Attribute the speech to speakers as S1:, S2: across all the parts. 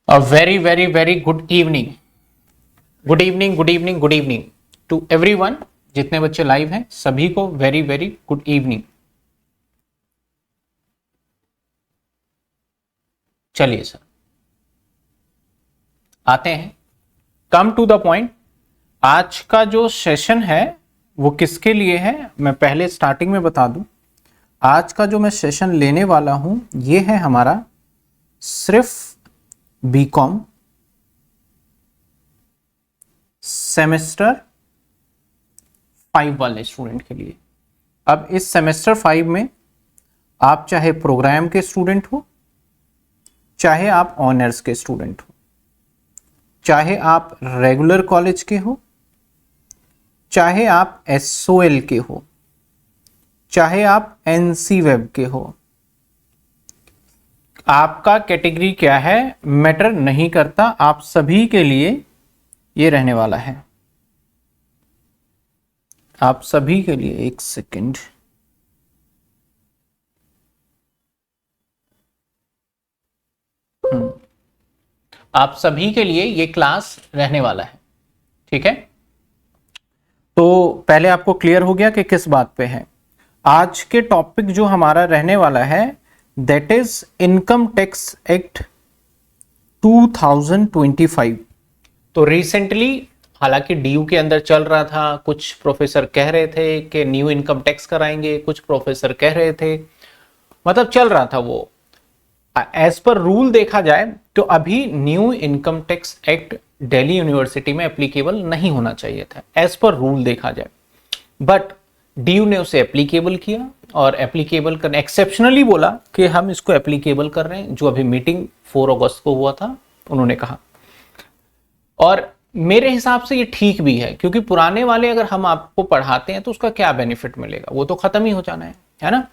S1: A very, very, very good evening. Good evening, good evening, good evening to everyone. जितने बच्चे live हैं सभी को वेरी वेरी गुड इवनिंग। चलिए sir आते हैं, कम टू द पॉइंट। आज का जो सेशन है वो किसके लिए है मैं पहले स्टार्टिंग में बता दूं। आज का जो मैं सेशन लेने वाला हूं ये है हमारा सिर्फ बीकॉम सेमेस्टर 5 वाले स्टूडेंट के लिए। अब इस सेमेस्टर 5 में आप चाहे प्रोग्राम के स्टूडेंट हो, चाहे आप ऑनर्स के स्टूडेंट हो, चाहे आप रेगुलर कॉलेज के हो, चाहे आप एसओएल के हो, चाहे आप एनसी वेब के हो, आपका कैटेगरी क्या है मैटर नहीं करता, आप सभी के लिए ये रहने वाला है। आप सभी के लिए एक सेकंड, आप सभी के लिए ये क्लास रहने वाला है, ठीक है। तो पहले आपको क्लियर हो गया कि किस बात पे है। आज के टॉपिक जो हमारा रहने वाला है that is income tax act 2025। तो रिसेंटली हालांकि डीयू के अंदर चल रहा था, कुछ प्रोफेसर कह रहे थे कि न्यू इनकम टैक्स कराएंगे, कुछ प्रोफेसर कह रहे थे, मतलब चल रहा था वो। एज पर रूल देखा जाए तो अभी new income tax act Delhi university में एप्लीकेबल नहीं होना चाहिए था एज पर रूल देखा जाए, बट डीयू ने उसे एप्लीकेबल किया और एप्लीकेबल कर एक्सेप्शनली बोला कि हम इसको एप्लीकेबल कर रहे हैं। जो अभी मीटिंग 4 अगस्त को हुआ था उन्होंने कहा, और मेरे हिसाब से ये ठीक भी है, क्योंकि पुराने वाले अगर हम आपको पढ़ाते हैं तो उसका क्या बेनिफिट मिलेगा, वो तो खत्म ही हो जाना है ना।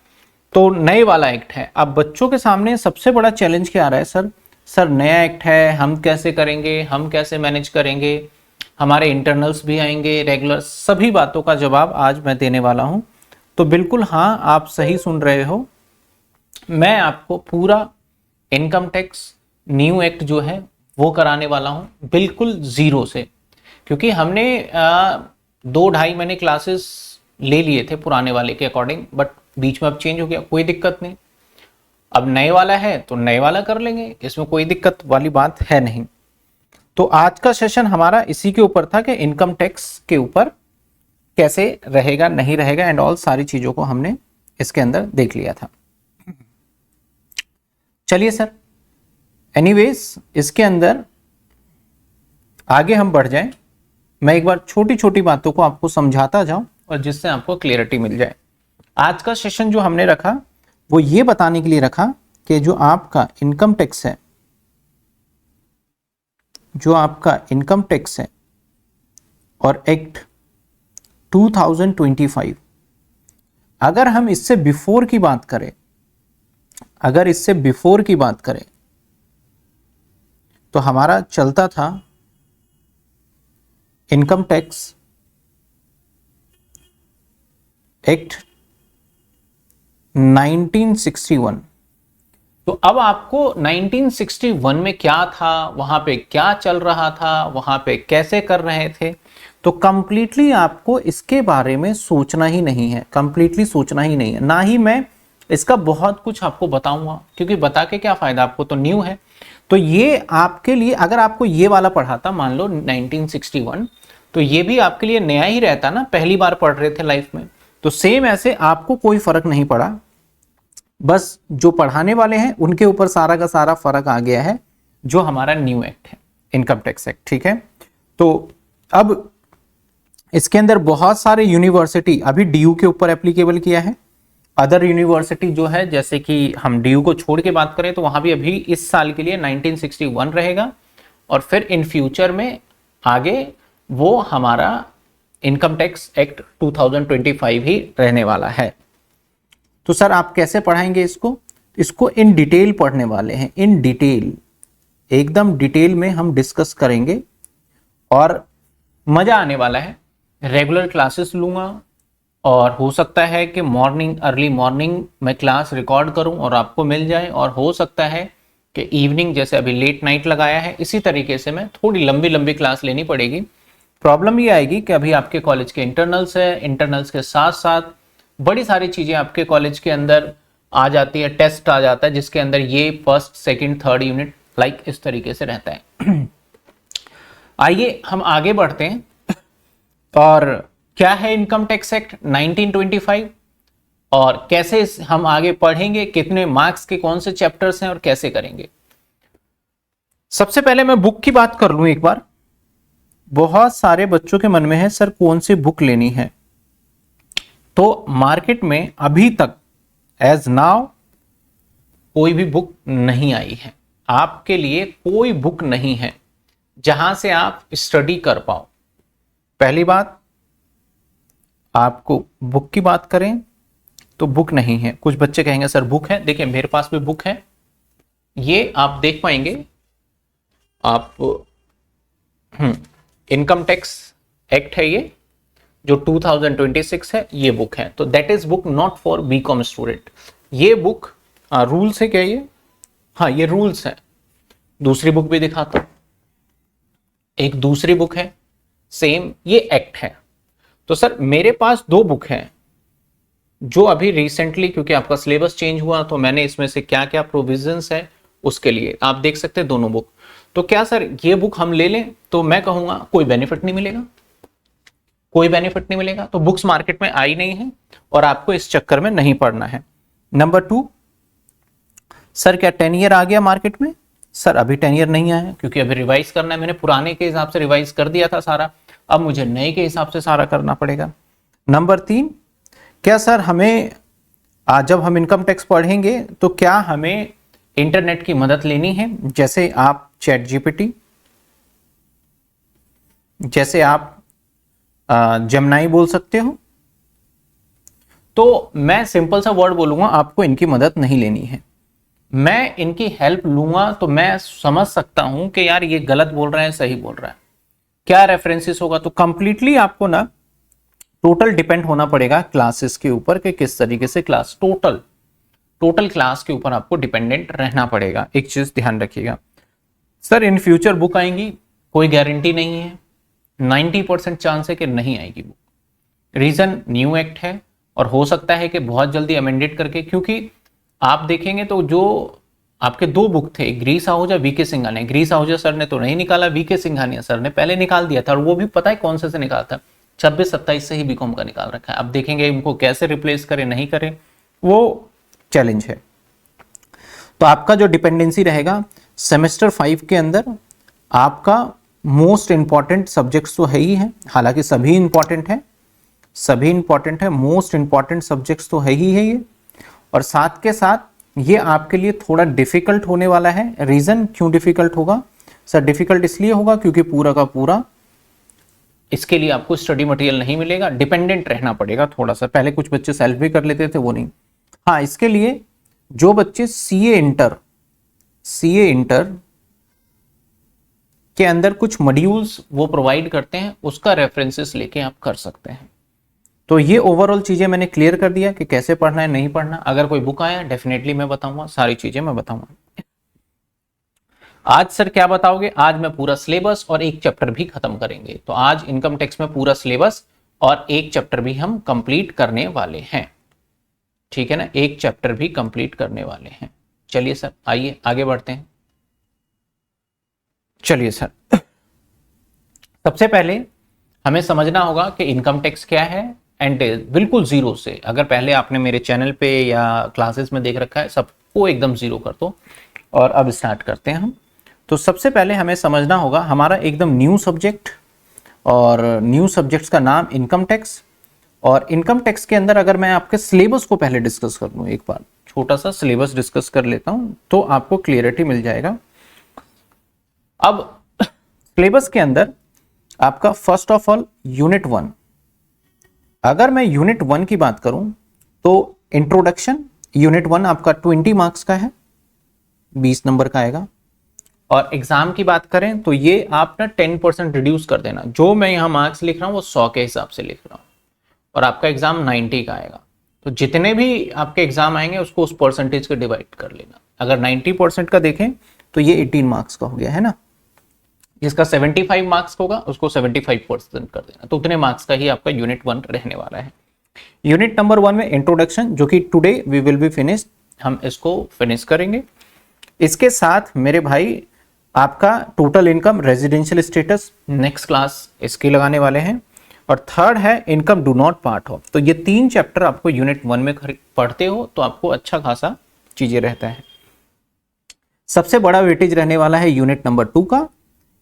S1: तो नए वाला एक्ट है। अब बच्चों के सामने सबसे बड़ा चैलेंज क्या आ रहा है, सर नया एक्ट है, हम कैसे करेंगे, हम कैसे मैनेज करेंगे, हमारे इंटरनल्स भी आएंगे, रेगुलर, सभी बातों का जवाब आज मैं देने वाला हूं। तो बिल्कुल हाँ, आप सही सुन रहे हो, मैं आपको पूरा इनकम टैक्स न्यू एक्ट जो है वो कराने वाला हूं बिल्कुल जीरो से, क्योंकि हमने 2-2.5 महीने क्लासेस ले लिए थे पुराने वाले के अकॉर्डिंग, बट बीच में अब चेंज हो गया, कोई दिक्कत नहीं। अब नए वाला है तो नए वाला कर लेंगे, इसमें कोई दिक्कत वाली बात है नहीं। तो आज का सेशन हमारा इसी के ऊपर था कि इनकम टैक्स के ऊपर कैसे रहेगा नहीं रहेगा एंड ऑल सारी चीजों को हमने इसके अंदर देख लिया था। चलिए सर, एनीवेज इसके अंदर आगे हम बढ़ जाएं, मैं एक बार छोटी छोटी बातों को आपको समझाता जाऊं और जिससे आपको क्लियरिटी मिल जाए। आज का सेशन जो हमने रखा वो ये बताने के लिए रखा कि जो आपका इनकम टैक्स है, जो आपका इनकम टैक्स है और एक्ट 2025, अगर हम इससे बिफोर की बात करें, अगर इससे बिफोर की बात करें तो हमारा चलता था इनकम टैक्स एक्ट 1961। तो अब आपको 1961 में क्या था, वहां पे क्या चल रहा था, वहां पे कैसे कर रहे थे, तो कंप्लीटली आपको इसके बारे में सोचना ही नहीं है, कंप्लीटली सोचना ही नहीं है। ना ही मैं इसका बहुत कुछ आपको बताऊंगा, क्योंकि बता के क्या फायदा, आपको तो न्यू है। तो ये आपके लिए, अगर आपको ये वाला पढ़ाता मान लो 1961, तो ये भी आपके लिए नया ही रहता ना, पहली बार पढ़ रहे थे लाइफ में। तो सेम ऐसे आपको कोई फर्क नहीं पड़ा, बस जो पढ़ाने वाले हैं उनके ऊपर सारा का सारा फर्क आ गया है, जो हमारा न्यू एक्ट है इनकम टैक्स एक्ट, ठीक है। तो अब इसके अंदर बहुत सारे यूनिवर्सिटी अभी डीयू के ऊपर एप्लीकेबल किया है। अदर यूनिवर्सिटी जो है, जैसे कि हम डीयू को छोड़ के बात करें तो वहां भी अभी इस साल के लिए 1961 रहेगा, और फिर इन फ्यूचर में आगे वो हमारा इनकम टैक्स एक्ट 2025 ही रहने वाला है। तो सर आप कैसे पढ़ाएंगे इसको इन डिटेल पढ़ने वाले हैं, इन डिटेल, एकदम डिटेल में हम डिस्कस करेंगे और मजा आने वाला है। रेगुलर क्लासेस लूंगा और हो सकता है कि मॉर्निंग, अर्ली मॉर्निंग में क्लास रिकॉर्ड करूं और आपको मिल जाए, और हो सकता है कि इवनिंग जैसे अभी लेट नाइट लगाया है, इसी तरीके से मैं थोड़ी लंबी लंबी क्लास लेनी पड़ेगी। प्रॉब्लम ये आएगी कि अभी आपके कॉलेज के इंटरनल्स है, इंटरनल्स के साथ साथ बड़ी सारी चीजें आपके कॉलेज के अंदर आ जाती है, टेस्ट आ जाता है जिसके अंदर ये first second third unit like इस तरीके से रहता है। आइए हम आगे बढ़ते हैं। और क्या है इनकम टैक्स एक्ट 1925 और कैसे हम आगे पढ़ेंगे, कितने मार्क्स के कौन से चैप्टर्स हैं और कैसे करेंगे। सबसे पहले मैं बुक की बात कर लूं एक बार। बहुत सारे बच्चों के मन में है सर कौन सी बुक लेनी है, तो मार्केट में अभी तक एज नाउ कोई भी बुक नहीं आई है। आपके लिए कोई बुक नहीं है जहां से आप स्टडी कर पाओ। पहली बात, आपको बुक की बात करें तो बुक नहीं है। कुछ बच्चे कहेंगे सर बुक है, देखिए मेरे पास भी बुक है, ये आप देख पाएंगे। आप इनकम टैक्स एक्ट है ये जो 2026 है, ये बुक है। तो that is book not for BCom student. ये बुक रूल्स है क्या ये? हाँ ये रूल्स है। दूसरी बुक भी दिखाता हूं, एक दूसरी बुक है सेम, ये एक्ट है। तो सर मेरे पास दो बुक हैं जो अभी रिसेंटली, क्योंकि आपका सिलेबस चेंज हुआ तो मैंने इसमें से क्या क्या प्रोविजंस है उसके लिए आप देख सकते हैं दोनों बुक। तो क्या सर ये बुक हम ले लें? तो मैं कहूंगा कोई बेनिफिट नहीं मिलेगा, कोई बेनिफिट नहीं मिलेगा। तो बुक्स मार्केट में आई नहीं है और आपको इस चक्कर में नहीं पढ़ना है। नंबर 2, सर क्या 10 ईयर आ गया मार्केट में? सर अभी 10 ईयर नहीं आया क्योंकि अभी रिवाइज करना है। मैंने पुराने के हिसाब से रिवाइज कर दिया था सारा, अब मुझे नए के हिसाब से सारा करना पड़ेगा। नंबर 3, क्या सर हमें आज जब हम इनकम टैक्स पढ़ेंगे तो क्या हमें इंटरनेट की मदद लेनी है? जैसे आप चैट जीपीटी, जैसे आप जेमिनी बोल सकते हो। तो मैं सिंपल सा वर्ड बोलूंगा, आपको इनकी मदद नहीं लेनी है। मैं इनकी हेल्प लूंगा तो मैं समझ सकता हूं कि यार ये गलत बोल रहा है सही बोल रहा है, क्या रेफरेंसेस होगा। तो कंप्लीटली आपको ना टोटल डिपेंड होना पड़ेगा क्लासेस के ऊपर कि किस तरीके से क्लास, टोटल क्लास के ऊपर आपको डिपेंडेंट रहना पड़ेगा। एक चीज ध्यान रखिएगा, सर इन फ्यूचर बुक आएंगी, कोई गारंटी नहीं है। 90% चांस है कि नहीं आएगी बुक। रीजन न्यू एक्ट है और हो सकता है कि बहुत जल्दी अमेंडेड करके, क्योंकि आप देखेंगे तो जो आपके दो बुक थे, ग्रीस आहूजा, वीके सिंघानिया। ग्रीस आहूजा सर ने तो नहीं निकाला, वीके सिंघानिया सर ने पहले निकाल दिया था और वो भी पता है कौन से निकाला था, 26-27 से ही बीकॉम का निकाल रखा है। अब देखेंगे इनको कैसे रिप्लेस करें नहीं करें, वो चैलेंज है। तो आपका जो डिपेंडेंसी रहेगा सेमेस्टर 5 के अंदर, आपका मोस्ट इंपॉर्टेंट सब्जेक्ट्स तो है ही है, हालांकि सभी इंपॉर्टेंट है, सभी इंपॉर्टेंट है, मोस्ट इंपॉर्टेंट सब्जेक्ट्स तो है ही है ये। और साथ के साथ ये आपके लिए थोड़ा डिफिकल्ट होने वाला है। रीजन क्यों डिफिकल्ट होगा? सर डिफिकल्ट इसलिए होगा क्योंकि पूरा का पूरा इसके लिए आपको स्टडी मटेरियल नहीं मिलेगा, डिपेंडेंट रहना पड़ेगा थोड़ा सा। पहले कुछ बच्चे सेल्फ भी कर लेते थे, वो नहीं। हाँ, इसके लिए जो बच्चे सीए इंटर के अंदर कुछ मॉड्यूल्स वो प्रोवाइड करते हैं, उसका रेफरेंसेस लेके आप कर सकते हैं। तो ये ओवरऑल चीजें मैंने क्लियर कर दिया कि कैसे पढ़ना है नहीं पढ़ना। अगर कोई बुक आया डेफिनेटली मैं बताऊंगा, सारी चीजें मैं बताऊंगा। आज सर क्या बताओगे? आज मैं पूरा सिलेबस और एक चैप्टर भी खत्म करेंगे। तो आज इनकम टैक्स में पूरा सिलेबस और एक चैप्टर भी हम कंप्लीट करने वाले हैं, ठीक है ना, एक चैप्टर भी कंप्लीट करने वाले हैं। चलिए सर आइए आगे बढ़ते हैं। चलिए सर, सबसे पहले हमें समझना होगा कि इनकम टैक्स क्या है एंड बिल्कुल जीरो से। अगर पहले आपने मेरे चैनल पे या क्लासेस में देख रखा है, सबको एकदम जीरो कर दो और अब स्टार्ट करते हैं हम। तो सबसे पहले हमें समझना होगा हमारा एकदम न्यू सब्जेक्ट, और न्यू सब्जेक्ट्स का नाम इनकम टैक्स। और इनकम टैक्स के अंदर अगर मैं आपके सिलेबस को पहले डिस्कस कर लूँ, एक बार छोटा सा सिलेबस डिस्कस कर लेता हूं तो आपको क्लियरिटी मिल जाएगा। अब सिलेबस के अंदर आपका फर्स्ट ऑफ ऑल यूनिट 1, अगर मैं यूनिट 1 की बात करूं तो इंट्रोडक्शन यूनिट 1 आपका 20 मार्क्स का है, 20 नंबर का आएगा। और एग्जाम की बात करें तो ये आप ना 10% रिड्यूस कर देना, जो मैं यहां मार्क्स लिख रहा हूं वो 100 के हिसाब से लिख रहा हूं, और आपका एग्जाम 90 का आएगा। तो जितने भी आपके एग्जाम आएंगे उसको उस परसेंटेज को डिवाइड कर लेना। अगर 90% का देखें तो ये 18 मार्क्स का हो गया है ना, जिसका 75 मार्क्स होगा उसको 75% कर देना, तो उतने मार्क्स का ही आपका यूनिट 1 रहने वाला है। यूनिट नंबर 1 में इंट्रोडक्शन, जो कि today we will be finished, हम इसको फिनिश करेंगे। इसके साथ मेरे भाई आपका total income, residential status next class इसके लगाने वाले हैं, और थर्ड है income do not part of. तो ये 3 चैप्टर आपको यूनिट 1 में पढ़ते हो तो आपको अच्छा खासा चीजें रहता है। सबसे बड़ा वेटेज रहने वाला है यूनिट नंबर 2 का।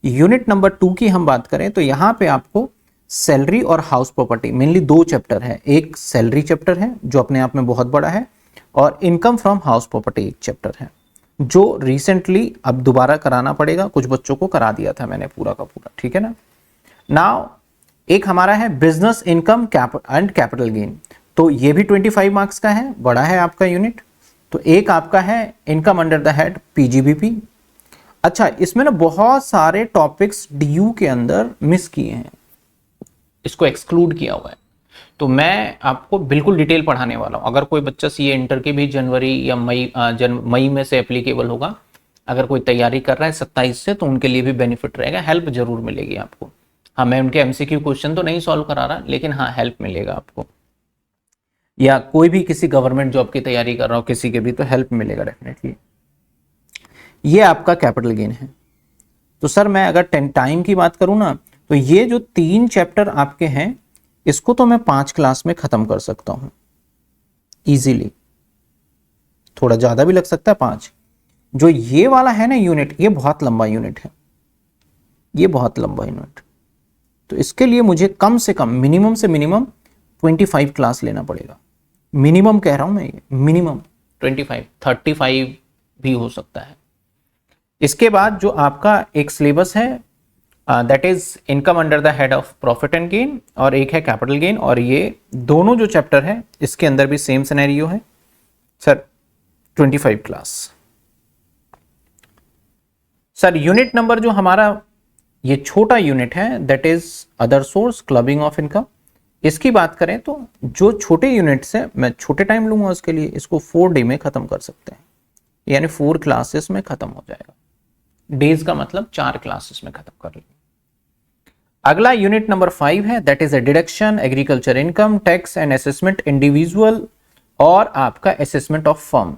S1: यूनिट नंबर 2 की हम बात करें तो यहाँ पे आपको सैलरी और हाउस प्रॉपर्टी मेनली 2 चैप्टर है। एक सैलरी चैप्टर है जो अपने आप में बहुत बड़ा है, और इनकम फ्रॉम हाउस प्रॉपर्टी एक चैप्टर है जो रिसेंटली अब दोबारा कराना पड़ेगा, कुछ बच्चों को करा दिया था मैंने पूरा का पूरा, ठीक है ना। नाउ एक हमारा है business income and capital gain, तो ये भी 25 मार्क्स का है, बड़ा है आपका यूनिट। तो एक आपका है income under the head PGBP. अच्छा, इसमें ना बहुत सारे टॉपिक्स डीयू के अंदर मिस किए हैं, इसको एक्सक्लूड किया हुआ है, तो मैं आपको बिल्कुल डिटेल पढ़ाने वाला हूं। अगर कोई बच्चा सीए इंटर के भी जनवरी या मई में से एप्लीकेबल होगा, अगर कोई तैयारी कर रहा है 27 से, तो उनके लिए भी बेनिफिट रहेगा, हेल्प जरूर मिलेगी आपको। हाँ, मैं उनके एमसीक्यू क्वेश्चन तो नहीं सॉल्व करा रहा, लेकिन हाँ हेल्प मिलेगा आपको, या कोई भी किसी गवर्नमेंट जॉब की तैयारी कर रहा हो किसी के भी, तो हेल्प मिलेगा डेफिनेटली। ये आपका कैपिटल गेन है। तो सर मैं अगर 10 टाइम की बात करूं ना, तो ये जो 3 चैप्टर आपके हैं इसको तो मैं 5 क्लास में खत्म कर सकता हूं इजीली, थोड़ा ज्यादा भी लग सकता है 5। जो ये वाला है ना यूनिट, ये बहुत लंबा यूनिट है, ये बहुत लंबा यूनिट, तो इसके लिए मुझे कम से कम मिनिमम से मिनिमम 25 क्लास लेना पड़ेगा। मिनिमम कह रहा हूं मैं, ये मिनिमम 25, 35 भी हो सकता है। इसके बाद जो आपका एक सिलेबस है that is income under the head of profit and gain, और एक है कैपिटल गेन, और ये दोनों जो चैप्टर है इसके अंदर भी सेम सिनेरियो है sir, 25 class. Sir unit number जो हमारा ये छोटा यूनिट है that is other source clubbing of income, इसकी बात करें तो जो छोटे यूनिट्स है मैं छोटे टाइम लूंगा उसके लिए, इसको 4 डे में खत्म कर सकते हैं, यानी 4 क्लासेस में खत्म हो जाएगा। डेज का मतलब 4 क्लासेस में खत्म कर लेंगे। अगला यूनिट नंबर 5 है that is a deduction, agriculture income, tax and assessment individual, और आपका असेसमेंट ऑफ फर्म।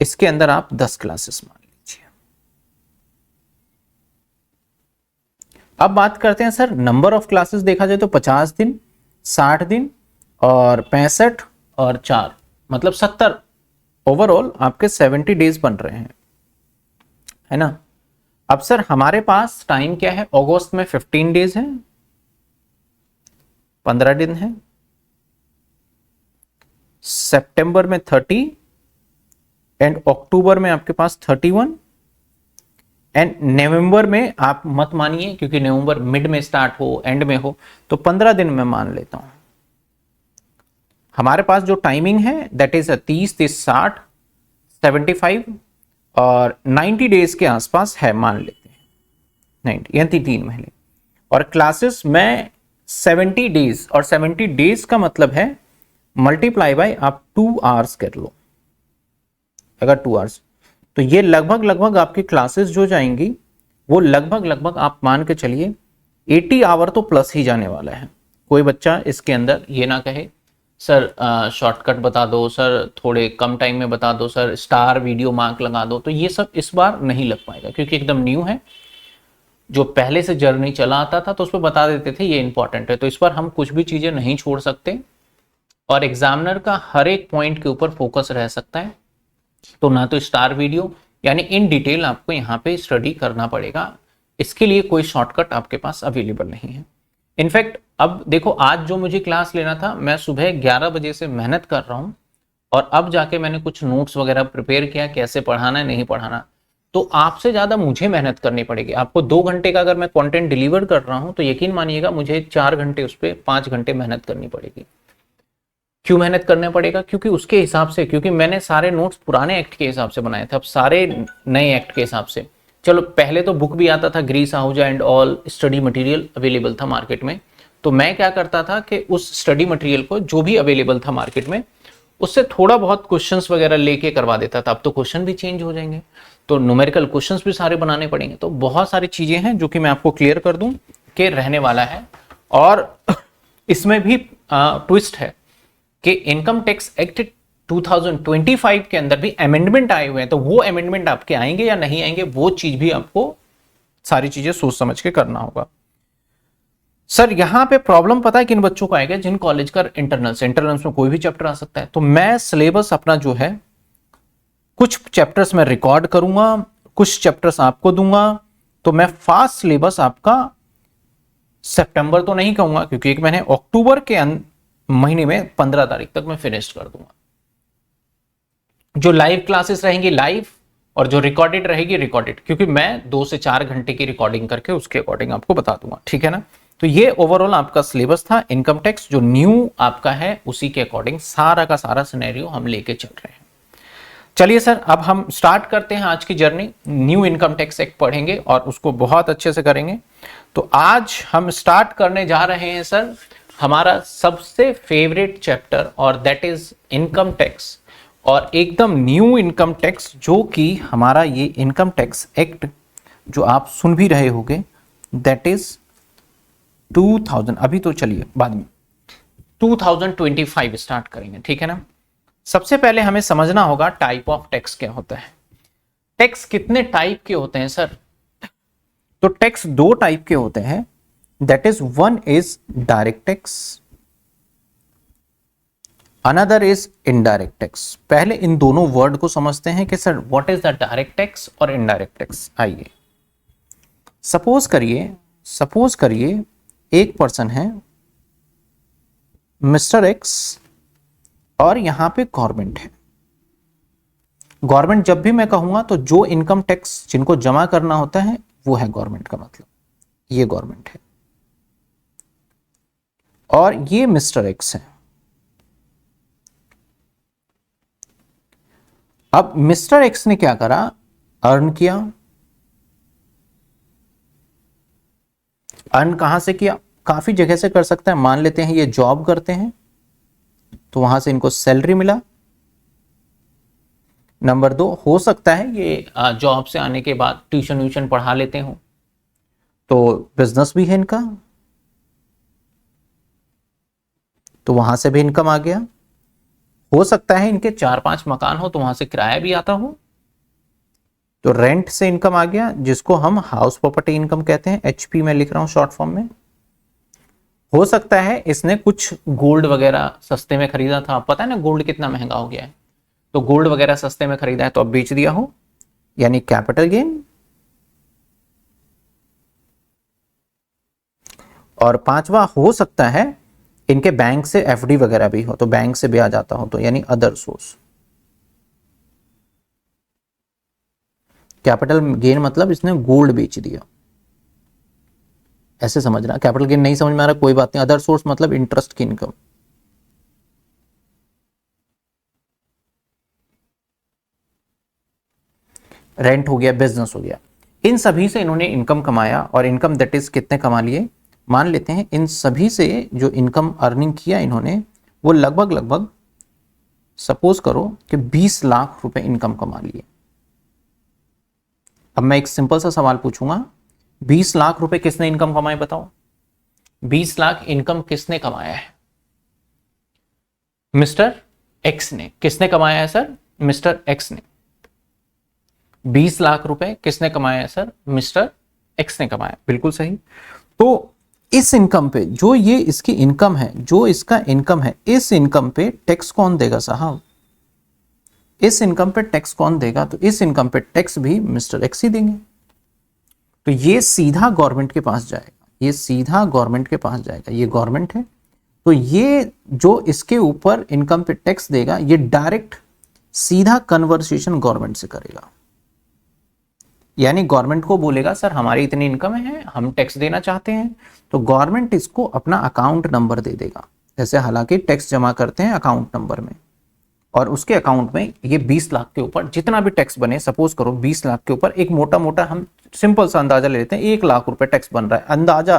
S1: इसके अंदर आप 10 क्लासेस मान लीजिए। अब बात करते हैं सर नंबर ऑफ क्लासेस, देखा जाए तो 50 दिन, 60 दिन और 65 और 4 मतलब 70, ओवरऑल आपके 70 डेज बन रहे हैं, है ना। अब सर हमारे पास टाइम क्या है, अगस्त में 15 डेज है, 15 दिन है, सितंबर में 30, एंड अक्टूबर में आपके पास 31, एंड नवंबर में आप मत मानिए क्योंकि नवंबर मिड में स्टार्ट हो एंड में हो, तो 15 दिन में मान लेता हूं। हमारे पास जो टाइमिंग है दैट इज 30, 30, 60, 75 और 90 डेज के आसपास है, मान लेते हैं 90 यानी 3 महीने। और क्लासेस में 70 डेज, और 70 डेज का मतलब है मल्टीप्लाई बाय आप 2 आवर्स कर लो, अगर 2 आवर्स, तो ये लगभग आपकी क्लासेस जो जाएंगी वो लगभग आप मान के चलिए 80 आवर तो प्लस ही जाने वाला है। कोई बच्चा इसके अंदर ये ना कहे सर शॉर्टकट बता दो, सर थोड़े कम टाइम में बता दो, सर स्टार वीडियो मार्क लगा दो, तो ये सब इस बार नहीं लग पाएगा क्योंकि एकदम न्यू है। जो पहले से जर्नी चला आता था तो उस पर बता देते थे ये इंपॉर्टेंट है, तो इस बार हम कुछ भी चीजें नहीं छोड़ सकते, और एग्जामिनर का हर एक पॉइंट के ऊपर फोकस रह सकता है। तो ना तो स्टार वीडियो यानी इन डिटेल आपको यहाँ पे स्टडी करना पड़ेगा, इसके लिए कोई शॉर्टकट आपके पास अवेलेबल नहीं है। इनफैक्ट अब देखो, आज जो मुझे क्लास लेना था मैं सुबह 11 बजे से मेहनत कर रहा हूँ, और अब जाके मैंने कुछ नोट्स वगैरह प्रिपेयर किया कैसे पढ़ाना है नहीं पढ़ाना, तो आपसे ज्यादा मुझे मेहनत करनी पड़ेगी। आपको 2 घंटे का अगर मैं कंटेंट डिलीवर कर रहा हूँ तो यकीन मानिएगा मुझे 4 घंटे उस पर 5 घंटे मेहनत करनी पड़ेगी। क्यों मेहनत करना पड़ेगा? क्योंकि उसके हिसाब से, क्योंकि मैंने सारे नोट्स पुराने एक्ट के हिसाब से बनाए थे, अब सारे नए एक्ट के हिसाब से। चलो पहले तो बुक भी आता था, Girish Ahuja and all study material available था मार्केट में, तो मैं क्या करता था कि उस स्टडी मटेरियल को जो भी अवेलेबल था मार्केट में उससे थोड़ा बहुत क्वेश्चंस वगैरह लेके करवा देता था। अब तो क्वेश्चन भी चेंज हो जाएंगे, तो न्यूमेरिकल क्वेश्चंस भी सारे बनाने पड़ेंगे। तो बहुत सारी चीजें हैं जो कि मैं आपको क्लियर कर दूं कि रहने वाला है। और इसमें भी ट्विस्ट है कि इनकम टैक्स एक्ट 2025 के अंदर भी अमेंडमेंट आए हुए हैं, तो वो अमेंडमेंट आपके आएंगे या नहीं आएंगे, वो चीज भी आपको सारी चीजें सोच समझ के करना होगा। सर यहां पे प्रॉब्लम पता है किन बच्चों को आएगा, जिन कॉलेज का इंटरनल्स में कोई भी चैप्टर आ सकता है। तो मैं सिलेबस अपना जो है कुछ चैप्टर्स में रिकॉर्ड करूंगा, कुछ चैप्टर्स आपको दूंगा। तो मैं फास्ट सिलेबस आपका सितंबर तो नहीं कहूंगा, क्योंकि एक मैंने अक्टूबर के महीने में 15 तारीख तक मैं फिनिश कर दूंगा। जो लाइव क्लासेस रहेंगी लाइव, और जो रिकॉर्डेड रहेगी रिकॉर्डेड, क्योंकि मैं 2 से 4 घंटे की रिकॉर्डिंग करके उसके अकॉर्डिंग आपको बता दूंगा, ठीक है ना। तो ये ओवरऑल आपका सिलेबस था। इनकम टैक्स जो न्यू आपका है उसी के अकॉर्डिंग सारा का सारा सिनेरियो हम लेके चल रहे हैं। चलिए सर, अब हम स्टार्ट करते हैं आज की journey. New income tax act पढ़ेंगे और उसको बहुत अच्छे से करेंगे। तो आज हम स्टार्ट करने जा रहे हैं सर हमारा सबसे फेवरेट चैप्टर, और दैट इज इनकम टैक्स, और एकदम न्यू इनकम टैक्स, जो कि हमारा ये इनकम टैक्स एक्ट जो आप सुन भी रहे होंगे, दैट इज 2000, अभी तो चलिए बाद में 2025 स्टार्ट करेंगे, ठीक है ना। सबसे पहले हमें समझना होगा टाइप ऑफ टैक्स क्या होता है। टैक्स कितने टाइप के होते हैं सर? तो टैक्स 2 टाइप के होते हैं, that is one is direct tax, another is indirect tax. पहले इन दोनों वर्ड को समझते हैं कि sir what is the direct tax और इनडायरेक्ट टैक्स। आइए सपोज करिए एक पर्सन है मिस्टर एक्स, और यहां पे गवर्नमेंट है। गवर्नमेंट जब भी मैं कहूंगा तो जो इनकम टैक्स जिनको जमा करना होता है वो है गवर्नमेंट का मतलब, ये गवर्नमेंट है, और ये मिस्टर एक्स है। अब मिस्टर एक्स ने क्या करा, अर्न किया। अर्न कहां से किया? काफी जगह से कर सकता है। मान लेते हैं ये जॉब करते हैं, तो वहां से इनको सैलरी मिला। नंबर 2, हो सकता है ये जॉब से आने के बाद ट्यूशन व्यूशन पढ़ा लेते हो, तो बिजनेस भी है इनका, तो वहां से भी इनकम आ गया। हो सकता है इनके 4-5 मकान हो, तो वहां से किराया भी आता हो, तो रेंट से इनकम आ गया, जिसको हम हाउस प्रॉपर्टी इनकम कहते हैं। एचपी में लिख रहा हूं शॉर्ट फॉर्म में। हो सकता है इसने कुछ गोल्ड वगैरह सस्ते में खरीदा था, पता है ना गोल्ड कितना महंगा हो गया है, तो गोल्ड वगैरह सस्ते में खरीदा है तो अब बेच दिया हो, यानी कैपिटल गेन। और 5वां, हो सकता है इनके बैंक से एफडी वगैरह भी हो, तो बैंक से ब्याज आता हो, तो यानी अदर सोर्स। कैपिटल गेन मतलब इसने गोल्ड बेच दिया, ऐसे समझना। कैपिटल गेन नहीं समझ में आ रहा कोई बात नहीं। अदर सोर्स मतलब इंटरेस्ट की इनकम। रेंट हो गया, बिजनेस हो गया, इन सभी से इन्होंने इनकम कमाया। और इनकम दैट इज कितने कमा लिए, मान लेते हैं इन सभी से जो इनकम अर्निंग किया इन्होंने, वो लगभग सपोज करो कि 20 लाख रुपए इनकम कमा लिए। अब मैं एक सिंपल सा सवाल पूछूंगा, 20 लाख रुपए किसने इनकम कमाए बताओ? 20 लाख इनकम किसने कमाया है? मिस्टर एक्स ने। किसने कमाया है सर? मिस्टर एक्स ने। 20 लाख रुपए किसने कमाया है सर? मिस्टर एक्स ने कमाया। बिल्कुल सही। तो इस इनकम पे, जो ये इसकी इनकम है, जो इसका इनकम है, इस इनकम पे टैक्स कौन देगा साहब? इस इनकम पे टैक्स कौन देगा? तो इस इनकम पे टैक्स भी मिस्टर एक्स ही देंगे। तो ये सीधा गवर्नमेंट के पास जाएगा, ये सीधा गवर्नमेंट के पास जाएगा। ये गवर्नमेंट है, तो ये जो इसके ऊपर इनकम पे टैक्स देगा, ये डायरेक्ट सीधा कन्वर्सेशन गवर्नमेंट से करेगा। यानी गवर्नमेंट को बोलेगा सर हमारी इतनी इनकम है, हम टैक्स देना चाहते हैं, तो गवर्नमेंट इसको अपना अकाउंट नंबर दे देगा। जैसे हालांकि टैक्स जमा करते हैं अकाउंट नंबर में, और उसके अकाउंट में ये 20 लाख के ऊपर जितना भी टैक्स बने, सपोज करो 20 लाख के ऊपर एक मोटा मोटा हम सिंपल सा अंदाजा ले लेते हैं, 1 लाख रुपए टैक्स बन रहा है अंदाजा,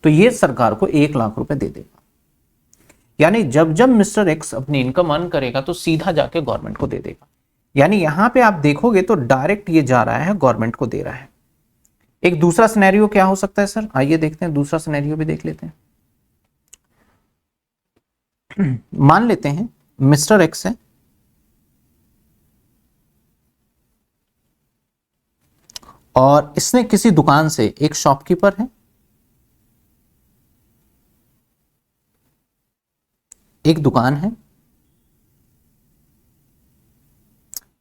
S1: तो ये सरकार को 1 लाख रुपए दे देगा। यानी जब जब मिस्टर एक्स अपनी इनकम अर्न करेगा तो सीधा जाके गवर्नमेंट को दे देगा। यानी यहां पे आप देखोगे तो डायरेक्ट ये जा रहा है, गवर्नमेंट को दे रहा है। एक दूसरा सिनेरियो क्या हो सकता है सर, आइए देखते हैं, दूसरा सिनेरियो भी देख लेते हैं। मान लेते हैं मिस्टर एक्स है और इसने किसी दुकान से, एक शॉपकीपर है, एक दुकान है,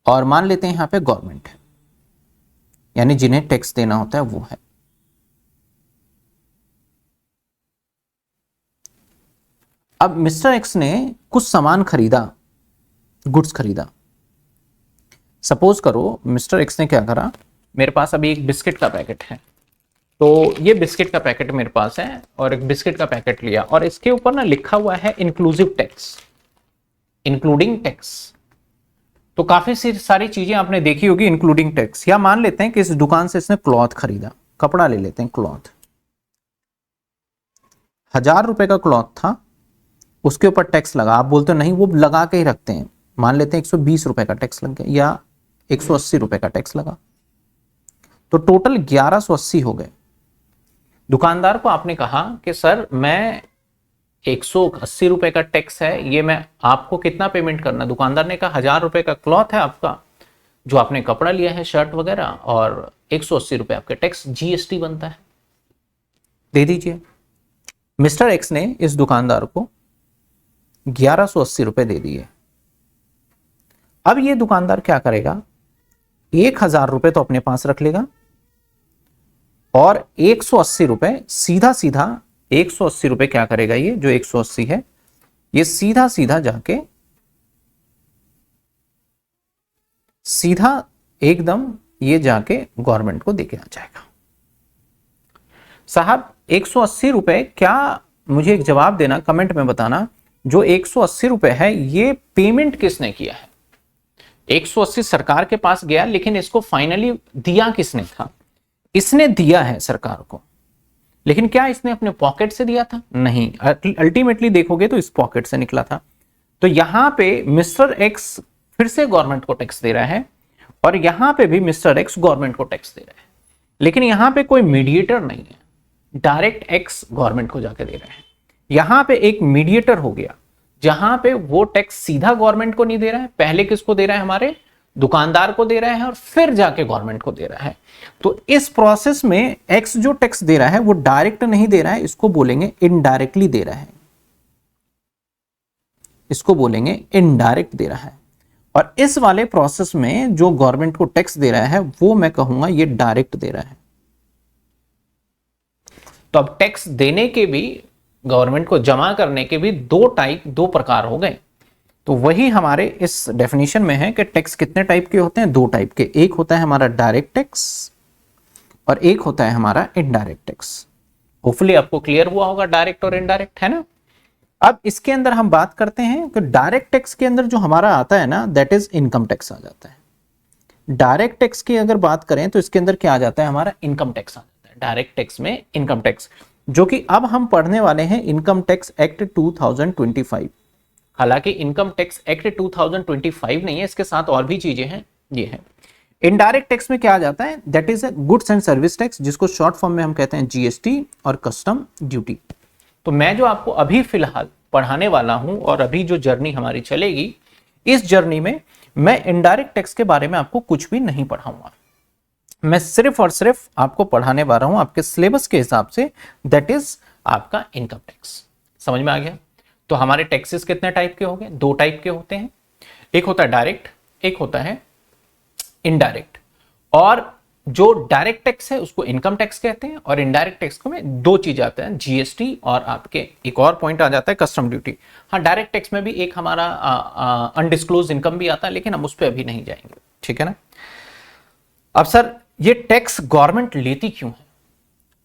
S1: और मान लेते हैं यहां पे गवर्नमेंट है, यानी जिन्हें टैक्स देना होता है वो है। अब मिस्टर एक्स ने कुछ सामान खरीदा, गुड्स खरीदा। सपोज करो मिस्टर एक्स ने क्या करा, मेरे पास अभी एक बिस्किट का पैकेट है, तो ये बिस्किट का पैकेट मेरे पास है और एक बिस्किट का पैकेट लिया और इसके ऊपर ना लिखा हुआ है इंक्लूसिव टैक्स, इंक्लूडिंग टैक्स। तो काफी सारी चीजें आपने देखी होगी इंक्लूडिंग टैक्स। या मान लेते हैं कि इस दुकान से इसने क्लॉथ खरीदा, कपड़ा ले लेते हैं, क्लॉथ 1000 रुपए का क्लॉथ था, उसके ऊपर टैक्स लगा। आप बोलते हो नहीं वो लगा के ही रखते हैं, मान लेते हैं 120 रुपए का टैक्स लग गया या 180 रुपए का टैक्स लगा, तो टोटल 1180 हो गए। दुकानदार को आपने कहा कि सर मैं 180 रुपए का टैक्स है, ये मैं आपको कितना पेमेंट करना। दुकानदार ने कहा 1000 रुपए का क्लॉथ है आपका, जो आपने कपड़ा लिया है शर्ट वगैरह, और 180 रुपए आपके टैक्स जीएसटी बनता है, दे दीजिए। मिस्टर एक्स ने इस दुकानदार को 1180 रुपए दे दिए। अब ये दुकानदार क्या करेगा, 1000 रुपए तो अपने पास रख लेगा और 180 रुपए सीधा सीधा 180 रुपए क्या करेगा, ये जो 180 है ये सीधा सीधा जाके सीधा एकदम ये जाके गवर्नमेंट को देके आ जाएगा। साहब 180 रुपए, क्या मुझे एक जवाब देना, कमेंट में बताना, जो 180 रुपए है ये पेमेंट किसने किया है। 180 सरकार के पास गया, लेकिन इसको फाइनली दिया किसने था, इसने दिया है सरकार को। लेकिन क्या इसने अपने पॉकेट से दिया था, नहीं, अल्टीमेटली देखोगे तो इस पॉकेट से निकला था। तो यहां पे मिस्टर एक्स फिर से गवर्नमेंट को टैक्स दे रहा है और यहां पे भी मिस्टर एक्स गवर्नमेंट को टैक्स दे रहा है, लेकिन यहां पे कोई मीडिएटर नहीं है, डायरेक्ट एक्स गवर्नमेंट को जाके दे रहा है। यहां पे एक मीडिएटर हो गया, जहां पे वो टैक्स सीधा गवर्नमेंट को नहीं दे रहा है, पहले किसको दे रहा है, हमारे दुकानदार को दे रहा है और फिर जाके गवर्नमेंट को दे रहा है। तो इस प्रोसेस में एक्स जो टैक्स दे रहा है वो डायरेक्ट नहीं दे रहा है, इसको बोलेंगे इनडायरेक्टली दे रहा है, इसको बोलेंगे इनडायरेक्ट दे रहा है। और इस वाले प्रोसेस में जो गवर्नमेंट को टैक्स दे रहा है वो मैं कहूंगा ये डायरेक्ट दे रहा है। तो अब टैक्स देने के भी, गवर्नमेंट को जमा करने के भी दो प्रकार हो गए। तो वही हमारे इस डेफिनेशन में है कि टैक्स कितने टाइप के होते हैं, 2 टाइप के। एक होता है हमारा डायरेक्ट टैक्स और एक होता है हमारा इनडायरेक्ट टैक्स। होपफुली आपको क्लियर हुआ होगा डायरेक्ट और इनडायरेक्ट, है ना। अब इसके अंदर हम बात करते हैं कि डायरेक्ट टैक्स के अंदर जो हमारा आता है ना, दैट इज इनकम टैक्स आ जाता है। डायरेक्ट टैक्स की अगर बात करें तो इसके अंदर क्या आ जाता है, हमारा इनकम टैक्स आ जाता है। डायरेक्ट टैक्स में इनकम टैक्स, जो कि अब हम पढ़ने वाले हैं इनकम टैक्स एक्ट 2025। हालांकि इनकम टैक्स एक्ट 2025 नहीं है, इसके साथ और भी चीजें हैं, ये है। इनडायरेक्ट टैक्स में क्या आ जाता है, that is goods and service tax, जिसको शॉर्ट फॉर्म में हम कहते हैं जीएसटी और कस्टम ड्यूटी। तो मैं जो आपको अभी फिलहाल पढ़ाने वाला हूं और अभी जो जर्नी हमारी चलेगी, इस जर्नी में मैं इनडायरेक्ट टैक्स के बारे में आपको कुछ भी नहीं पढ़ाऊंगा। मैं सिर्फ और सिर्फ आपको पढ़ाने वाला हूं आपके सिलेबस के हिसाब से, दैट इज आपका इनकम टैक्स। समझ में आ गया। तो हमारे टैक्सेस कितने टाइप के हो गए, 2 टाइप के होते हैं, एक होता है डायरेक्ट, एक होता है इनडायरेक्ट। और जो डायरेक्ट टैक्स है उसको इनकम टैक्स कहते हैं, और इनडायरेक्ट टैक्स को में 2 चीज आते हैं, जीएसटी और आपके एक और पॉइंट आ जाता है कस्टम ड्यूटी। हाँ, डायरेक्ट टैक्स में भी एक हमारा अनडिस्क्लोज इनकम भी आता है, लेकिन हम उस पर अभी नहीं जाएंगे, ठीक है ना। अब सर ये टैक्स गवर्नमेंट लेती क्यों है,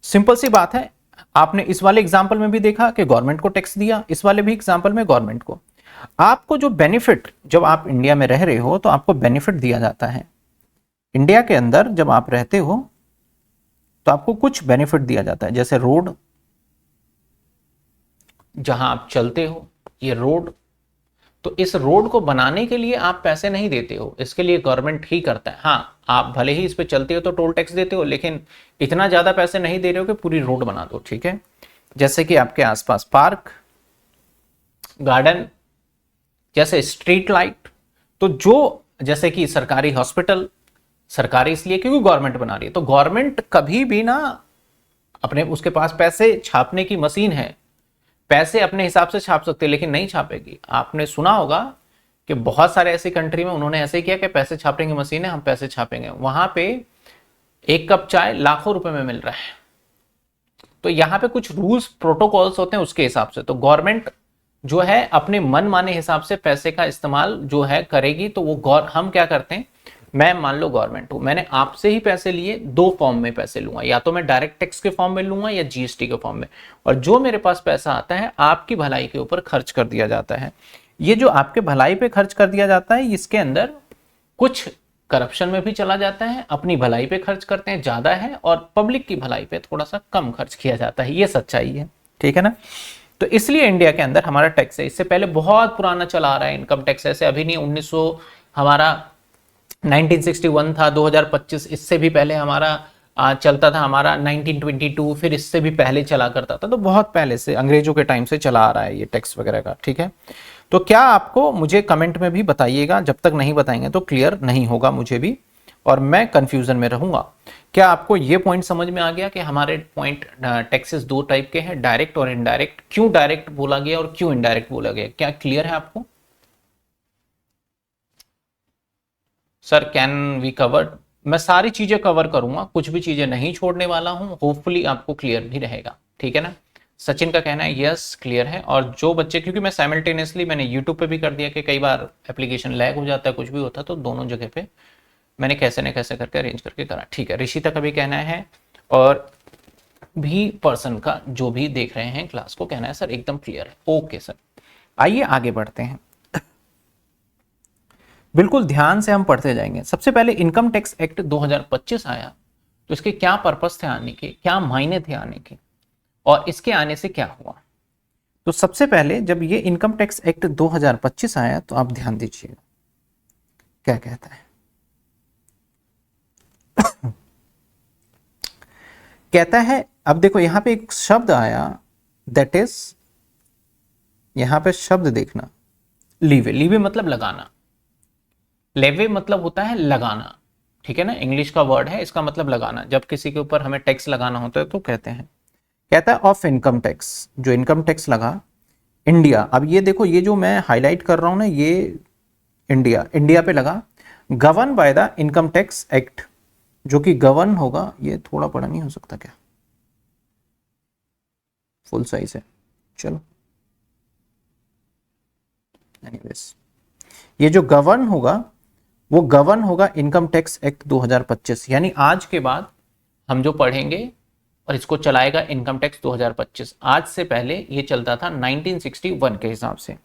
S1: सिंपल सी बात है। आपने इस वाले एग्जाम्पल में भी देखा कि गवर्नमेंट को टैक्स दिया, इस वाले भी एग्जाम्पल में गवर्नमेंट को। आपको जो बेनिफिट, जब आप इंडिया में रह रहे हो तो आपको बेनिफिट दिया जाता है। इंडिया के अंदर जब आप रहते हो तो आपको कुछ बेनिफिट दिया जाता है, जैसे रोड, जहां आप चलते हो ये रोड, तो इस रोड को बनाने के लिए आप पैसे नहीं देते हो, इसके लिए गवर्नमेंट ही करता है। हाँ, आप भले ही इस पे चलते हो तो टोल टैक्स देते हो, लेकिन इतना ज्यादा पैसे नहीं दे रहे हो कि पूरी रोड बना दो, ठीक है। जैसे कि आपके आसपास पार्क, गार्डन, जैसे स्ट्रीट लाइट, तो जो जैसे कि सरकारी हॉस्पिटल, सरकारी इसलिए क्योंकि गवर्नमेंट बना रही है, तो गवर्नमेंट कभी भी ना अपने, उसके पास पैसे छापने की मशीन है, पैसे अपने हिसाब से छाप सकते हैं, लेकिन नहीं छापेगी। आपने सुना होगा कि बहुत सारे ऐसी कंट्री में उन्होंने ऐसे किया कि पैसे छापने की मशीन है, हम पैसे छापेंगे, वहां पे एक कप चाय लाखों रुपए में मिल रहा है। तो यहाँ पे कुछ रूल्स प्रोटोकॉल्स होते हैं उसके हिसाब से, तो गवर्नमेंट जो है अपने मन माने हिसाब से पैसे का इस्तेमाल जो है करेगी। तो वो हम क्या करते हैं, मैं मान लो गवर्नमेंट हूं, मैंने आपसे ही पैसे लिए, दो फॉर्म में पैसे लूंगा, या तो मैं डायरेक्ट टैक्स के फॉर्म में लूंगा या जीएसटी के फॉर्म में, और जो मेरे पास पैसा आता है आपकी भलाई के ऊपर खर्च कर दिया जाता है। ये जो आपके भलाई पे खर्च कर दिया जाता है, इसके अंदर कुछ करप्शन में भी चला जाता है, अपनी भलाई पे खर्च करते हैं ज्यादा है, और पब्लिक की भलाई पे थोड़ा सा कम खर्च किया जाता है, ये सच्चाई है, ठीक है ना। तो इसलिए इंडिया के अंदर हमारा टैक्स है, इससे पहले बहुत पुराना चला आ रहा है इनकम टैक्स, ऐसे अभी नहीं, 1900 हमारा 1961 था, 2025 इससे भी पहले हमारा चलता था, हमारा 1922 फिर इससे भी पहले चला करता था, तो बहुत पहले से अंग्रेजों के टाइम से चला आ रहा है ये टैक्स वगैरह का, ठीक है। तो क्या आपको, मुझे कमेंट में भी बताइएगा, जब तक नहीं बताएंगे तो क्लियर नहीं होगा मुझे भी, और मैं कंफ्यूजन में रहूंगा। क्या आपको ये पॉइंट समझ में आ गया कि हमारे पॉइंट टैक्सेस दो टाइप के हैं, डायरेक्ट और इनडायरेक्ट, क्यों डायरेक्ट बोला गया और क्यों इनडायरेक्ट बोला गया, क्या क्लियर है आपको? सर कैन वी कवर, मैं सारी चीजें कवर करूंगा, कुछ भी चीजें नहीं छोड़ने वाला हूं, होपफुली आपको क्लियर भी रहेगा, ठीक है ना। सचिन का कहना है यस क्लियर है, और जो बच्चे, क्योंकि मैं साइमल्टेनियसली मैंने यूट्यूब पे भी कर दिया कि कई बार एप्लीकेशन लैग हो जाता है, कुछ भी होता है, तो दोनों जगह पे मैंने कैसे न कैसे करके अरेंज करके करा, ठीक है। ऋषिता का भी कहना है, और भी पर्सन का जो भी देख रहे हैं क्लास को कहना है सर एकदम क्लियर है, ओके सर। आइए आगे बढ़ते हैं, बिल्कुल ध्यान से हम पढ़ते जाएंगे। सबसे पहले इनकम टैक्स एक्ट 2025 आया, तो इसके क्या पर्पस थे आने के, क्या मायने थे आने के, और इसके आने से क्या हुआ। तो सबसे पहले जब ये इनकम टैक्स एक्ट 2025 आया, तो आप ध्यान दीजिएगा क्या कहता है। कहता है, अब देखो यहां पे एक शब्द आया, दैट इज, यहां पे शब्द देखना, लीवे। लीवे मतलब लगाना, लेवे मतलब होता है लगाना, ठीक है ना, इंग्लिश का वर्ड है, इसका मतलब लगाना। जब किसी के ऊपर हमें टैक्स लगाना होता है तो कहते हैं, कहता है ऑफ इनकम टैक्स, जो इनकम टैक्स लगा इंडिया। अब ये देखो, ये जो मैं हाईलाइट कर रहा हूं ना, ये इंडिया, इंडिया पे लगा, govern by the income tax act, जो कि गवर्न होगा, ये थोड़ा बड़ा नहीं हो सकता क्या, फुल साइज है, चलो एनीवेज, ये जो गवर्न होगा वो गवर्न होगा इनकम टैक्स एक्ट 2025, यानी आज के बाद हम जो पढ़ेंगे और इसको चलाएगा इनकम टैक्स 2025। आज से पहले ये चलता था 1961 के हिसाब से।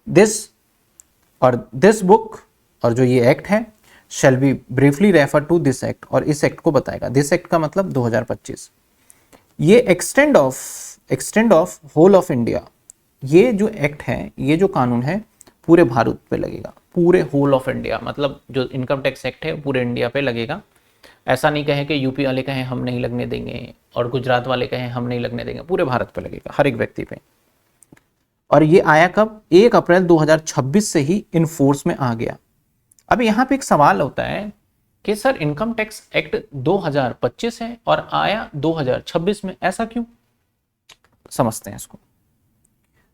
S1: दिस बुक, और जो ये एक्ट है, shall be briefly refer to this act, और इस एक्ट को बताएगा। दिस एक्ट का मतलब 2025। ये extend of whole of India, ये जो एक्ट है, ये जो कानून है पूरे भारत पे लगेगा, पूरे होल ऑफ इंडिया, मतलब जो इनकम टैक्स एक्ट है पूरे इंडिया पे लगेगा। ऐसा नहीं कहे कि यूपी वाले कहें हम नहीं लगने देंगे, और गुजरात वाले कहें हम नहीं लगने देंगे, पूरे भारत पे लगेगा, हर एक व्यक्ति पे। और ये आया कब, 1 अप्रैल 2026 से ही इन फोर्स में आ गया। अब यहाँ पे एक सवाल होता है कि सर इनकम टैक्स एक्ट 2025 है और आया 2026 में, ऐसा क्यों? समझते हैं इसको,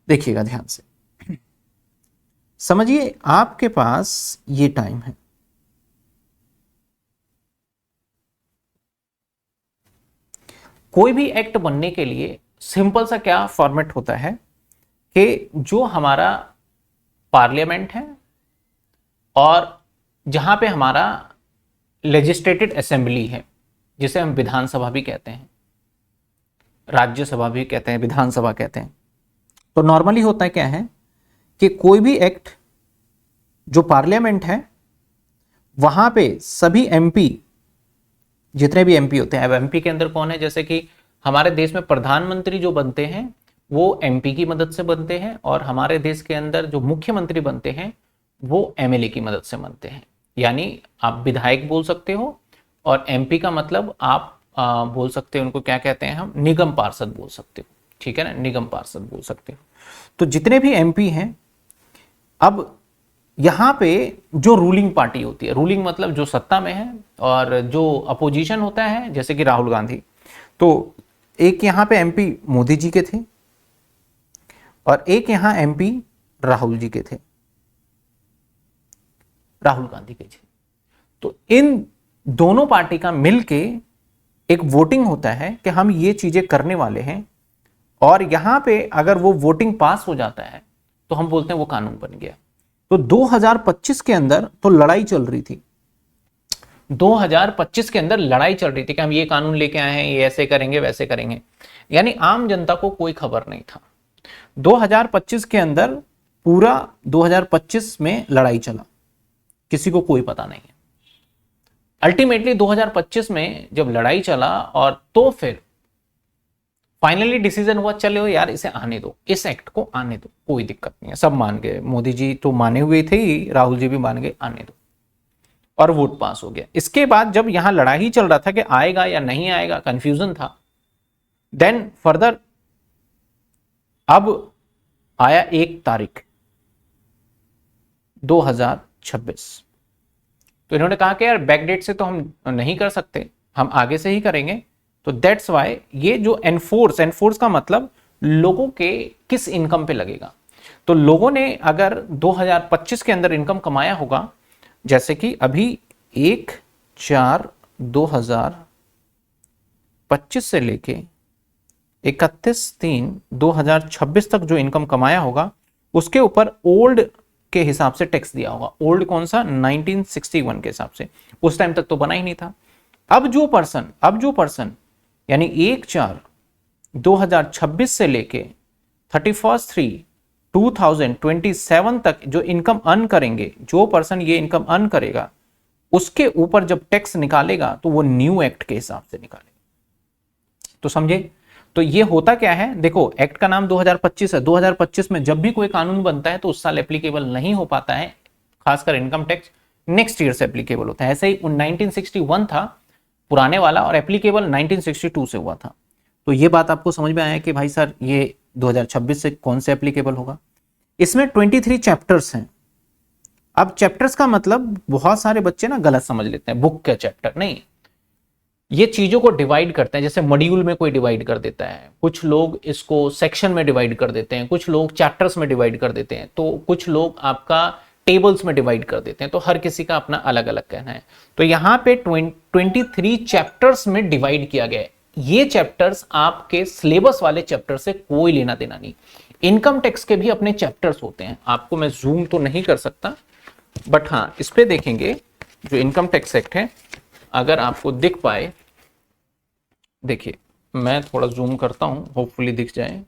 S1: देखिएगा ध्यान से, समझिए। आपके पास ये टाइम है, कोई भी एक्ट बनने के लिए सिंपल सा क्या फॉर्मेट होता है कि जो हमारा पार्लियामेंट है, और जहां पे हमारा लेजिस्लेटिव असेंबली है, जिसे हम विधानसभा भी कहते हैं, राज्यसभा भी कहते हैं, विधानसभा कहते हैं। तो नॉर्मली होता है क्या है कि कोई भी एक्ट जो पार्लियामेंट है, वहां पे सभी एमपी, जितने भी एमपी होते हैं, अब एमपी के अंदर कौन है, जैसे कि हमारे देश में प्रधानमंत्री जो बनते हैं वो एमपी की मदद से बनते हैं, और हमारे देश के अंदर जो मुख्यमंत्री बनते हैं वो एमएलए की मदद से बनते हैं। यानी आप विधायक बोल सकते हो, और एमपी का मतलब आप बोल सकते हो उनको क्या कहते हैं, हम निगम पार्षद बोल सकते हो, ठीक है ना, निगम पार्षद बोल सकते हो। तो जितने भी एमपी हैं, अब यहां पे जो रूलिंग पार्टी होती है, रूलिंग मतलब जो सत्ता में है, और जो अपोजिशन होता है जैसे कि राहुल गांधी, तो एक यहां पे एमपी मोदी जी के थे और एक यहां एमपी राहुल जी के थे, राहुल गांधी के थे। तो इन दोनों पार्टी का मिलके एक वोटिंग होता है कि हम ये चीजें करने वाले हैं, और यहां पे अगर वो वोटिंग पास हो जाता है तो हम बोलते हैं वो कानून बन गया। तो 2025 के अंदर तो लड़ाई चल रही थी, 2025 के अंदर लड़ाई चल रही थी कि हम ये कानून लेके आए हैं, ये ऐसे करेंगे वैसे करेंगे, यानी आम जनता को कोई खबर नहीं था। 2025 के अंदर पूरा 2025 में लड़ाई चला, किसी को कोई पता नहीं है। अल्टीमेटली 2025 में जब लड़ाई चला, और तो फिर फाइनली डिसीजन हुआ, चलो यार इसे आने दो, इस एक्ट को आने दो, कोई दिक्कत नहीं है। सब मान गए, मोदी जी तो माने हुए थे ही, राहुल जी भी मान गए, आने दो, और वोट पास हो गया। इसके बाद जब यहां लड़ाई चल रहा था कि आएगा या नहीं आएगा, कंफ्यूजन था, देन फर्दर अब आया 1 तारीख 2026। तो इन्होंने कहा कि यार बैकडेट से तो हम नहीं कर सकते, हम आगे से ही करेंगे। तो दैट्स वाई ये जो एनफोर्स का मतलब लोगों के किस इनकम पे लगेगा। तो लोगों ने अगर 2025 के अंदर इनकम कमाया होगा, जैसे कि अभी 1/4/2025 से लेके 31/3/2026 तक जो इनकम कमाया होगा, उसके ऊपर ओल्ड के हिसाब से टैक्स दिया होगा। ओल्ड कौन सा, 1961 के हिसाब से, उस टाइम तक तो बना ही नहीं था। अब जो पर्सन यानी 1/4/2026 से लेके 31/3/2027 तक जो इनकम अर्न करेंगे, जो पर्सन ये इनकम अर्न करेगा, उसके ऊपर जब टैक्स निकालेगा तो वो न्यू एक्ट के हिसाब से निकालेगा। तो समझे। तो ये होता क्या है, देखो एक्ट का नाम 2025 है, 2025 में जब भी कोई कानून बनता है तो उस साल एप्लीकेबल नहीं हो पाता है, खासकर इनकम टैक्स नेक्स्ट ईयर से एप्लीकेबल होता है। ऐसे ही 1961 था पुराने वाला, और एप्लीकेबल 1962 से हुआ था। तो ये बात आपको समझ में आया कि भाई सर ये 2026 से कौन से एप्लीकेबल होगा। इसमें 23 चैप्टर्स हैं। अब चैप्टर्स का मतलब बहुत सारे बच्चे ना गलत समझ लेते हैं, बुक का चैप्टर नहीं, ये चीजों को डिवाइड करते हैं। जैसे मॉड्यूल में कोई डिवाइड कर देता है, कुछ लोग इसको सेक्शन में डिवाइड कर देते हैं, कुछ लोग चैप्टर्स में डिवाइड कर देते हैं, तो कुछ लोग आपका टेबल्स में डिवाइड कर देते हैं। तो हर किसी का अपना अलग अलग कहना है। तो यहाँ पे 23 चैप्टर्स में डिवाइड किया गया है। ये चैप्टर्स आपके सिलेबस वाले चैप्टर से कोई लेना देना नहीं। इनकम टैक्स के भी अपने चैप्टर्स होते हैं, आपको मैं जूम तो नहीं कर सकता, बट हाँ इस पे देखेंगे जो इनकम टैक्स एक्ट है, अगर आपको दिख पाए, देखिए मैं थोड़ा जूम करता हूं, होपफुली दिख जाए।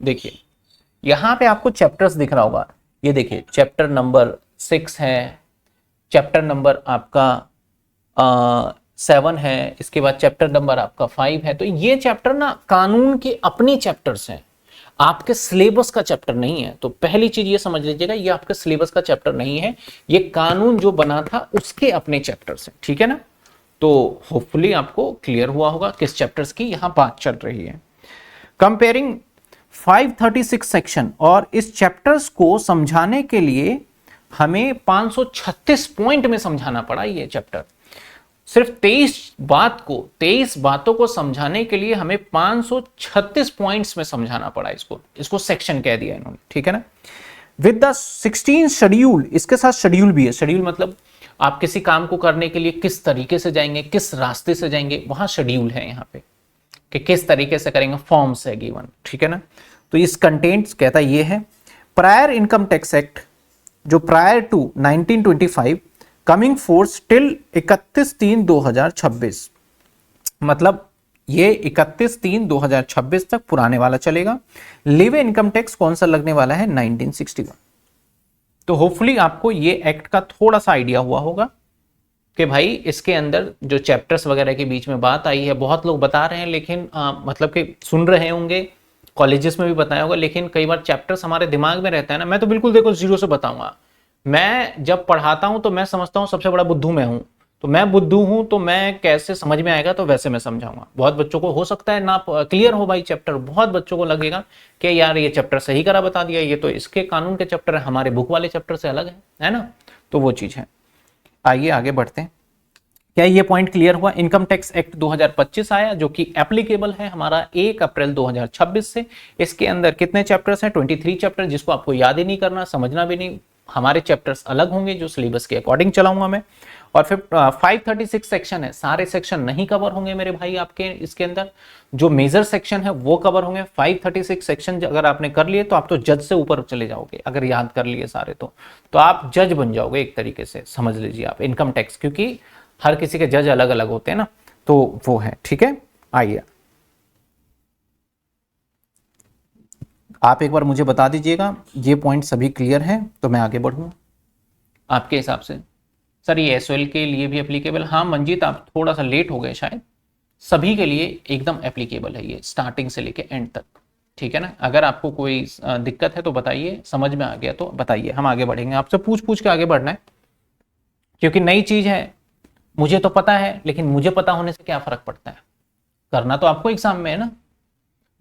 S1: देखिए यहां पे आपको चैप्टर्स दिख रहा होगा, ये देखिए चैप्टर नंबर 6 है, चैप्टर नंबर आपका 7 है, इसके बाद चैप्टर नंबर आपका 5 है। तो ये चैप्टर ना कानून के अपने चैप्टर्स हैं, आपके सिलेबस का चैप्टर नहीं है। तो पहली चीज ये समझ लीजिएगा, ये आपके सिलेबस का चैप्टर नहीं है, ये कानून जो बना था उसके अपने चैप्टर्स हैं, ठीक है ना। तो होपफुली आपको क्लियर हुआ होगा किस चैप्टर्स की यहां बात चल रही है। कंपेयरिंग 536 सेक्शन, और इस चैप्टर्स को समझाने के लिए हमें 536 पॉइंट में समझाना पड़ा। ये चैप्टर सिर्फ 23 बातों को समझाने के लिए हमें 536 पॉइंट्स में समझाना पड़ा। इसको सेक्शन कह दिया इन्होंने, ठीक है ना। विद द 16 शेड्यूल, इसके साथ शेड्यूल भी है। शेड्यूल मतलब आप किसी काम को करने के लिए किस तरीके से जाएंगे, किस रास्ते से जाएंगे, वहां शेड्यूल है यहाँ पे कि किस तरीके से करेंगे, फॉर्म्स है गिवन, ठीक है ना। तो इस कंटेंट्स कहता ये है, प्रायर इनकम टैक्स एक्ट जो prior to 1925 coming force till 31/3/2026, मतलब ये 31/3/2026 तक पुराने वाला चलेगा। लिव इनकम टैक्स कौन सा लगने वाला है, 1961। तो होपफुली आपको ये एक्ट का थोड़ा सा आइडिया हुआ होगा। कि भाई इसके अंदर जो चैप्टर्स वगैरह के बीच में बात आई है, बहुत लोग बता रहे हैं, लेकिन मतलब कि सुन रहे होंगे, कॉलेजेस में भी बताया होगा, लेकिन कई बार चैप्टर्स हमारे दिमाग में रहता है ना। मैं तो बिल्कुल देखो जीरो से बताऊंगा। मैं जब पढ़ाता हूं तो मैं समझता हूं सबसे बड़ा बुद्धू मैं हूं, तो मैं बुद्धू हूं तो मैं कैसे समझ में आएगा तो वैसे मैं समझाऊंगा। बहुत बच्चों को हो सकता है ना क्लियर हो भाई चैप्टर, बहुत बच्चों को लगेगा कि यार ये चैप्टर सही करा बता दिया, ये तो इसके कानून के चैप्टर है, हमारे बुक वाले चैप्टर से अलग है ना। तो वो चीज है। आइए आगे बढ़ते हैं। क्या ये पॉइंट क्लियर हुआ? इनकम टैक्स एक्ट 2025 आया जो कि एप्लीकेबल है हमारा 1 अप्रैल 2026 से। इसके अंदर कितने चैप्टर्स हैं? 23 चैप्टर, जिसको आपको याद ही नहीं करना, समझना भी नहीं। हमारे चैप्टर्स अलग होंगे जो सिलेबस के अकॉर्डिंग चलाऊंगा मैं। और फिर 536 सेक्शन है, सारे सेक्शन नहीं कवर होंगे मेरे भाई आपके इसके अंदर, जो मेजर सेक्शन है वो कवर होंगे। 536 सेक्शन अगर आपने कर लिए तो आप तो जज से ऊपर चले जाओगे, अगर याद कर लिए सारे तो आप जज बन जाओगे एक तरीके से, समझ लीजिए आप इनकम टैक्स, क्योंकि हर किसी के जज अलग अलग होते हैं ना, तो वो है। ठीक है, आइए आप एक बार मुझे बता दीजिएगा ये पॉइंट सभी क्लियर है तो मैं आगे बढ़ूँ आपके हिसाब से। सर ये एसओएल के लिए भी एप्लीकेबल? हाँ मंजीत, आप थोड़ा सा लेट हो गए शायद, सभी के लिए एकदम एप्लीकेबल है ये, स्टार्टिंग से लेके एंड तक। ठीक है ना, अगर आपको कोई दिक्कत है तो बताइए, समझ में आ गया तो बताइए, हम आगे बढ़ेंगे। आपसे पूछ पूछ के आगे बढ़ना है, क्योंकि नई चीज है। मुझे तो पता है, लेकिन मुझे पता होने से क्या फर्क पड़ता है, करना तो आपको एग्जाम में है ना।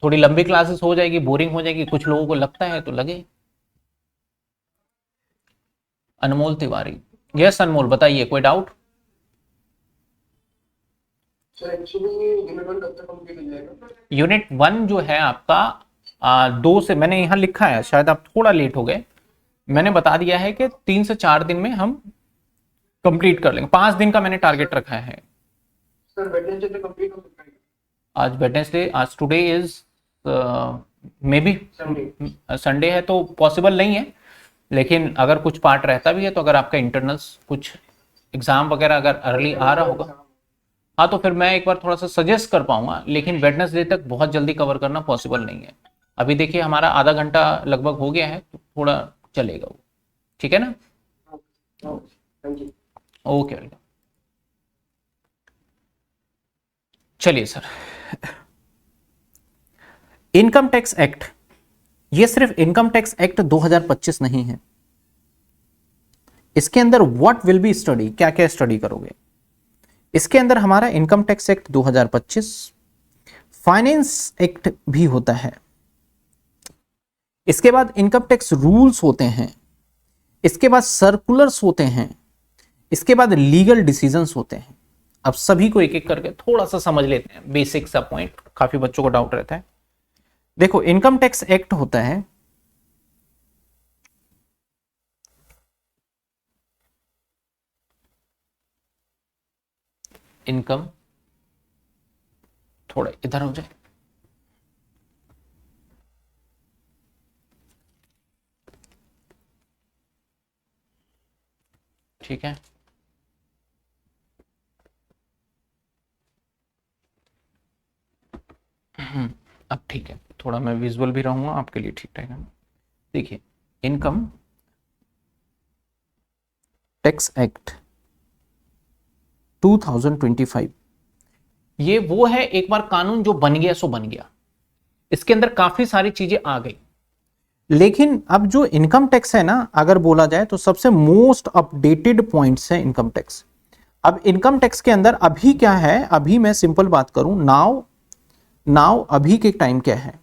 S1: थोड़ी लंबी क्लासेस हो जाएगी, बोरिंग हो जाएगी, कुछ लोगों को लगता है तो लगे। अनमोल तिवारी, यस अनमोल बताइए, कोई डाउट? यूनिट 1 जो है आपका 2 से, मैंने यहां लिखा है, शायद आप थोड़ा लेट हो गए, मैंने बता दिया है कि 3 से 4 दिन में हम कंप्लीट कर लेंगे। 5 दिन का मैंने टारगेट रखा है। सर वेडनेसडे तक कंप्लीट हो सकता है? आज वेडनेसडे, आज today is may be Sunday है तो पॉसिबल नहीं है, लेकिन अगर कुछ पार्ट रहता भी है तो अगर आपका इंटरनल्स कुछ एग्जाम वगैरह अगर अर्ली आ रहा होगा, हाँ तो फिर मैं एक बार थोड़ा सा सजेस्ट कर पाऊंगा, लेकिन वेडनेसडे तक बहुत जल्दी कवर करना पॉसिबल नहीं है। अभी देखिए हमारा आधा घंटा लगभग हो गया है, तो थोड़ा चलेगा वो। ठीक है ना, ओके वेलकम। चलिए सर, इनकम टैक्स एक्ट, ये सिर्फ इनकम टैक्स एक्ट 2025 नहीं है, इसके अंदर व्हाट विल बी स्टडी, क्या क्या स्टडी करोगे। इसके अंदर हमारा income tax act 2025, finance act भी होता है, इसके बाद इनकम टैक्स रूल्स होते हैं, इसके बाद सर्कुलर्स होते हैं, इसके बाद लीगल डिसीजंस होते हैं। अब सभी को एक एक करके थोड़ा सा समझ लेते हैं, बेसिक सा पॉइंट, काफी बच्चों को डाउट रहता है। देखो इनकम टैक्स एक्ट होता है, इनकम, थोड़ा इधर हो जाए, ठीक है। अब ठीक है, थोड़ा मैं विजुअल भी रहूंगा आपके लिए, ठीक रहेगा। देखिए इनकम टैक्स एक्ट 2025, ये वो है एक बार कानून जो बन गया सो बन गया, इसके अंदर काफी सारी चीजें आ गई। लेकिन अब जो इनकम टैक्स है ना, अगर बोला जाए तो सबसे मोस्ट अपडेटेड पॉइंट्स है इनकम टैक्स। अब इनकम टैक्स के अंदर अभी क्या है, अभी मैं सिंपल बात करूं, नाउ अभी के टाइम क्या है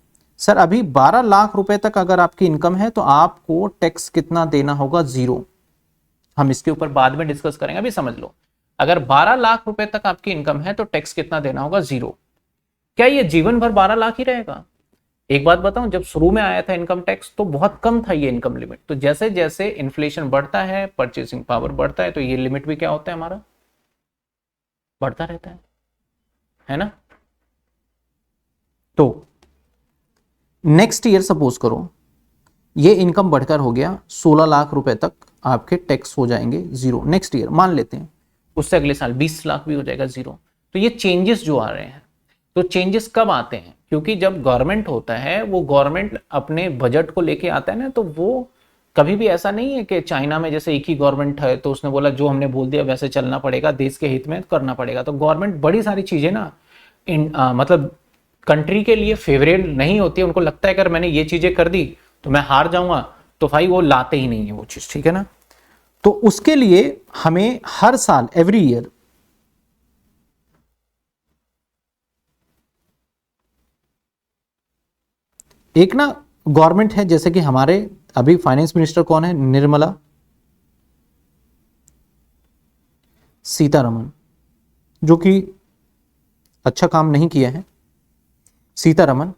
S1: सर, अभी 12 लाख रुपए तक अगर आपकी इनकम है तो आपको टैक्स कितना देना होगा? 0। हम इसके ऊपर बाद में डिस्कस करेंगे, अभी समझ लो, अगर 12 लाख रुपए तक आपकी इनकम है तो टैक्स कितना देना होगा? 0। क्या ये जीवन भर 12 लाख ही रहेगा? एक बात बताऊं, जब शुरू में आया था इनकम टैक्स तो बहुत कम था ये इनकम लिमिट, तो जैसे जैसे इन्फ्लेशन बढ़ता है, परचेसिंग पावर बढ़ता है, तो ये लिमिट भी क्या होता है हमारा, बढ़ता रहता है ना। तो नेक्स्ट ईयर सपोज करो ये इनकम बढ़कर हो गया 16 लाख रुपए तक, आपके टैक्स हो जाएंगे 0 नेक्स्ट ईयर, मान लेते हैं। उससे अगले साल 20 लाख भी हो जाएगा 0। तो ये चेंजेस जो आ रहे हैं, तो चेंजेस कब आते हैं? क्योंकि जब गवर्नमेंट होता है, वो गवर्नमेंट अपने बजट को लेके आता है ना, तो वो कभी भी ऐसा नहीं है कि चाइना में जैसे एक ही गवर्नमेंट है तो उसने बोला जो हमने बोल दिया वैसे चलना पड़ेगा, देश के हित में करना पड़ेगा। तो गवर्नमेंट बड़ी सारी चीजें ना मतलब कंट्री के लिए फेवरेट नहीं होती है। उनको लगता है अगर मैंने ये चीजें कर दी तो मैं हार जाऊंगा, तो भाई वो लाते ही नहीं है वो चीज, ठीक है ना। तो उसके लिए हमें हर साल एवरी ईयर एक ना गवर्नमेंट है, जैसे कि हमारे अभी फाइनेंस मिनिस्टर कौन है, निर्मला सीतारमण, जो कि अच्छा काम नहीं किया है, सीतारमण।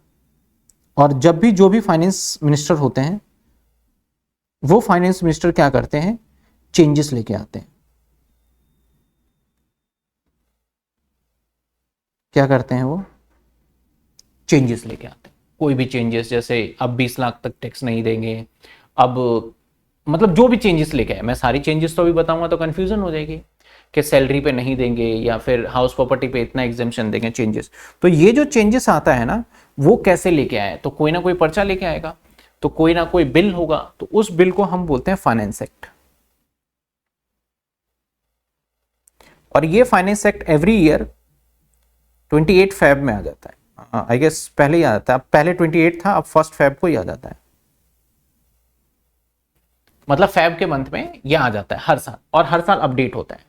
S1: और जब भी जो भी फाइनेंस मिनिस्टर होते हैं वो फाइनेंस मिनिस्टर क्या करते हैं, चेंजेस लेके आते हैं। क्या करते हैं वो, चेंजेस लेके आते हैं। कोई भी चेंजेस, जैसे अब 20 लाख तक टैक्स नहीं देंगे, अब मतलब जो भी चेंजेस लेके आए, मैं सारी चेंजेस तो अभी बताऊंगा तो कंफ्यूजन हो जाएगी कि सैलरी पे नहीं देंगे या फिर हाउस प्रॉपर्टी पे इतना एग्जेम्पशन देंगे, चेंजेस। तो ये जो चेंजेस आता है ना, वो कैसे लेके आए, तो कोई ना कोई पर्चा लेके आएगा, तो कोई ना कोई बिल होगा, तो उस बिल को हम बोलते हैं फाइनेंस एक्ट। और ये finance act every year 28 Feb में आ जाता है, आई गेस पहले ही आ जाता है। पहले 28 था, अब 1 फेब को ही आ जाता है, मतलब फेब के मंथ में यह आ जाता है हर साल, और हर साल अपडेट होता है।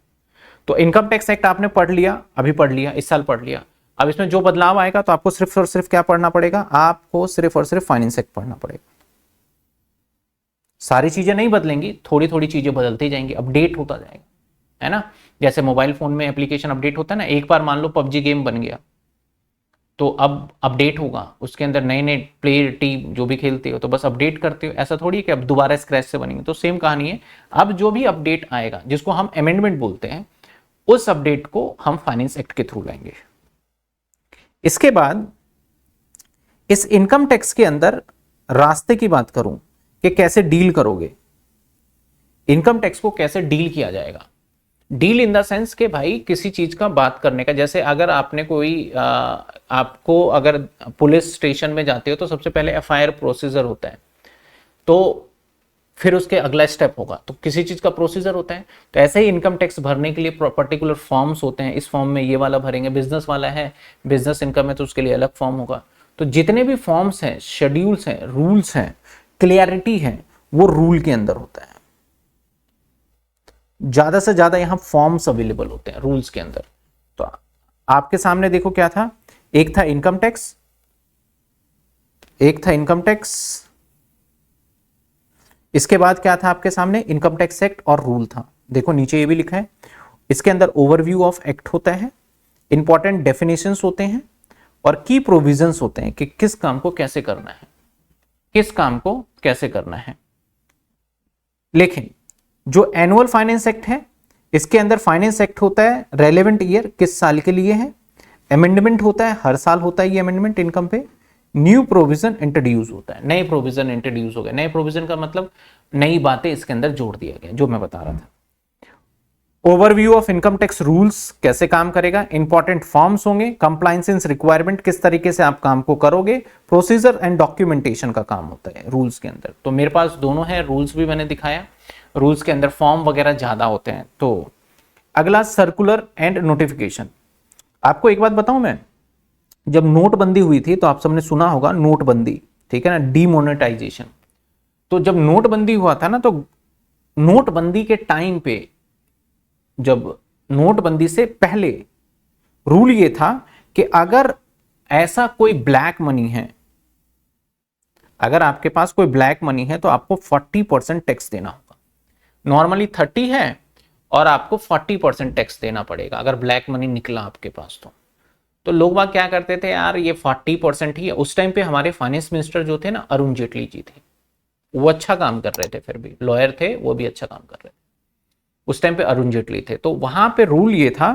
S1: तो इनकम टैक्स एक्ट आपने पढ़ लिया, अभी पढ़ लिया, इस साल पढ़ लिया। अब इसमें जो बदलाव आएगा तो आपको सिर्फ और सिर्फ क्या पढ़ना पड़ेगा, आपको सिर्फ और सिर्फ फाइनेंस एक्ट पढ़ना पड़ेगा। सारी चीजें नहीं बदलेंगी, थोड़ी थोड़ी चीजें बदलती जाएंगी, अपडेट होता जाएगा, है ना। जैसे मोबाइल फोन में एप्लीकेशन अपडेट होता है ना, एक बार मान लो पबजी गेम बन गया तो अब अपडेट होगा, उसके अंदर नए नए प्लेयर टीम जो भी खेलते हो तो बस अपडेट करते हो, ऐसा थोड़ी कि अब दोबारा स्क्रैच से बनेंगे। तो सेम कहानी है, अब जो भी अपडेट आएगा जिसको हम अमेंडमेंट बोलते हैं, उस अपडेट को हम फाइनेंस एक्ट के थ्रू लाएंगे। इसके बाद इस इनकम टैक्स के अंदर रास्ते की बात करूं कि कैसे डील करोगे, इनकम टैक्स को कैसे डील किया जाएगा। डील इन द सेंस के भाई किसी चीज का बात करने का, जैसे अगर आपने कोई आपको अगर पुलिस स्टेशन में जाते हो तो सबसे पहले एफआईआर प्रोसीजर होता है, तो फिर उसके अगला स्टेप होगा, तो किसी चीज का प्रोसीजर होता है। तो ऐसे ही इनकम टैक्स भरने के लिए पर्टिकुलर फॉर्म्स होते हैं, इस फॉर्म में ये वाला भरेंगे, बिजनेस वाला है, बिजनेस इनकम है तो उसके लिए अलग फॉर्म होगा। तो जितने भी फॉर्म्स हैं, शेड्यूल्स हैं, रूल्स हैं, क्लियरिटी है, वो रूल के अंदर होता है। ज्यादा से ज्यादा यहां फॉर्म्स अवेलेबल होते हैं रूल्स के अंदर। तो आपके सामने देखो क्या था, एक था इनकम टैक्स, एक था इनकम टैक्स, इसके बाद क्या था आपके सामने, इनकम टैक्स एक्ट और रूल था। देखो नीचे ये भी लिखा है, इसके अंदर ओवरव्यू ऑफ एक्ट होता है, इंपॉर्टेंट डेफिनेशंस होते हैं और की प्रोविजंस होते हैं कि किस काम को कैसे करना है, किस काम को कैसे करना है। लेकिन जो एनुअल फाइनेंस एक्ट है, इसके अंदर फाइनेंस एक्ट होता है रेलेवेंट ईयर, किस साल के लिए है, अमेंडमेंट होता है, हर साल होता है ये अमेंडमेंट इनकम पे, न्यू प्रोविजन इंट्रोड्यूस होता है, नए प्रोविजन इंट्रोड्यूस हो गए। नए प्रोविजन का मतलब नई बातें इसके अंदर जोड़ दिया गया, जो मैं बता रहा था। Overview of income tax rules, कैसे काम करेगा, इंपॉर्टेंट फॉर्म्स होंगे, कंप्लायंस रिक्वायरमेंट, किस तरीके से आप काम को करोगे, प्रोसीजर एंड डॉक्यूमेंटेशन का काम होता है रूल्स के अंदर। तो मेरे पास दोनों है, रूल्स भी मैंने दिखाया, रूल्स के अंदर फॉर्म वगैरह ज्यादा होते हैं। तो अगला सर्कुलर एंड नोटिफिकेशन। आपको एक बात बताऊं मैं, जब नोटबंदी हुई थी तो आप सबने सुना होगा नोटबंदी, ठीक है ना, डीमोनेटाइजेशन। तो जब नोटबंदी हुआ था ना, तो नोटबंदी के टाइम पे, जब नोटबंदी से पहले रूल ये था कि अगर ऐसा कोई ब्लैक मनी है, अगर आपके पास कोई ब्लैक मनी है तो आपको 40% टैक्स देना होगा। नॉर्मली 30 है और आपको 40% टैक्स देना पड़ेगा अगर ब्लैक मनी निकला आपके पास। तो लोग बाग क्या करते थे, यार ये 40% ही है। उस टाइम पे हमारे फाइनेंस मिनिस्टर जो थे ना, अरुण जेटली जी थे, वो अच्छा काम कर रहे थे, फिर भी लॉयर थे, वो भी अच्छा काम कर रहे थे। उस टाइम पे अरुण जेटली थे, तो वहां पे रूल ये था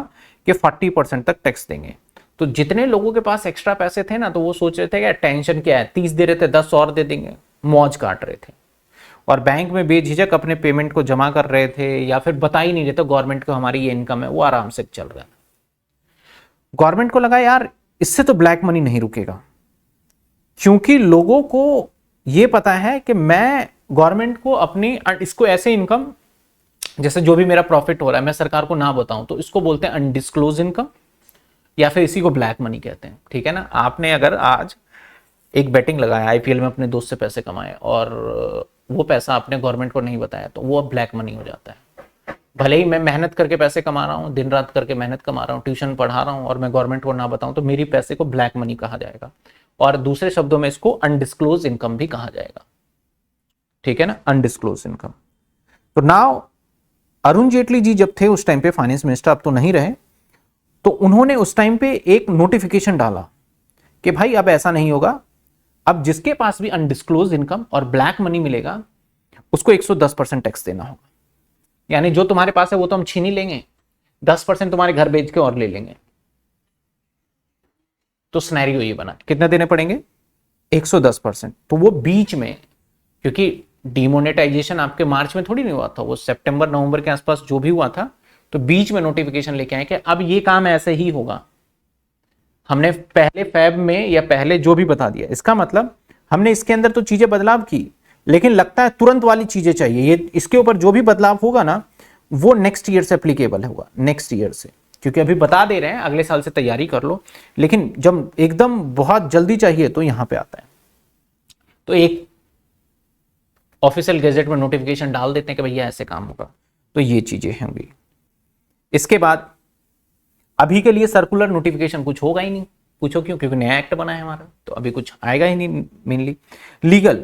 S1: कि 40% तक टैक्स देंगे। तो जितने लोगों के पास एक्स्ट्रा पैसे थे ना, तो वो सोच रहे थे कि टेंशन क्या है, 30 दे रहे थे, 10 और दे देंगे, मौज काट रहे थे। और बैंक में बेझिझक अपने पेमेंट को जमा कर रहे थे, या फिर बता ही नहीं रहे थे गवर्नमेंट को हमारी ये इनकम है, वो आराम से चल रहा था। गवर्नमेंट को लगा यार इससे तो ब्लैक मनी नहीं रुकेगा, क्योंकि लोगों को ये पता है कि मैं गवर्नमेंट को अपनी इसको ऐसे इनकम, जैसे जो भी मेरा प्रॉफिट हो रहा है मैं सरकार को ना बताऊं तो इसको बोलते हैं अनडिस्क्लोज इनकम, या फिर इसी को ब्लैक मनी कहते हैं। ठीक है ना, आपने अगर आज एक बेटिंग लगाया आईपीएल में, अपने दोस्त से पैसे कमाए और वो पैसा आपने गवर्नमेंट को नहीं बताया, तो वो अब ब्लैक मनी हो जाता है। भले ही मैं मेहनत करके पैसे कमा रहा हूँ, दिन रात करके मेहनत कमा रहा हूँ, ट्यूशन पढ़ा रहा हूँ, और मैं गवर्नमेंट को ना बताऊं तो मेरी पैसे को ब्लैक मनी कहा जाएगा, और दूसरे शब्दों में इसको अनडिस्क्लोज इनकम भी कहा जाएगा। ठीक है ना, अनडिस्क्लोज इनकम। तो नाउ अरुण जेटली जी जब थे उस टाइम पे फाइनेंस मिनिस्टर, अब तो नहीं रहे, तो उन्होंने उस टाइम पे एक नोटिफिकेशन डाला कि भाई अब ऐसा नहीं होगा, अब जिसके पास भी अनडिस्क्लोज इनकम और ब्लैक मनी मिलेगा उसको 110% टैक्स देना होगा। यानी जो तुम्हारे पास है वो तो हम छीन ही लेंगे, 10% तुम्हारे घर बेच के और ले लेंगे। तो सिनेरियो ये बना, कितने देने पड़ेंगे? 110%। तो वो बीच में, क्योंकि डिमोनेटाइजेशन आपके मार्च में थोड़ी नहीं हुआ था, वो सितंबर नवंबर के आसपास जो भी हुआ था, तो बीच में नोटिफिकेशन लेके आए कि अब ये काम ऐसे ही होगा। हमने पहले फेब में या पहले जो भी बता दिया, इसका मतलब हमने इसके अंदर तो चीजें बदलाव की, लेकिन लगता है तुरंत वाली चीजें चाहिए। ये इसके ऊपर जो भी बदलाव होगा ना वो नेक्स्ट ईयर से एप्लीकेबल होगा, नेक्स्ट ईयर से, क्योंकि अभी बता दे रहे हैं अगले साल से तैयारी कर लो, लेकिन जब एकदम बहुत जल्दी चाहिए तो यहां पे आता है। तो एक ऑफिशियल गैजेट में नोटिफिकेशन डाल देते हैं कि भैया ऐसे काम होगा, तो ये चीजें होंगी। इसके बाद अभी के लिए सर्कुलर नोटिफिकेशन कुछ होगा ही नहीं। पूछो क्यों? क्योंकि नया एक्ट बना है हमारा, तो अभी कुछ आएगा ही नहीं। मेनली लीगल,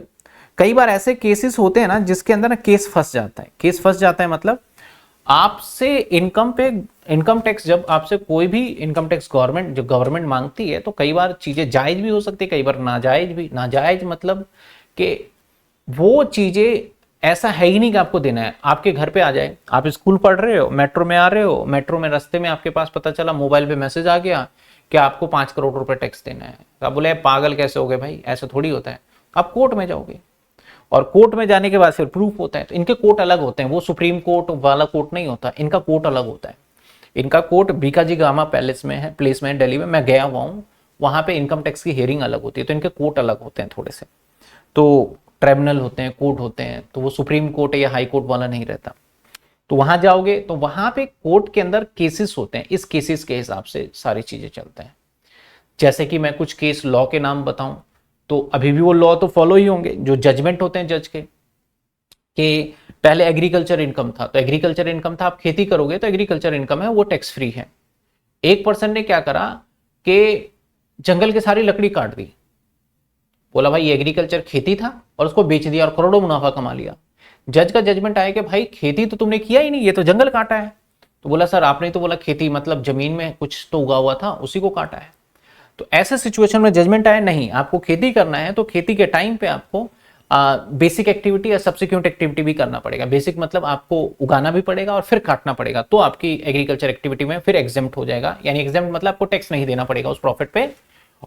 S1: कई बार ऐसे केसेस होते हैं ना जिसके अंदर ना केस फंस जाता है। केस फंस जाता है मतलब आपसे इनकम टैक्स, जब आपसे कोई भी इनकम टैक्स गवर्नमेंट मांगती है, तो कई बार चीजें जायज भी हो सकती है, कई बार नाजायज भी। नाजायज मतलब कि वो चीजें ऐसा है ही नहीं कि आपको देना है, आपके घर पे आ जाए, आप स्कूल पढ़ रहे हो, मेट्रो में आ रहे हो, मेट्रो में रास्ते में आपके पास पता चला, मोबाइल पे मैसेज आ गया कि आपको 5 करोड़ रुपए टैक्स देना है। तो आप बोले पागल कैसे हो गए भाई, ऐसा थोड़ी होता है। आप कोर्ट में जाओगे, और कोर्ट में जाने के बाद फिर प्रूफ होता है। तो इनके कोर्ट अलग होते हैं, वो सुप्रीम कोर्ट वाला कोर्ट नहीं होता, इनका कोर्ट अलग होता है। इनका कोर्ट बीकाजी गामा प्लेस में है दिल्ली में, मैं गया हुआ हूँ, वहां पे इनकम टैक्स की हियरिंग अलग होती है। तो इनके कोर्ट अलग होते हैं थोड़े से, तो ट्रिब्यूनल होते हैं, कोर्ट होते हैं, तो वो सुप्रीम कोर्ट या हाई कोर्ट वाला नहीं रहता। तो वहां जाओगे तो वहां पे कोर्ट के अंदर केसेस होते हैं, इस केसेस के हिसाब से सारी चीजें चलते हैं। जैसे कि मैं कुछ केस लॉ के नाम बताऊं, तो अभी भी वो लॉ तो फॉलो ही होंगे, जो जजमेंट होते हैं जज के, कि पहले एग्रीकल्चर इनकम था, तो एग्रीकल्चर इनकम था, आप खेती करोगे तो एग्रीकल्चर इनकम है, वो टैक्स फ्री है। एक पर्सन ने क्या करा कि जंगल की सारी लकड़ी काट दी, बोला भाई ये एग्रीकल्चर खेती था, और उसको बेच दिया और करोड़ों मुनाफा कमा लिया। जज का जजमेंट आया कि भाई खेती तो तुमने किया ही नहीं, ये तो जंगल काटा है। तो बोला सर आपने तो बोला खेती मतलब जमीन में कुछ तो उगा हुआ था, उसी को काटा है। तो ऐसे सिचुएशन में जजमेंट आया नहीं, आपको खेती करना है तो खेती के टाइम पे आपको बेसिक एक्टिविटी या सब्सिक्वेंट एक्टिविटी भी करना पड़ेगा। बेसिक मतलब आपको उगाना भी पड़ेगा और फिर काटना पड़ेगा, तो आपकी एग्रीकल्चर एक्टिविटी में फिर एग्जेम्प्ट हो जाएगा। यानी एग्जेम्प्ट मतलब आपको टैक्स नहीं देना पड़ेगा उस प्रॉफिट पे।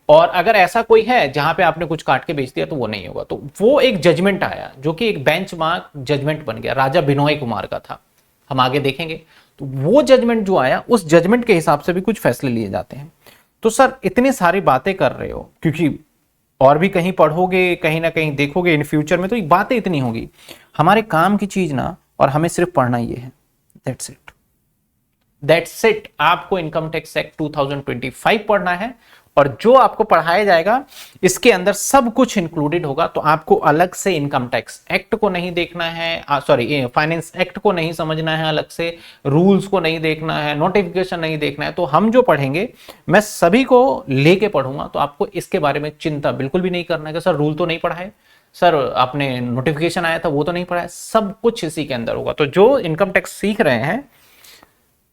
S1: और अगर ऐसा कोई है जहां पे आपने कुछ काट के बेच दिया तो वो नहीं होगा। तो वो एक जजमेंट आया जो कि एक बेंचमार्क जजमेंट बन गया, राजा बिनोय कुमार का था, हम आगे देखेंगे। तो वो जजमेंट जो आया, उस जजमेंट के हिसाब से भी कुछ फैसले लिए जाते हैं। तो सर इतनी सारी बातें कर रहे हो, क्योंकि और भी कहीं पढ़ोगे, कहीं ना कहीं देखोगे इन फ्यूचर में, तो बातें इतनी होगी। हमारे काम की चीज ना, और हमें सिर्फ पढ़ना ये है, दैट्स इट। आपको इनकम टैक्स एक्ट 2025 पढ़ना है, और जो आपको पढ़ाया जाएगा इसके अंदर सब कुछ इंक्लूडेड होगा। तो आपको अलग से इनकम टैक्स एक्ट को नहीं देखना है, सॉरी फाइनेंस एक्ट को नहीं समझना है, अलग से रूल्स को नहीं देखना है, नोटिफिकेशन नहीं देखना है। तो हम जो पढ़ेंगे मैं सभी को लेके पढ़ूंगा, तो आपको इसके बारे में चिंता बिल्कुल भी नहीं करना है कि सर रूल तो नहीं पढ़ा है, सर आपने नोटिफिकेशन आया था वो तो नहीं पढ़ा है। सब कुछ इसी के अंदर होगा। तो जो इनकम टैक्स सीख रहे हैं,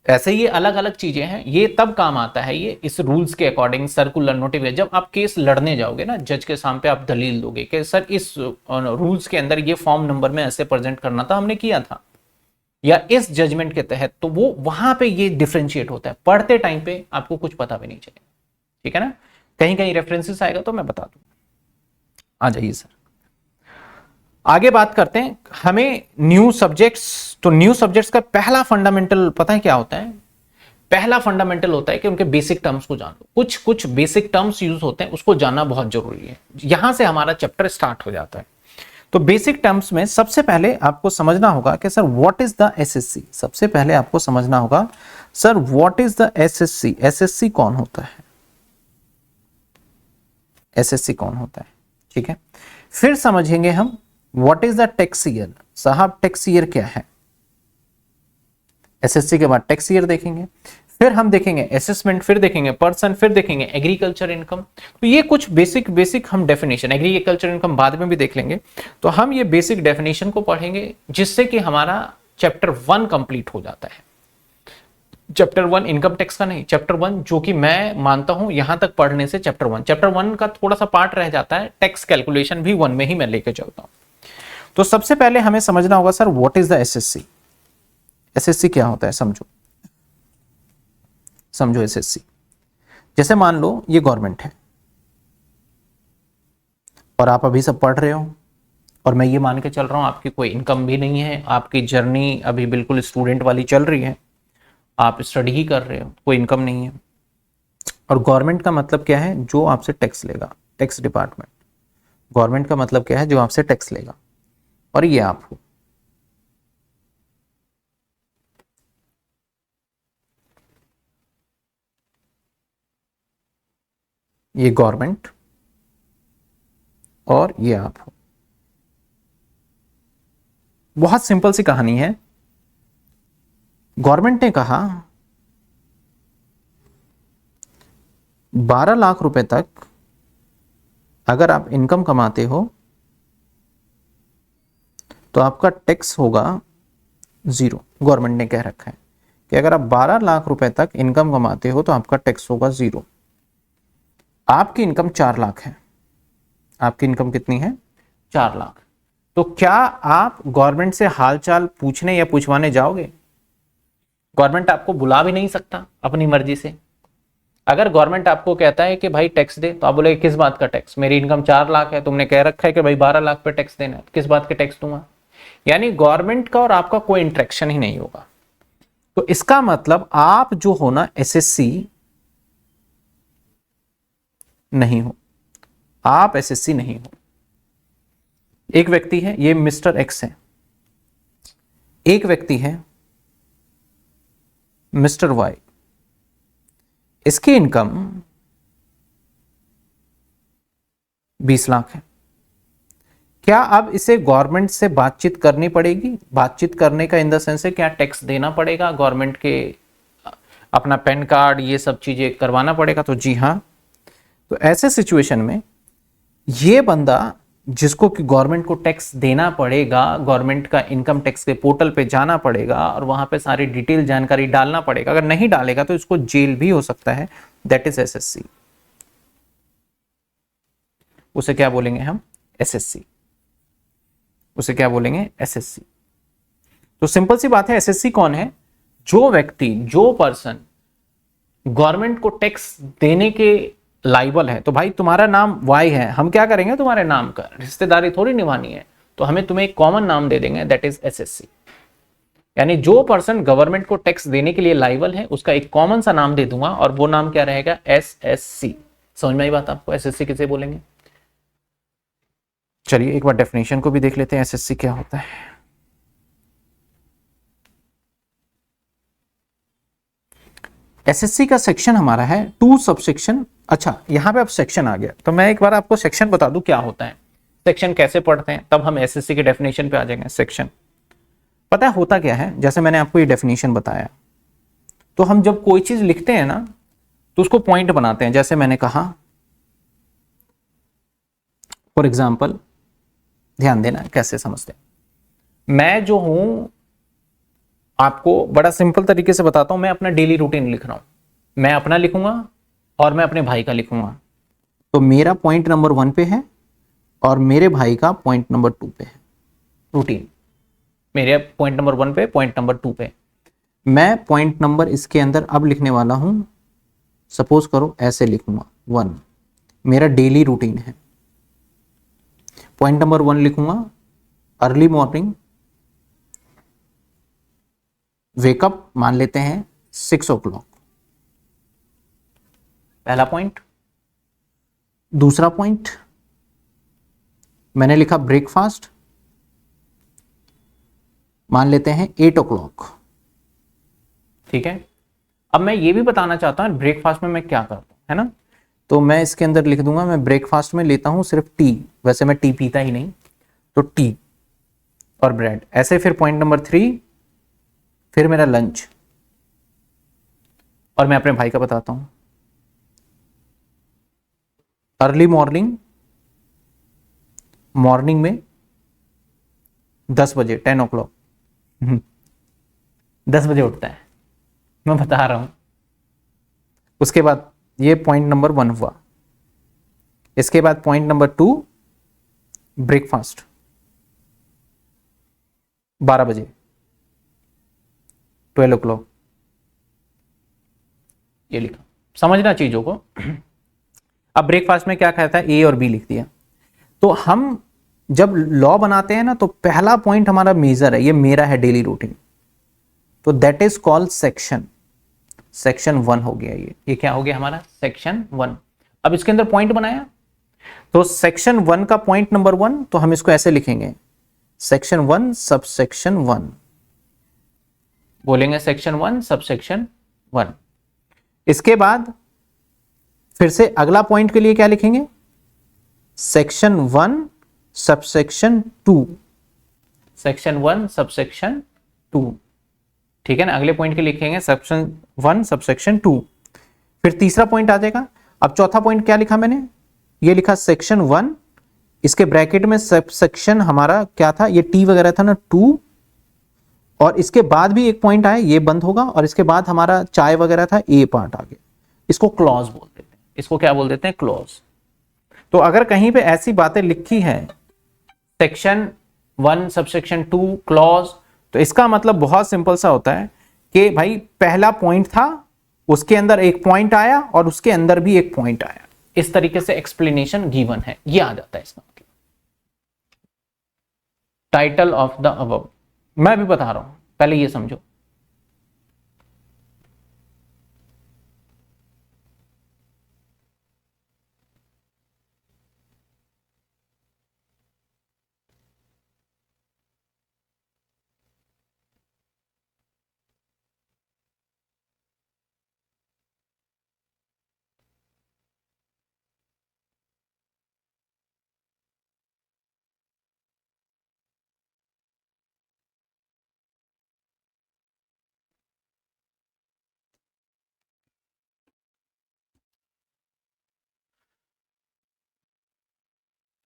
S1: ऐसे ये अलग अलग चीजें हैं, ये तब काम आता है ये इस रूल्स के अकॉर्डिंग, सर्कुलर नोटिफिकेशन। जब आप केस लड़ने जाओगे ना, जज के सामने आप दलील दोगे कि सर इस रूल्स के अंदर ये फॉर्म नंबर में ऐसे प्रेजेंट करना था, हमने किया था, या इस जजमेंट के तहत, तो वो वहां पे ये डिफरेंशिएट होता है। पढ़ते टाइम पे आपको कुछ पता भी नहीं चलेगा, ठीक है ना। कहीं कहीं रेफरेंसेस आएगा तो मैं बता दूं। आ जाइए सर, आगे बात करते हैं। हमें न्यू सब्जेक्ट्स, तो न्यू सब्जेक्ट्स का पहला फंडामेंटल पता है क्या होता है? पहला फंडामेंटल होता है कि उनके बेसिक टर्म्स को जान लो। कुछ कुछ बेसिक टर्म्स यूज होते हैं, उसको जानना बहुत जरूरी है। यहां से हमारा चैप्टर स्टार्ट हो जाता है। तो बेसिक टर्म्स में सबसे पहले आपको समझना होगा कि sir what is the assessee. सबसे पहले आपको समझना होगा sir what is the assessee. SSC कौन होता है, एसएससी कौन होता है, ठीक है। फिर समझेंगे हम what is the tax year. साहब टैक्स ईयर क्या है, एसएससी के बाद टैक्स ईयर देखेंगे। फिर हम देखेंगे असेसमेंट, फिर देखेंगे पर्सन, फिर देखेंगे एग्रीकल्चर इनकम। तो ये कुछ बेसिक हम डेफिनेशन, एग्रीकल्चर इनकम बाद में भी देख लेंगे। तो हम ये बेसिक डेफिनेशन को पढ़ेंगे जिससे कि हमारा चैप्टर 1 कंप्लीट हो जाता है। चैप्टर 1 इनकम टैक्स का नहीं, चैप्टर 1 जो कि मैं मानता हूं यहां तक पढ़ने से चैप्टर 1 का थोड़ा सा पार्ट रह जाता है, टैक्स कैलकुलेशन भी 1 में ही मैं लेके चलता हूं। तो सबसे पहले हमें समझना होगा sir what is the assessee. SSC क्या होता है समझो, समझो एसएससी। जैसे मान लो ये गवर्नमेंट है और आप अभी सब पढ़ रहे हो और मैं ये मान के चल रहा हूं आपकी कोई इनकम भी नहीं है, आपकी जर्नी अभी बिल्कुल स्टूडेंट वाली चल रही है, आप स्टडी ही कर रहे हो, कोई इनकम नहीं है। और गवर्नमेंट का मतलब क्या है, जो आपसे टैक्स लेगा, टैक्स डिपार्टमेंट। गवर्नमेंट का मतलब क्या है, जो आपसे टैक्स लेगा, और ये आप हो। ये गवर्नमेंट और ये आप हो। बहुत सिंपल सी कहानी है। गवर्नमेंट ने कहा 12 लाख रुपए तक अगर आप इनकम कमाते हो तो आपका टैक्स होगा 0। गवर्नमेंट ने कह रखा है कि अगर आप 12 लाख रुपए तक इनकम कमाते हो तो आपका टैक्स होगा 0। आपकी इनकम 4 लाख है। आपकी इनकम कितनी है, 4 लाख। तो क्या आप गवर्नमेंट से हालचाल पूछने या पूछवाने जाओगे? गवर्नमेंट आपको बुला भी नहीं सकता अपनी मर्जी से। अगर गवर्नमेंट आपको कहता है कि भाई टैक्स दे, तो आप बोले किस बात का टैक्स, मेरी इनकम 4 लाख है, तुमने कह रखा है कि भाई 12 लाख पे टैक्स देना है, किस बात के टैक्स दूंगा? यानी गवर्नमेंट का और आपका कोई इंटरेक्शन ही नहीं होगा। तो इसका मतलब आप जो हो ना एसएससी नहीं हो, आप एसएससी नहीं हो। एक व्यक्ति है, ये मिस्टर एक्स है, एक व्यक्ति है मिस्टर वाई, इसकी इनकम 20 लाख है। क्या अब इसे गवर्नमेंट से बातचीत करनी पड़ेगी? बातचीत करने का इन द सेंस है क्या टैक्स देना पड़ेगा गवर्नमेंट के, अपना पैन कार्ड ये सब चीजें करवाना पड़ेगा? तो जी हाँ। तो ऐसे सिचुएशन में ये बंदा जिसको कि गवर्नमेंट को टैक्स देना पड़ेगा, गवर्नमेंट का इनकम टैक्स के पोर्टल पे जाना पड़ेगा और वहां पे सारी डिटेल जानकारी डालना पड़ेगा। अगर नहीं डालेगा तो इसको जेल भी हो सकता है। That is SSC. उसे क्या बोलेंगे हम? एसएससी। उसे क्या बोलेंगे? एसएससी। तो सिंपल सी बात है, एसएससी कौन है? जो व्यक्ति, जो पर्सन गवर्नमेंट को टैक्स देने के लाइबल है। तो भाई तुम्हारा नाम वाई है, हम क्या करेंगे तुम्हारे नाम का, रिश्तेदारी थोड़ी निभानी है, तो हमें तुम्हें एक कॉमन नाम दे देंगे, दैट इज एसएससी। यानी जो पर्सन गवर्नमेंट को टैक्स देने के लिए लाइबल है उसका एक कॉमन सा नाम दे दूंगा और वो नाम क्या रहेगा? एसएससी। समझ में आई बात आपको? एसएससी किसे बोलेंगे? चलिए एक बार डेफिनेशन को भी देख लेते हैं, एसएससी क्या होता है। एसएससी का सेक्शन हमारा है 2 सबसेक्शन। अच्छा यहां पे अब सेक्शन आ गया, तो मैं एक बार आपको सेक्शन बता दूं क्या होता है, सेक्शन कैसे पढ़ते हैं, तब हम एसएससी के डेफिनेशन पे आ जाएंगे। सेक्शन पता है होता क्या है? जैसे मैंने आपको ये डेफिनेशन बताया, तो हम जब कोई चीज लिखते हैं ना तो उसको पॉइंट बनाते हैं। जैसे मैंने कहा फॉर एग्जाम्पल, ध्यान देना कैसे समझते हैं। मैं जो हूं आपको बड़ा सिंपल तरीके से बताता हूं, मैं अपना डेली रूटीन लिख रहा हूं, मैं अपना लिखूंगा और मैं अपने भाई का लिखूंगा। तो मेरा पॉइंट नंबर 1 पे है और मेरे भाई का पॉइंट नंबर 2 पे है रूटीन। मेरे पॉइंट नंबर 1 पे, पॉइंट नंबर 2 पे। मैं पॉइंट नंबर इसके अंदर अब लिखने वाला हूं, सपोज करो ऐसे लिखूंगा 1, मेरा डेली रूटीन है। पॉइंट नंबर 1 लिखूंगा अर्ली मॉर्निंग, वेकअप मान लेते हैं 6 o'clock, पहला पॉइंट। दूसरा पॉइंट मैंने लिखा ब्रेकफास्ट, मान लेते हैं 8 o'clock, ठीक है। अब मैं ये भी बताना चाहता हूँ ब्रेकफास्ट में मैं क्या करता हूँ, है ना। तो मैं इसके अंदर लिख दूंगा मैं ब्रेकफास्ट में लेता हूँ सिर्फ टी, वैसे मैं टी पीता ही नहीं, तो टी और ब्रेड। ऐसे फिर पॉइंट नंबर 3, फिर मेरा लंच, और मैं अपने भाई का बताता हूं अर्ली मॉर्निंग में 10 बजे 10 o'clock 10 बजे उठता है, मैं बता रहा हूं। उसके बाद ये पॉइंट नंबर 1 हुआ। इसके बाद पॉइंट नंबर 2 ब्रेकफास्ट 12 बजे 12 o'clock, ये लिखा, समझना चीजों को। अब ब्रेकफास्ट में क्या खाया था, ए और बी लिख दिया। तो हम जब लॉ बनाते हैं ना, तो पहला पॉइंट हमारा मेजर है, ये मेरा है डेली रूटीन, तो दैट इज कॉल्ड सेक्शन 1 हो गया। ये क्या हो गया हमारा, सेक्शन 1। अब इसके अंदर पॉइंट बनाया, तो सेक्शन 1 का पॉइंट नंबर 1, तो हम इसको ऐसे लिखेंगे सेक्शन 1 सबसेक्शन 1, बोलेंगे सेक्शन 1 सबसेक्शन 1। इसके बाद फिर से अगला पॉइंट के लिए क्या लिखेंगे, सेक्शन 1 सबसेक्शन 2, सेक्शन 1 सबसेक्शन 2, ठीक है ना। अगले पॉइंट के लिए लिखेंगे सेक्शन 1 सबसेक्शन 2। फिर तीसरा पॉइंट आ जाएगा। अब चौथा पॉइंट क्या लिखा मैंने, ये लिखा सेक्शन 1, इसके ब्रैकेट में सबसेक्शन हमारा क्या था, ये टी वगैरह था ना 2, और इसके बाद भी एक पॉइंट आया, ये बंद होगा, और इसके बाद हमारा चाय वगैरह था, ए पार्ट आ गया। इसको क्लॉज बोल देते हैं, इसको क्या बोल देते हैं, क्लॉज। तो अगर कहीं पे ऐसी बातें लिखी है सेक्शन 1 सबसेक्शन 2 क्लॉज, तो इसका मतलब बहुत सिंपल सा होता है कि भाई पहला पॉइंट था, उसके अंदर एक पॉइंट आया, और उसके अंदर भी एक पॉइंट आया। इस तरीके से एक्सप्लेनेशन गिवन है, ये आ जाता है इसका मतलब। टाइटल ऑफ द अबव, मैं भी बता रहा हूं, पहले ये समझो।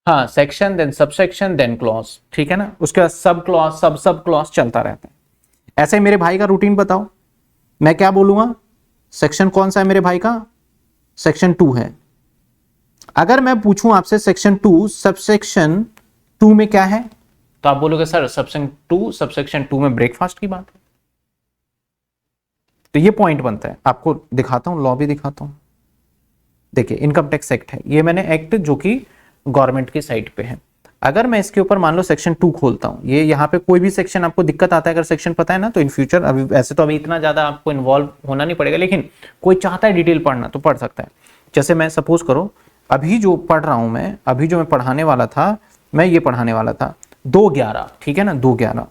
S1: हाँ, section then subsection then clause, ठीक है ना। उसके बाद सब क्लॉज, सब क्लॉज चलता रहता है। ऐसे मेरे भाई का रूटीन बताओ, मैं क्या बोलूंगा, सेक्शन कौन सा है मेरे भाई का, सेक्शन 2 है। अगर मैं पूछूं आपसे सेक्शन 2 सबसेक्शन 2 में क्या है, तो आप बोलोगे सर सबसेक्शन 2 में ब्रेकफास्ट की बात है। तो ये पॉइंट बनता है, आपको दिखाता हूं, लॉ भी दिखाता हूं। देखिए इनकम टैक्स एक्ट है, ये मैंने एक्ट जो कि गवर्नमेंट की साइट पे है। अगर मैं इसके ऊपर मान लो सेक्शन 2 खोलता हूं, ये यहाँ पे कोई भी सेक्शन आपको दिक्कत आता है अगर सेक्शन पता है ना, तो इन फ्यूचर, अभी ऐसे तो अभी इतना ज्यादा आपको इन्वॉल्व होना नहीं पड़ेगा, लेकिन कोई चाहता है डिटेल पढ़ना तो पढ़ सकता है। जैसे मैं सपोज करो अभी जो पढ़ रहा हूं मैं, अभी जो मैं पढ़ाने वाला था, मैं ये पढ़ाने वाला था 211, ठीक है ना, 211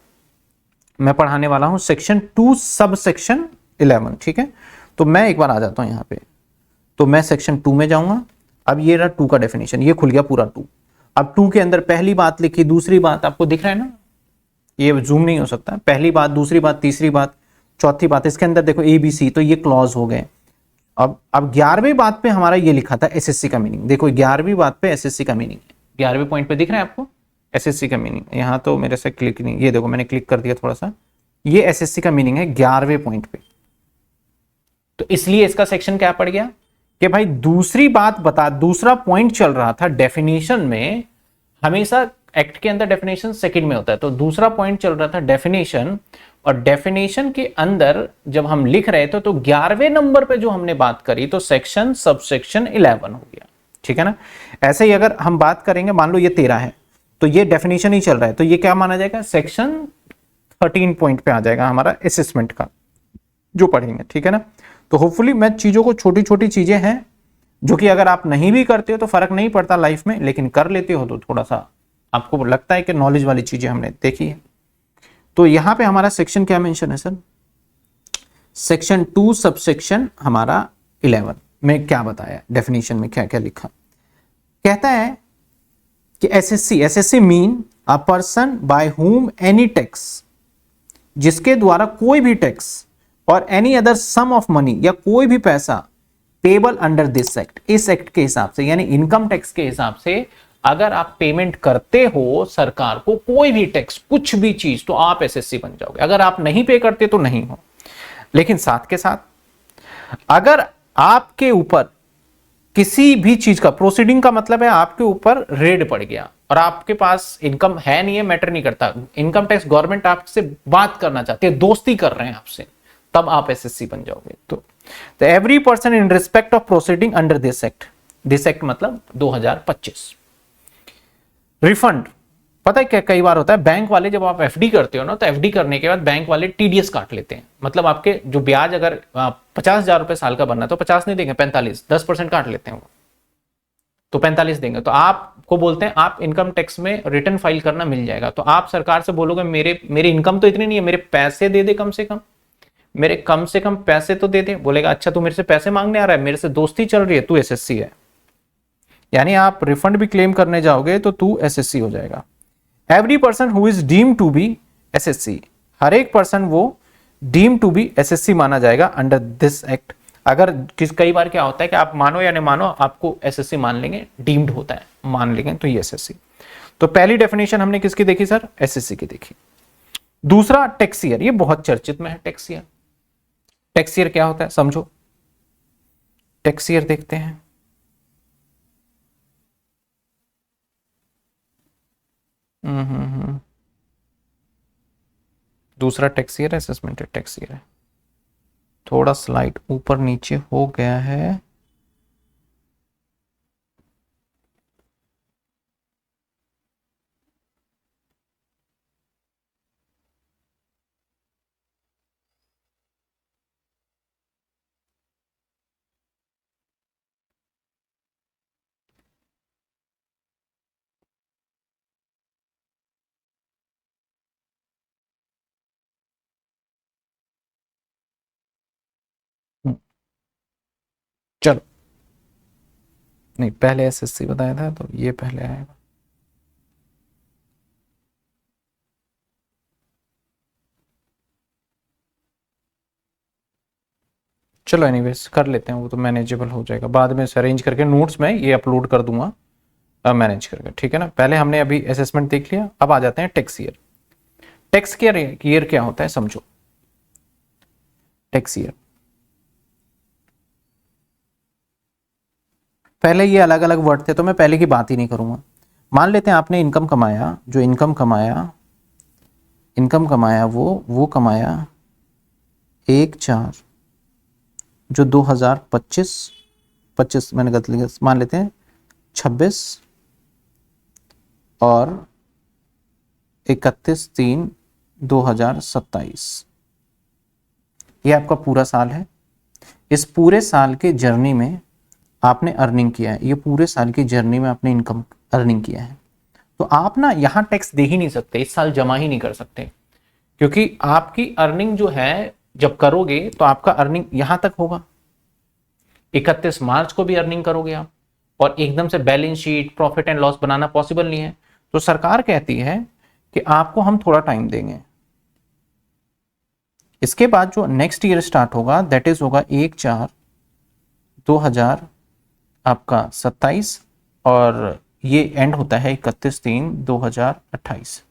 S1: मैं पढ़ाने वाला हूं सेक्शन 2 सब सेक्शन 11, ठीक है। तो मैं एक बार आ जाता हूं यहाँ पे, तो मैं सेक्शन 2 में जाऊंगा। अब ये रहा 2 का डेफिनेशन, ये खुल गया पूरा 2। अब 2 के अंदर पहली बात लिखी, दूसरी बात आपको दिख रहा है ना, ये जूम नहीं हो सकता, पहली बात, दूसरी बात, तीसरी बात, चौथी बात, इसके अंदर देखो ABC, तो ये क्लॉज हो गए। अब 11वीं बात पे हमारा ये लिखा था SSC का मीनिंग, देखो 11वीं बात पे SSC का मीनिंग है, 11वें पॉइंट पे दिख रहा है आपको SSC का मीनिंग। यहां तो मेरे से क्लिक नहीं, ये देखो मैंने क्लिक कर दिया थोड़ा सा, ये SSC का मीनिंग है 11वें पॉइंट पे। तो इसलिए इसका सेक्शन क्या पड़ गया कि भाई दूसरी बात बता, दूसरा पॉइंट चल रहा था डेफिनेशन में, हमेशा एक्ट के अंदर डेफिनेशन सेकंड में होता है, तो दूसरा पॉइंट चल रहा था डेफिनेशन, और डेफिनेशन के अंदर जब हम लिख रहे थे तो 11वें नंबर पे जो हमने बात करी, तो सेक्शन सबसेक्शन 11 हो गया, ठीक है ना। ऐसे ही अगर हम बात करेंगे, मान लो ये 13 है, तो ये डेफिनेशन ही चल रहा है, तो ये क्या माना जाएगा, सेक्शन 13 पॉइंट पे आ जाएगा हमारा असेसमेंट का जो पढ़ेंगे, ठीक है ना। तो होपफुली मैं चीजों को, छोटी छोटी चीजें हैं जो कि अगर आप नहीं भी करते हो तो फर्क नहीं पड़ता लाइफ में, लेकिन कर लेते हो तो थोड़ा सा आपको लगता है कि नॉलेज वाली चीजें हमने देखी है। तो यहां पे हमारा सेक्शन क्या मेंशन है सर, सेक्शन 2 सबसेक्शन हमारा 11 में क्या बताया, डेफिनेशन में क्या क्या लिखा, कहता है कि assessee mean a person by whom any tax, जिसके द्वारा कोई भी टैक्स और any other sum of money या कोई भी पैसा पेबल अंडर दिस एक्ट, इस एक्ट के हिसाब से यानी इनकम टैक्स के हिसाब से अगर आप पेमेंट करते हो सरकार को कोई भी टैक्स कुछ भी चीज, तो आप एसएससी बन जाओगे। अगर आप नहीं पे करते तो नहीं हो। लेकिन साथ के साथ अगर आपके ऊपर किसी भी चीज का प्रोसीडिंग का मतलब है आपके ऊपर रेड पड़ गया और आपके पास इनकम है नहीं है, मैटर नहीं करता, इनकम टैक्स गवर्नमेंट आपसे बात करना चाहती है, दोस्ती कर रहे हैं आपसे, तब आप एसएससी बन जाओगे। तो every person in respect of proceeding under this act मतलब 2025। रिफंड, पता है क्या कई बार होता है, बैंक वाले जब आप एफडी करते हो ना, तो एफडी करने के बाद बैंक वाले टीडीएस काट लेते हैं। मतलब आपके जो ब्याज अगर 50,000 रुपए साल का बनना है तो 50 नहीं देंगे, 45, 10% काट लेते हैं वो, तो 45 देंगे। तो आपको बोलते हैं आप इनकम टैक्स में रिटर्न फाइल करना मिल जाएगा। तो आप सरकार से बोलोगे मेरी इनकम तो इतनी नहीं है, मेरे पैसे दे दे, कम से कम मेरे कम से कम पैसे तो दे दे। बोलेगा अच्छा तू मेरे से पैसे मांगने आ रहा है, मेरे से दोस्ती चल रही है, तू एसएससी है। यानी आप रिफंड भी क्लेम करने जाओगे तो तू एसएससी हो जाएगा। Every person who is deemed to be SSC, हर एक पर्सन वो डीम टू बी एसएससी माना जाएगा अंडर दिस एक्ट। अगर कई बार क्या होता है कि आप मानो या नहीं मानो, आपको एसएससी मान लेंगे, डीम्ड होता है, मान लेंगे तो ये एसएससी। तो पहली डेफिनेशन हमने किसकी देखी सर, एसएससी की देखी। दूसरा टैक्स ईयर, ये बहुत चर्चित में है टैक्स ईयर। टैक्स ईयर क्या होता है समझो, टैक्स ईयर देखते हैं। दूसरा tax year assessment tax year है, थोड़ा स्लाइड ऊपर नीचे हो गया है। चलो, नहीं पहले एसएससी बताया था तो ये पहले आएगा। चलो एनीवेज कर लेते हैं, वो तो मैनेजेबल हो जाएगा, बाद में अरेंज करके नोट्स में ये अपलोड कर दूंगा मैनेज करके, ठीक है ना। पहले हमने अभी असेसमेंट देख लिया, अब आ जाते हैं टैक्स ईयर। टैक्स ईयर क्या होता है समझो। टैक्स ईयर पहले ये अलग अलग वर्ड थे तो मैं पहले की बात ही नहीं करूंगा। मान लेते हैं आपने इनकम कमाया, जो इनकम कमाया वो कमाया 1/4 जो 2025 मैंने गलती मान लेते हैं 26 और 31/3/2027, ये आपका पूरा साल है। इस पूरे साल के जर्नी में आपने अर्निंग किया है, ये पूरे साल की जर्नी में आपने इनकम अर्निंग किया है। तो आप ना यहां टैक्स दे ही नहीं सकते, इस साल जमा ही नहीं कर सकते, क्योंकि आपकी अर्निंग जो है जब करोगे तो आपका अर्निंग यहां तक होगा, 31 मार्च को भी अर्निंग करोगे आप, और एकदम से balance sheet profit and loss banana possible नहीं है। तो सरकार कहती है कि आपको हम थोड़ा टाइम देंगे। इसके बाद जो नेक्स्ट ईयर स्टार्ट होगा दैट इज होगा 1/4/2000 आपका 27 और ये एंड होता है 31/3/2028।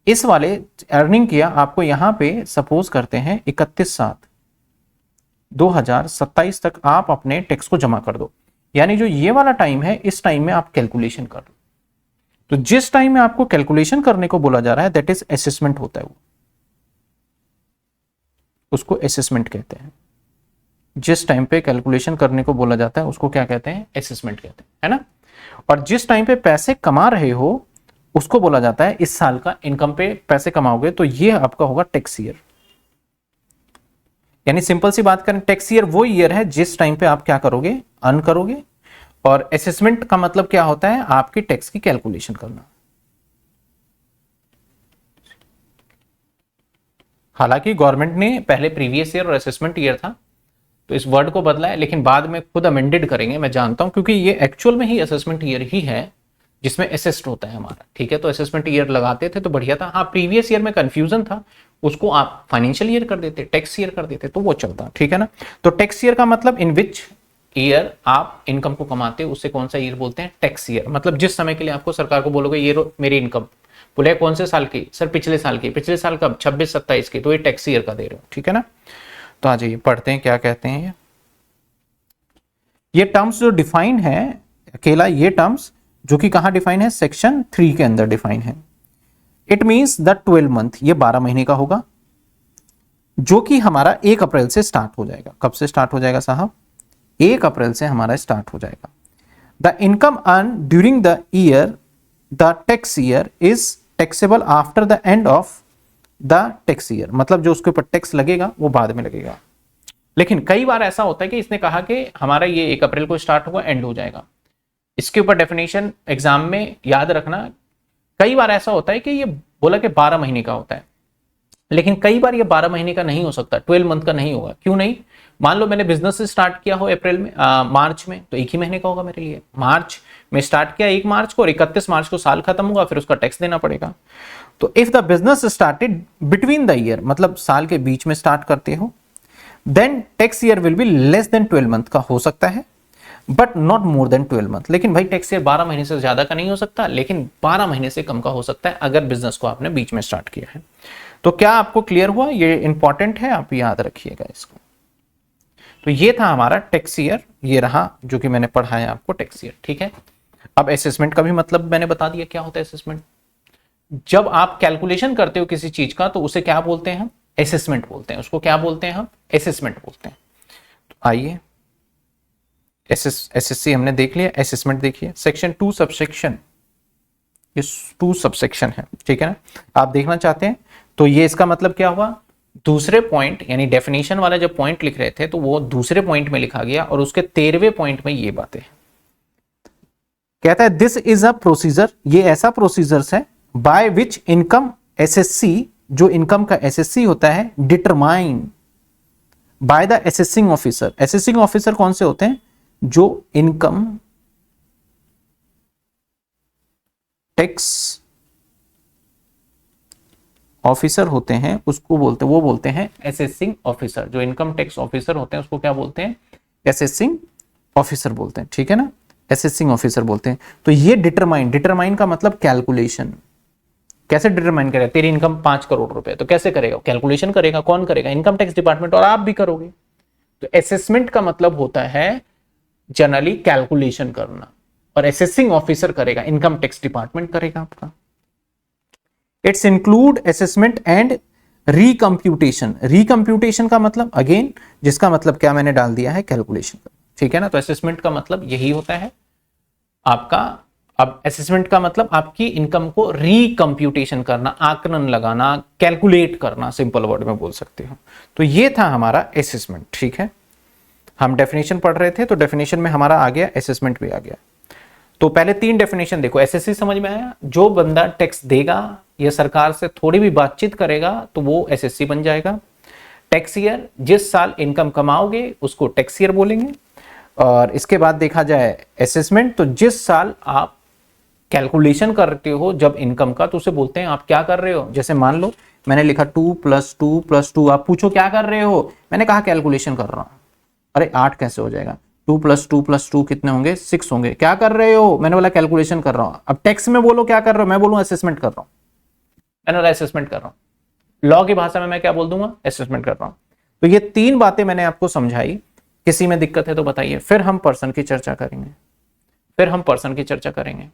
S1: इस वाले अर्निंग किया आपको यहां पे सपोज करते हैं 31/7/2027 तक आप अपने टैक्स को जमा कर दो। यानी जो ये वाला टाइम है इस टाइम में आप कैलकुलेशन कर लो। तो जिस टाइम में आपको कैलकुलेशन करने को बोला जा रहा है दैट इज असेसमेंट होता है, वो उसको असेसमेंट कहते हैं। जिस टाइम पे कैलकुलेशन करने को बोला जाता है उसको क्या कहते हैं, असेसमेंट कहते हैं, है ना। और जिस टाइम पे पैसे कमा रहे हो उसको बोला जाता है इस साल का इनकम पे पैसे कमाओगे तो ये आपका होगा टैक्स ईयर। यानी सिंपल सी बात करें, टैक्स ईयर वो ईयर है जिस टाइम पे आप क्या करोगे, अर्न करोगे। और असेसमेंट का मतलब क्या होता है, आपकी टैक्स की कैलकुलेशन करना। हालांकि गवर्नमेंट ने पहले प्रीवियस ईयर और असेसमेंट ईयर था तो इस वर्ड को बदला है, लेकिन बाद में खुद अमेंडेड करेंगे, मैं जानता हूं, क्योंकि ये एक्चुअल में ही असेसमेंट ईयर ही है जिसमें असेस्ड होता है हमारा, ठीक है। तो असेसमेंट ईयर लगाते थे तो बढ़िया था। हाँ, प्रीवियस ईयर में कंफ्यूजन था, उसको आप फाइनेंशियल ईयर कर देते, टैक्स ईयर कर देते तो वो चलता, ठीक है ना। तो टैक्स ईयर का मतलब इन विच ईयर आप इनकम को कमाते हो उससे कौन सा ईयर बोलते हैं, टैक्स ईयर। मतलब जिस समय के लिए आपको सरकार को बोलोगे ये मेरी इनकम, बोले कौन से साल की, सर पिछले साल की, पिछले साल कब, 26-27 की, तो ये टैक्स ईयर का दे रहे हो, ठीक है ना। तो आ जाइए पढ़ते हैं क्या कहते हैं ये टर्म्स जो डिफाइन है, अकेला ये टर्म्स जो कि कहां डिफाइन है, सेक्शन 3 के अंदर डिफाइन है। इट मींस द 12 मंथ, ये 12 महीने का होगा, जो कि हमारा 1 अप्रैल से स्टार्ट हो जाएगा। कब से स्टार्ट हो जाएगा साहब, 1 अप्रैल से हमारा स्टार्ट हो जाएगा। The income earn during the year, the tax year is taxable after the end of the tax year, मतलब जो उसके ऊपर टैक्स लगेगा वो बाद में लगेगा। लेकिन कई बार ऐसा होता है कि इसने कहा कि हमारा ये 1 अप्रैल को स्टार्ट होगा, एंड हो जाएगा। इसके ऊपर डेफिनेशन एग्जाम में याद रखना, कई बार ऐसा होता है कि ये बोला कि 12 महीने का होता है, लेकिन कई बार ये 12 महीने का नहीं हो सकता, 12 मंथ का नहीं होगा। क्यों नहीं, मान लो मैंने बिजनेस से स्टार्ट किया हो अप्रैल में, मार्च में, तो 1 ही महीने का होगा मेरे लिए। मार्च में स्टार्ट किया 1 मार्च को, और 31 मार्च को साल खत्म होगा, फिर उसका टैक्स देना पड़ेगा। तो if the business started between the year, मतलब साल के बीच में स्टार्ट करते हो, then tax year will be less than 12 month का हो सकता है, but not more than 12 month. लेकिन भाई टैक्स ईयर 12 महीने से ज्यादा का नहीं हो सकता, लेकिन 12 महीने से कम का हो सकता है अगर बिजनेस को आपने बीच में स्टार्ट किया है। तो क्या आपको क्लियर हुआ, ये इंपॉर्टेंट है, आप याद रखिएगा इसको। तो ये था हमारा टैक्स ईयर, ये रहा जो कि मैंने पढ़ाया आपको टैक्स ईयर, ठीक है। अब असेसमेंट का भी मतलब मैंने बता दिया क्या होता है असेसमेंट। जब आप कैलकुलेशन करते हो किसी चीज का तो उसे क्या बोलते हैं हम, असेसमेंट बोलते हैं। उसको क्या बोलते हैं हम, असेसमेंट बोलते हैं। तो आइए एसएससी हमने देख लिया, असेसमेंट देखिए, सेक्शन 2 सबसेक्शन, ये 2 सबसेक्शन है, ठीक है ना। आप देखना चाहते हैं तो ये इसका मतलब क्या हुआ, दूसरे पॉइंट यानी डेफिनेशन वाला जब पॉइंट लिख रहे थे तो वो दूसरे पॉइंट में लिखा गया, और उसके 13वें पॉइंट में ये बातें कहता है, दिस इज अ प्रोसीजर, ये ऐसा प्रोसीजर है बाय विच इनकम एसएससी, जो इनकम का एसएससी होता है, determine by the assessing officer. Assessing officer कौन से होते हैं, जो इनकम टैक्स ऑफिसर होते हैं उसको बोलते, वो बोलते हैं असेसिंग ऑफिसर। जो इनकम टैक्स ऑफिसर होते हैं उसको क्या बोलते हैं, असेसिंग ऑफिसर बोलते हैं, ठीक है ना, असेसिंग ऑफिसर बोलते हैं। तो ये डिटरमाइन, डिटरमाइन का मतलब कैलकुलेशन, कैसे डिटरमाइन करेगा, तेरी इनकम 5 करोड़ रुपए, तो कैसे करेगा, कैलकुलेशन करेगा, कौन करेगा, इनकम टैक्स डिपार्टमेंट, और आप भी करोगे। तो असेसमेंट का मतलब होता है जनरली कैलकुलेशन करना, और असेसिंग ऑफिसर करेगा, इनकम टैक्स डिपार्टमेंट करेगा आपका। It's include assessment and recomputation. Recomputation का मतलब अगेन, जिसका मतलब क्या मैंने डाल दिया है, कैलकुलेशन, ठीक है ना। तो असेसमेंट का मतलब यही होता है आपका। अब असेसमेंट का मतलब आपकी इनकम को रिकम्प्यूटेशन करना, आकलन लगाना, कैलकुलेट करना, सिंपल वर्ड में बोल सकते हो। तो ये था हमारा असेसमेंट, ठीक है। हम डेफिनेशन पढ़ रहे थे तो डेफिनेशन में हमारा आ गया, असेसमेंट भी आ गया। तो पहले 3 डेफिनेशन देखो, एसएससी समझ में आया, जो बंदा टैक्स देगा या सरकार से थोड़ी भी बातचीत करेगा तो वो एसएससी बन जाएगा। टैक्स ईयर, जिस साल इनकम कमाओगे उसको टैक्स ईयर बोलेंगे। और इसके बाद देखा जाए असेसमेंट, तो जिस साल आप कैलकुलेशन करते हो जब इनकम का, तो उसे बोलते हैं आप क्या कर रहे हो। जैसे मान लो मैंने लिखा 2 + 2 + 2, आप पूछो क्या कर रहे हो, मैंने कहा कैलकुलेशन कर रहा हूं। अरे 8 कैसे हो जाएगा, 2 + 2 + 2 कितने होंगे, 6 होंगे। क्या कर रहे हो, मैंने बोला कैलकुलेशन कर रहा हूं। अब टैक्स में बोलो क्या कर रहे हो, मैं बोलूं असेसमेंट कर रहा हूं, मैंने बोला असेसमेंट कर रहा हूं। लॉ की भाषा में मैं क्या बोल दूंगा, असेसमेंट कर रहा हूं। तो ये 3 बातें मैंने आपको समझाई। किसी में दिक्कत है तो बताइए, फिर हम पर्सन की चर्चा करेंगे, फिर हम पर्सन की चर्चा करेंगे।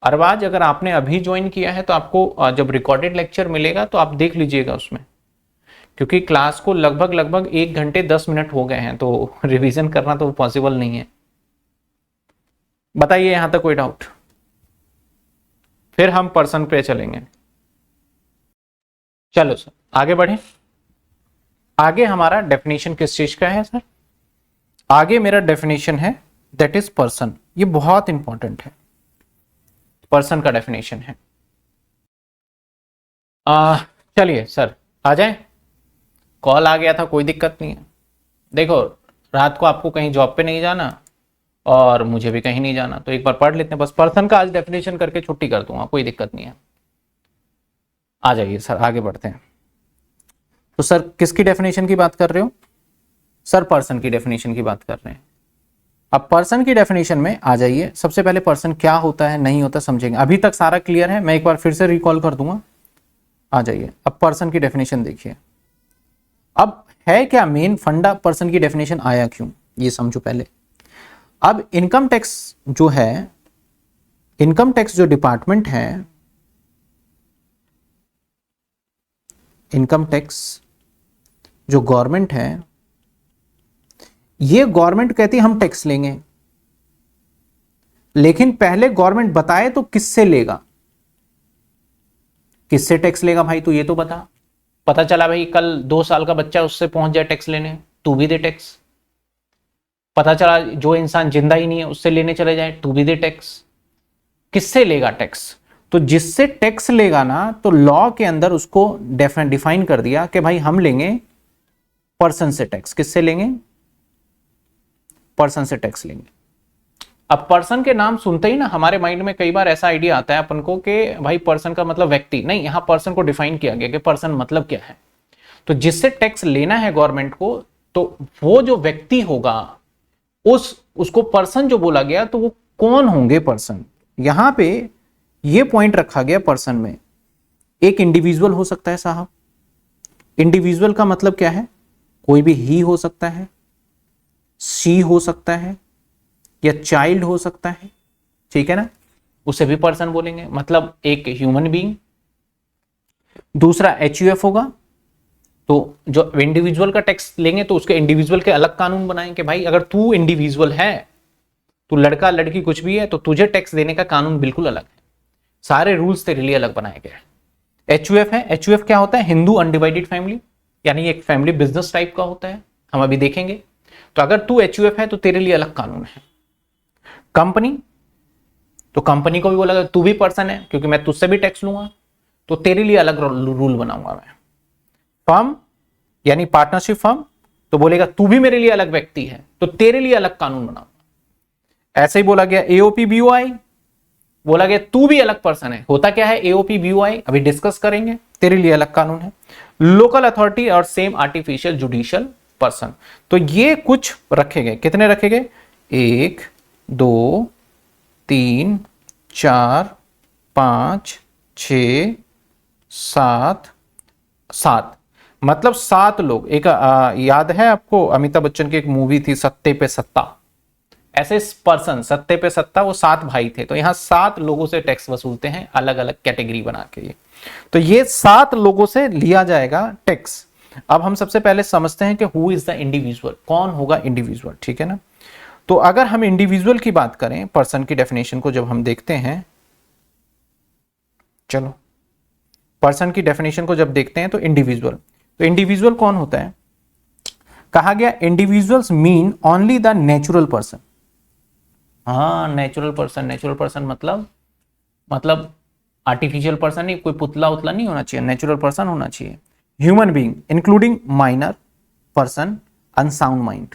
S1: अरबाज, अगर आपने अभी ज्वाइन किया है तो आपको जब रिकॉर्डेड लेक्चर मिलेगा तो आप देख लीजिएगा उसमें, क्योंकि क्लास को लगभग 1 घंटे 10 मिनट हो गए हैं, तो रिवीजन करना तो पॉसिबल नहीं है। बताइए यहां तक कोई डाउट, फिर हम पर्सन पे चलेंगे। चलो सर आगे बढ़े। आगे हमारा डेफिनेशन किस चीज का है सर, आगे मेरा डेफिनेशन है दैट इज पर्सन। ये बहुत इंपॉर्टेंट है। पर्सन का डेफिनेशन है। चलिए सर आ जाए, कॉल आ गया था, कोई दिक्कत नहीं है। देखो रात को आपको कहीं जॉब पे नहीं जाना और मुझे भी कहीं नहीं जाना, तो एक बार पढ़ लेते हैं, बस पर्सन का आज डेफिनेशन करके छुट्टी कर दूंगा, कोई दिक्कत नहीं है। आ जाइए सर आगे बढ़ते हैं। तो सर किसकी डेफिनेशन की बात कर रहे हो? सर पर्सन की डेफिनेशन की बात कर रहे हैं। अब पर्सन की डेफिनेशन में आ जाइए। सबसे पहले पर्सन क्या होता है नहीं होता समझेंगे। अभी तक सारा क्लियर है, मैं एक बार फिर से रिकॉल कर दूंगा। आ जाइए, अब पर्सन की डेफिनेशन देखिए। अब है क्या मेन फंडा, पर्सन की डेफिनेशन आया क्यों, ये समझो पहले। अब इनकम टैक्स जो है, इनकम टैक्स जो डिपार्टमेंट है, इनकम टैक्स जो गवर्नमेंट है, ये गवर्नमेंट कहती है हम टैक्स लेंगे, लेकिन पहले गवर्नमेंट बताए तो किससे लेगा, किससे टैक्स लेगा भाई, तो ये तो बता। पता चला भाई कल 2 साल का बच्चा उससे पहुंच जाए टैक्स लेने, तू भी दे टैक्स। पता चला जो इंसान जिंदा ही नहीं है उससे लेने चले जाए, तू भी दे टैक्स। किससे लेगा टैक्स? तो जिससे टैक्स लेगा ना, तो लॉ के अंदर उसको डिफाइन कर दिया कि भाई हम लेंगे पर्सन से टैक्स। किससे लेंगे? पर्सन से टैक्स लेंगे। अब पर्सन के नाम सुनते ही ना हमारे माइंड में कई बार ऐसा आइडिया आता है अपन को कि भाई पर्सन का मतलब व्यक्ति नहीं, यहां पर्सन को डिफाइन किया गया कि पर्सन मतलब क्या है। तो जिससे टैक्स लेना है गवर्नमेंट को, तो वो जो व्यक्ति होगा उसको पर्सन जो बोला गया, तो वो कौन होंगे पर्सन। यहां पे ये पॉइंट रखा गया पर्सन में। एक इंडिविजुअल हो सकता है साहब। इंडिविजुअल का मतलब क्या है? कोई भी ही हो सकता है, सी हो सकता है, या चाइल्ड हो सकता है, ठीक है ना, उसे भी पर्सन बोलेंगे, मतलब एक ह्यूमन बीइंग। दूसरा एचयूएफ होगा, तो जो इंडिविजुअल का टैक्स लेंगे तो उसके इंडिविजुअल के अलग कानून बनाएंगे। भाई अगर तू इंडिविजुअल है, तू लड़का लड़की कुछ भी है, तो तुझे टैक्स देने का कानून बिल्कुल अलग है, सारे रूल्स तेरे लिए अलग बनाए गए हैं। एचयूएफ है, एचयूएफ क्या होता है? हिंदू अनडिवाइडेड फैमिली, यानी एक फैमिली बिजनेस टाइप का होता है, हम अभी देखेंगे। तो अगर तू एचयूएफ है तो तेरे लिए अलग कानून है। कंपनी, तो कंपनी को भी बोला तू भी पर्सन है क्योंकि मैं तुझसे भी टैक्स लूंगा, तो तेरे लिए अलग रूल बनाऊंगा मैं। फर्म यानी पार्टनरशिप फर्म, तो बोलेगा तू भी मेरे लिए अलग व्यक्ति है, तो तेरे लिए अलग कानून बनाऊंगा। ऐसे ही बोला गया एओपी बीओआई, बोला गया तू भी अलग पर्सन है। होता क्या है एओपी बीओआई, अभी डिस्कस करेंगे, तेरे लिए अलग कानून है। लोकल अथॉरिटी और सेम आर्टिफिशियल जुडिशियल पर्सन, तो ये कुछ रखे गए। कितने रखे गए? 1 2 3 4 5 6 7 7, मतलब 7 लोग। एक याद है आपको अमिताभ बच्चन की एक मूवी थी सत्ते पे सत्ता, ऐसे पर्सन सत्ते पे सत्ता, वो 7 भाई थे, तो यहां 7 लोगों से टैक्स वसूलते हैं अलग अलग कैटेगरी बना के। तो ये 7 लोगों से लिया जाएगा टैक्स। अब हम सबसे पहले समझते हैं कि हु इज द इंडिविजुअल, कौन होगा इंडिविजुअल, ठीक है ना। तो अगर हम इंडिविजुअल की बात करें, पर्सन की डेफिनेशन को जब हम देखते हैं, चलो पर्सन की डेफिनेशन को जब देखते हैं, तो इंडिविजुअल कौन होता है? कहा गया individuals mean only the natural person. हाँ नेचुरल पर्सन मतलब आर्टिफिशियल पर्सन नहीं, कोई पुतला उतला नहीं होना चाहिए, नेचुरल पर्सन होना चाहिए। Human being including minor person unsound mind,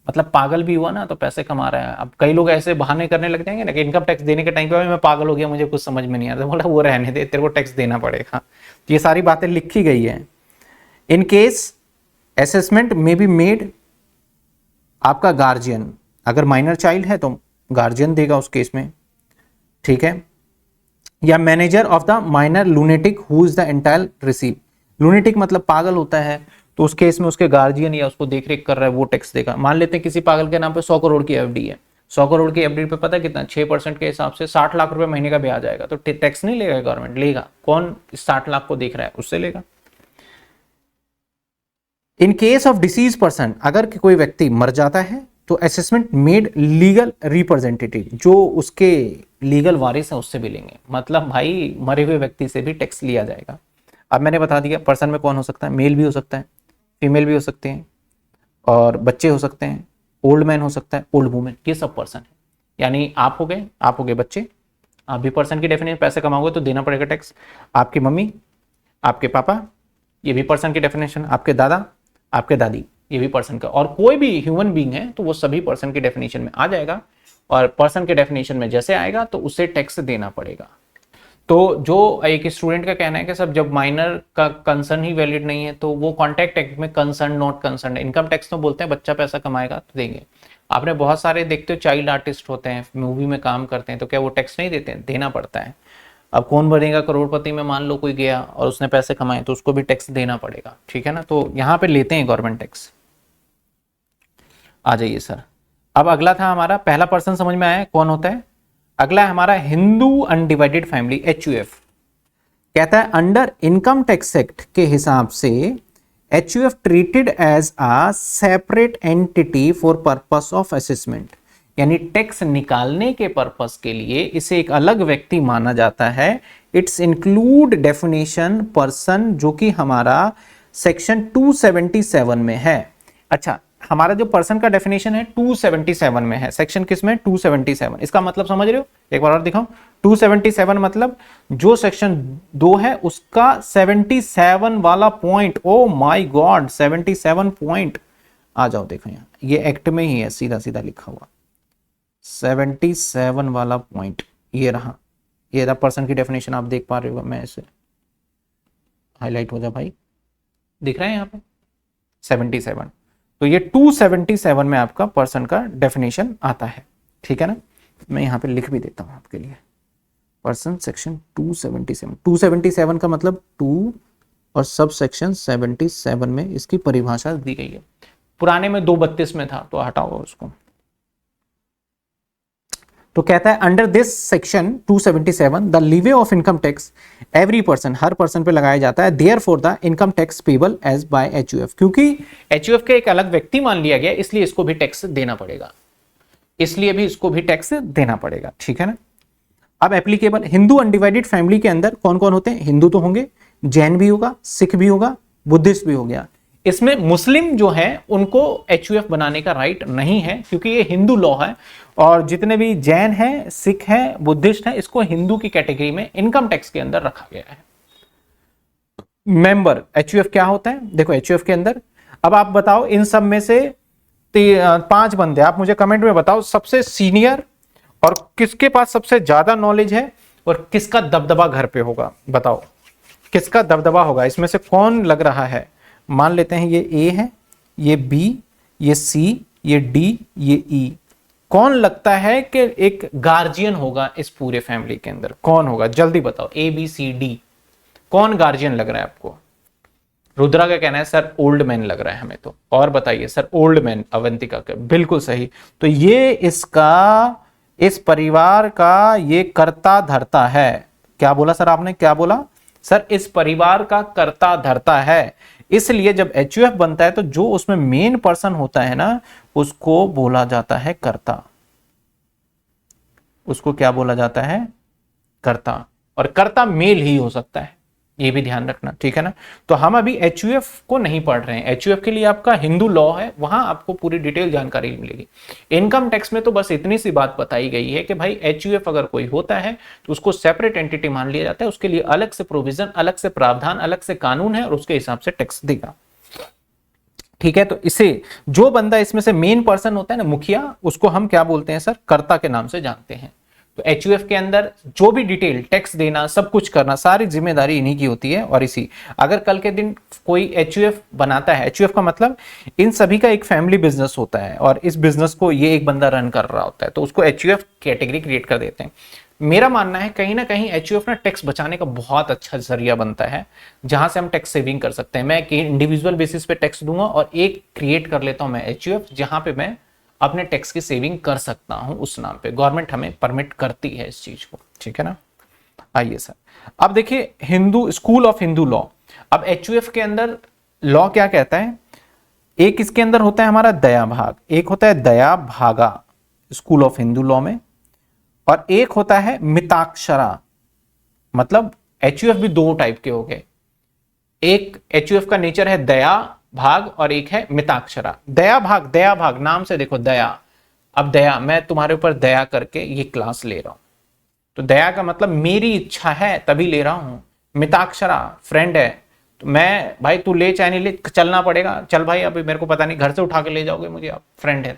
S1: मतलब पागल भी हुआ ना तो पैसे कमा रहा है। अब कई लोग ऐसे बहाने करने लग जाएंगे ना कि इनकम टैक्स देने के टाइम पे मैं पागल हो गया, मुझे कुछ समझ में नहीं आ रहा, बोला वो रहने दे, तेरे को टैक्स देना पड़ेगा। ये सारी बातें लिखी गई है। इन केस असेसमेंट में बी मेड, आपका गार्जियन, अगर माइनर चाइल्ड है तो गार्जियन देगा उस केस में, ठीक है। या manager of the minor lunatic who is the entire receive, lunatic मतलब पागल होता है, तो उस केस में उसके गार्जियन या उसको देखरेख कर रहा है वो टैक्स देगा। मान लेते हैं किसी पागल के नाम पे 100 करोड़ की एफडी है, 100 करोड़ की एफडी पे पता है कितना, 6% के हिसाब से 60 लाख रुपए महीने का ब्याज आएगा, तो टैक्स नहीं लेगा गवर्नमेंट, लेगा कौन? 60 लाख को देख रहा है उससे लेगा। In case of disease person, अगर कोई व्यक्ति मर जाता है तो असेसमेंट मेड लीगल रिप्रेजेंटेटिव, जो उसके लीगल वारिस है उससे भी लेंगे, मतलब भाई मरे हुए व्यक्ति से भी टैक्स लिया जाएगा। अब मैंने बता दिया पर्सन में कौन हो सकता है, मेल भी हो सकता है, फीमेल भी हो सकते हैं, और बच्चे हो सकते हैं, ओल्ड मैन हो सकता है, ओल्ड वुमेन, ये सब पर्सन है। यानी आप हो गए बच्चे, आप भी पर्सन की डेफिनेशन, पैसे कमाओगे तो देना पड़ेगा टैक्स। आपकी मम्मी, आपके पापा, ये भी पर्सन की डेफिनेशन, आपके दादा, आपके दादी, ये भी पर्सन का, और कोई भी ह्यूमन बीइंग है तो वो सभी पर्सन की डेफिनेशन में आ जाएगा। और पर्सन के डेफिनेशन में जैसे आएगा तो उसे टैक्स देना पड़ेगा। तो जो एक स्टूडेंट का कहना है कि सब जब माइनर का कंसर्न ही वैलिड नहीं है तो वो कॉन्ट्रैक्ट एक्ट में कंसर्न नॉट कंसर्न है। इनकम टैक्स तो बोलते हैं बच्चा पैसा कमाएगा तो देंगे। आपने बहुत सारे देखते हो चाइल्ड आर्टिस्ट होते हैं, मूवी में काम करते हैं, तो क्या वो टैक्स नहीं देते हैं? देना पड़ता है। अब कौन बनेगा करोड़पति में, मान लो कोई गया और उसने पैसे कमाए तो उसको भी टैक्स देना पड़ेगा, ठीक है ना। तो यहाँ पे लेते हैं गवर्नमेंट टैक्स। आ जाइए सर। अब अगला था हमारा, पहला पर्सन समझ में आया कौन होता है। अगला है हमारा हिंदू अनडिवाइडेड फैमिली, HUF। कहता है अंडर इनकम टैक्स एक्ट के हिसाब से HUF treated as a separate entity for purpose of assessment, यानी टैक्स निकालने के पर्पस के लिए इसे एक अलग व्यक्ति माना जाता है। इट्स इंक्लूड डेफिनेशन पर्सन, जो कि हमारा सेक्शन 277 में है। अच्छा, हमारा जो पर्सन का डेफिनेशन है 277 में है। सेक्शन किस में? 277। इसका मतलब समझ रहे हो? एक बार और दिखाऊं। 277 मतलब जो सेक्शन 2 है उसका 77 वाला point. Oh my God, 77 point. आ जाओ देखो यहाँ, ये एक्ट में ही है, सीधा सीधा लिखा हुआ 77 वाला पॉइंट। ये रहा, ये रहा पर्सन की डेफिनेशन। आप देख पा रहे हो, मैं इसे हाईलाइट हो जा भाई, दिख रहा है यहाँ पे 77। तो ये 277 में आपका पर्सन का डेफिनेशन आता है, ठीक है ना। मैं यहाँ पे लिख भी देता हूँ आपके लिए, पर्सन सेक्शन 277। 277 का मतलब 2 और सब सेक्शन 77 में इसकी परिभाषा दी गई है। पुराने में 232 में था तो हटाओ उसको। तो कहता है under this section 277 the levy of income tax every person, हर पर्सन पे लगाया जाता है। Therefore the income tax payable as by HUF, क्योंकि HUF के एक अलग व्यक्ति मान लिया गया, इसलिए इसको भी टैक्स देना पड़ेगा, इसलिए भी इसको भी टैक्स देना पड़ेगा, ठीक है ना। अब एप्लीकेबल हिंदू अनडिवाइडेड फैमिली के अंदर कौन कौन होते हैं? हिंदू तो होंगे, जैन भी होगा, सिख भी होगा, बुद्धिस्ट भी हो गया। इसमें मुस्लिम जो है उनको HUF बनाने का राइट नहीं है, क्योंकि ये हिंदू लॉ है। और जितने भी जैन हैं, सिख हैं, बुद्धिस्ट हैं, इसको हिंदू की कैटेगरी में इनकम टैक्स के अंदर रखा गया है। मेंबर HUF क्या होता है? देखो HUF के अंदर, अब आप बताओ इन सब में से 5 बंदे, आप मुझे कमेंट में बताओ सबसे सीनियर और किसके पास सबसे ज्यादा नॉलेज है और किसका दबदबा घर पे होगा। बताओ किसका दबदबा होगा, इसमें से कौन लग रहा है? मान लेते हैं ये A है, ये B, ये C, ये D, ये E। कौन लगता है कि एक गार्जियन होगा इस पूरे फैमिली के अंदर? कौन होगा? जल्दी बताओ, ABCD, कौन गार्जियन लग रहा है आपको? रुद्रा का कहना है सर ओल्ड मैन लग रहा है हमें तो। और बताइए सर, ओल्ड मैन। अवंतिका का बिल्कुल सही। तो ये इसका, इस परिवार का ये कर्ता धर्ता है। क्या बोला सर आपने? क्या बोला सर? इस परिवार का कर्ता धर्ता है। इसलिए जब HUF बनता है तो जो उसमें मेन पर्सन होता है ना, उसको बोला जाता है कर्ता। उसको क्या बोला जाता है? कर्ता। और कर्ता मेल ही हो सकता है, ये भी ध्यान रखना, ठीक है ना। तो हम अभी HUF को नहीं पढ़ रहे हैं। HUF के लिए आपका हिंदू लॉ है, वहां आपको पूरी डिटेल जानकारी मिलेगी। इनकम टैक्स में तो बस इतनी सी बात बताई गई है कि भाई HUF अगर कोई होता है तो उसको सेपरेट एंटिटी मान लिया जाता है, उसके लिए अलग से प्रोविजन, अलग से प्रावधान, अलग से कानून है और उसके हिसाब से टैक्स देगा, ठीक है। तो इसे, जो बंदा इसमें से मेन पर्सन होता है ना, मुखिया, उसको हम क्या बोलते हैं सर? कर्ता के नाम से जानते हैं। तो HUF के अंदर जो भी डिटेल, टैक्स देना, सब कुछ करना, सारी जिम्मेदारी इन्हीं की होती है। और इसी, अगर कल के दिन कोई HUF बनाता है, HUF का मतलब इन सभी का एक फैमिली बिजनेस होता है और इस बिजनेस को ये एक बंदा रन कर रहा होता है, तो उसको HUF कैटेगरी क्रिएट कर देते हैं। मेरा मानना है कहीं ना कहीं HUF ना टैक्स बचाने का बहुत अच्छा जरिया बनता है, जहां से हम टैक्स सेविंग कर सकते हैं। मैं इंडिविजुअल बेसिस पे टैक्स दूंगा और एक क्रिएट कर लेता हूं मैं HUF, जहां पे मैं अपने टैक्स की सेविंग कर सकता हूं उस नाम पे। गवर्नमेंट हमें परमिट करती है इस चीज को, ठीक है ना। आइए सर, अब देखिए Hindu, school of Hindu law. अब HUF के अंदर लॉ क्या कहता है? एक इसके अंदर होता है हमारा दया भाग, एक होता है दया भागा स्कूल ऑफ हिंदू लॉ में, और एक होता है मिताक्षरा। मतलब HUF भी 2 टाइप के हो गए। एक HUF का नेचर है दया भाग और एक है मिताक्षरा। दया भाग, दया भाग नाम से देखो दया। अब दया, मैं तुम्हारे ऊपर दया करके ये क्लास ले रहा हूं, तो दया का मतलब मेरी इच्छा है तभी ले रहा हूं। मिताक्षरा फ्रेंड है, तो मैं भाई तू ले चाहे नहीं ले, चलना पड़ेगा, चल भाई अभी मेरे को पता नहीं घर से उठा के ले जाओगे मुझे, आप फ्रेंड है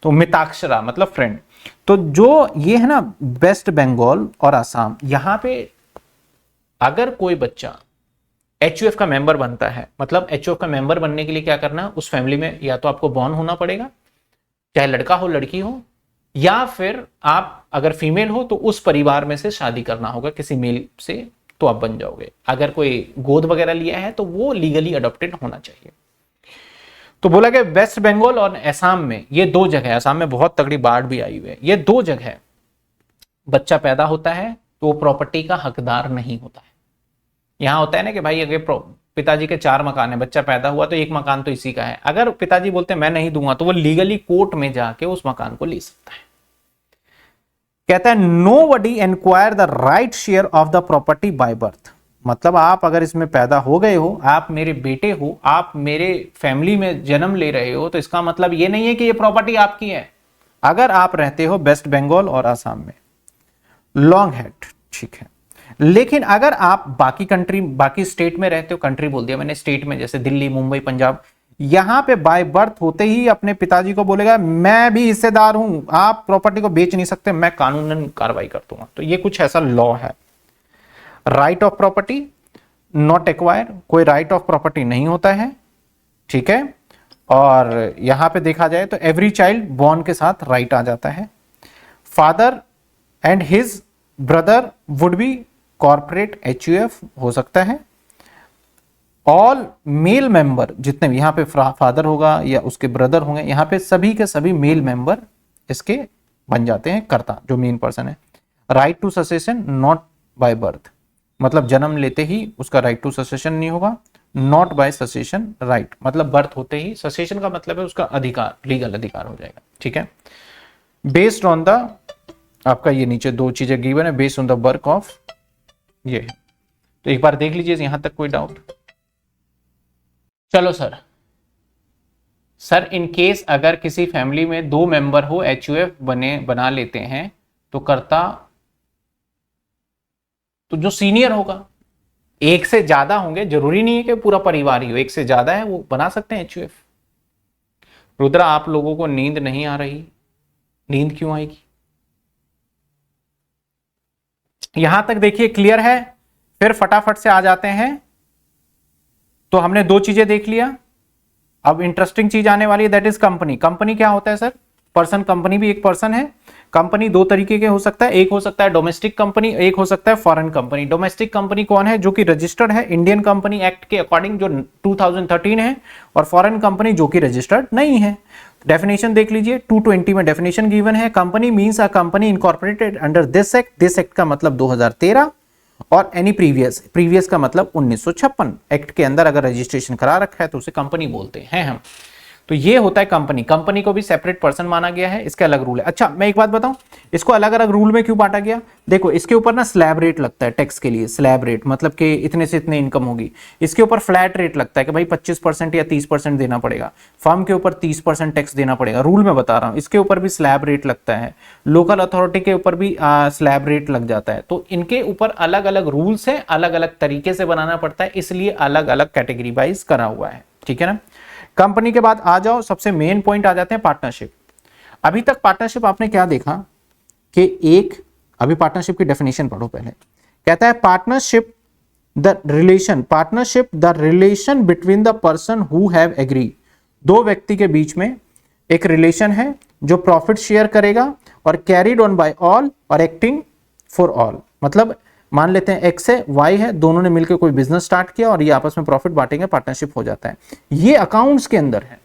S1: तो मिताक्षरा मतलब फ्रेंड। तो जो ये है ना वेस्ट बंगाल और असम, यहां पे अगर कोई बच्चा एचयूएफ का मेंबर बनता है, मतलब एचयूएफ का मेंबर बनने के लिए क्या करना है, उस फैमिली में या तो आपको बॉर्न होना पड़ेगा, चाहे लड़का हो लड़की हो, या फिर आप अगर फीमेल हो तो उस परिवार में से शादी करना होगा किसी मेल से, तो आप बन जाओगे। अगर कोई गोद वगैरह लिया है तो वो लीगली अडॉप्टेड होना चाहिए। तो बोला कि वेस्ट बंगाल और असम में, ये दो जगह, असम में बहुत तगड़ी बाढ़ भी आई हुई है, ये दो जगह बच्चा पैदा होता है तो वो प्रॉपर्टी का हकदार नहीं होता है। यहां होता है ना कि भाई अगर पिताजी के 4 मकान है, बच्चा पैदा हुआ तो 1 मकान तो इसी का है, अगर पिताजी बोलते हैं मैं नहीं दूंगा तो वो लीगली कोर्ट में जाके उस मकान को ले सकता है। कहता है nobody enquire the right share of the property bye birth, मतलब आप अगर इसमें पैदा हो गए हो, आप मेरे बेटे हो, आप मेरे फैमिली में जन्म ले रहे हो, तो इसका मतलब ये नहीं है कि ये प्रॉपर्टी आपकी है अगर आप रहते हो वेस्ट बंगाल और आसाम में। लॉन्ग हेड, ठीक है। लेकिन अगर आप बाकी कंट्री, बाकी स्टेट में रहते हो, कंट्री बोल दिया मैंने, स्टेट में जैसे दिल्ली, मुंबई, पंजाब, यहां पे बाय बर्थ होते ही अपने पिताजी को बोलेगा मैं भी हिस्सेदार हूं, आप प्रॉपर्टी को बेच नहीं सकते, मैं कानूनन कार्रवाई कर दूंगा। तो ये कुछ ऐसा लॉ है। Right of property not acquire, कोई राइट ऑफ प्रॉपर्टी नहीं होता है, ठीक है। और यहां पे देखा जाए तो एवरी चाइल्ड बॉर्न के साथ राइट आ जाता है। Father and his brother would be corporate HUF हो सकता है। ऑल मेल मेंबर, जितने भी यहां पे फादर होगा या उसके ब्रदर होंगे, यहां पे सभी के सभी मेल मेंबर इसके बन जाते हैं कर्ता, जो मेन पर्सन है। Right to succession not by birth, मतलब जन्म लेते ही उसका राइट टू ससेशन नहीं होगा। नॉट बाय ससेशन राइट, मतलब बर्थ होते ही, ससेशन का मतलब है उसका अधिकार, लीगल अधिकार हो जाएगा, ठीक है। बेस्ड ऑन द, आपका ये नीचे 2 चीजें गिवन है, based on the work of, ये है। तो एक बार देख लीजिए यहां तक कोई डाउट। चलो सर इन केस अगर किसी फैमिली में 2 मेंबर हो, एचयूएफ बना लेते हैं, तो कर्ता तो जो सीनियर होगा, एक से ज्यादा होंगे, जरूरी नहीं है कि पूरा परिवार ही हो, एक से ज्यादा है वो बना सकते हैं एचयूएफ। रुद्रा आप लोगों को नींद नहीं आ रही, नींद क्यों आएगी? यहां तक देखिए क्लियर है। फिर फटाफट से आ जाते हैं। तो हमने 2 चीजें देख लिया, अब इंटरेस्टिंग चीज आने वाली है, दैट इज कंपनी। कंपनी क्या होता है सर? पर्सन, कंपनी भी एक पर्सन है। कंपनी 2 तरीके के हो सकता है, एक हो सकता है डोमेस्टिक कंपनी, एक हो सकता है फॉरेन कंपनी। डोमेस्टिक कंपनी कौन है? जो कि रजिस्टर्ड है इंडियन कंपनी एक्ट के अकॉर्डिंग, जो 2013 है, और फॉरेन कंपनी जो कि रजिस्टर्ड नहीं है। डेफिनेशन देख लीजिए, 220 में डेफिनेशन गिवन है। Company means a company incorporated under this act, this act का मतलब 2013, और एनी प्रीवियस, प्रीवियस का मतलब 1956 एक्ट के अंदर अगर रजिस्ट्रेशन करा रखा है तो उसे कंपनी बोलते हैं हम। तो ये होता है कंपनी। कंपनी को भी सेपरेट पर्सन माना गया है, इसके अलग रूल है। अच्छा मैं एक बात बताऊं, इसको अलग अलग रूल में क्यों बांटा गया? देखो इसके ऊपर ना स्लैब रेट लगता है टैक्स के लिए, स्लैब रेट मतलब कि इतने से इतने इनकम होगी। इसके ऊपर फ्लैट रेट लगता है कि भाई 25% या 30% देना पड़ेगा। फर्म के ऊपर 30% टैक्स देना पड़ेगा, रूल में बता रहा हूं। इसके ऊपर भी स्लैब रेट लगता है, लोकल अथॉरिटी के ऊपर भी स्लैब रेट लग जाता है। तो इनके ऊपर अलग अलग रूल्स है, अलग अलग तरीके से बनाना पड़ता है, इसलिए अलग अलग कैटेगरी वाइज करा हुआ है, ठीक है ना। कंपनी के बाद आ जाओ, सबसे मेन पॉइंट आ जाते हैं पार्टनरशिप। अभी तक पार्टनरशिप आपने क्या देखा कि एक, अभी पार्टनरशिप की डेफिनेशन पढ़ो पहले। कहता है partnership the relation, partnership the relation between the person who have agree, 2 व्यक्ति के बीच में एक रिलेशन है जो प्रॉफिट शेयर करेगा और कैरीड ऑन बाय ऑल और एक्टिंग फॉर ऑल। मतलब मान लेते हैं एक्स है, वाई है, दोनों ने मिलकर कोई बिजनेस स्टार्ट किया और ये आपस में प्रॉफिट बांटेंगे, पार्टनरशिप हो जाता है। ये अकाउंट्स के अंदर है,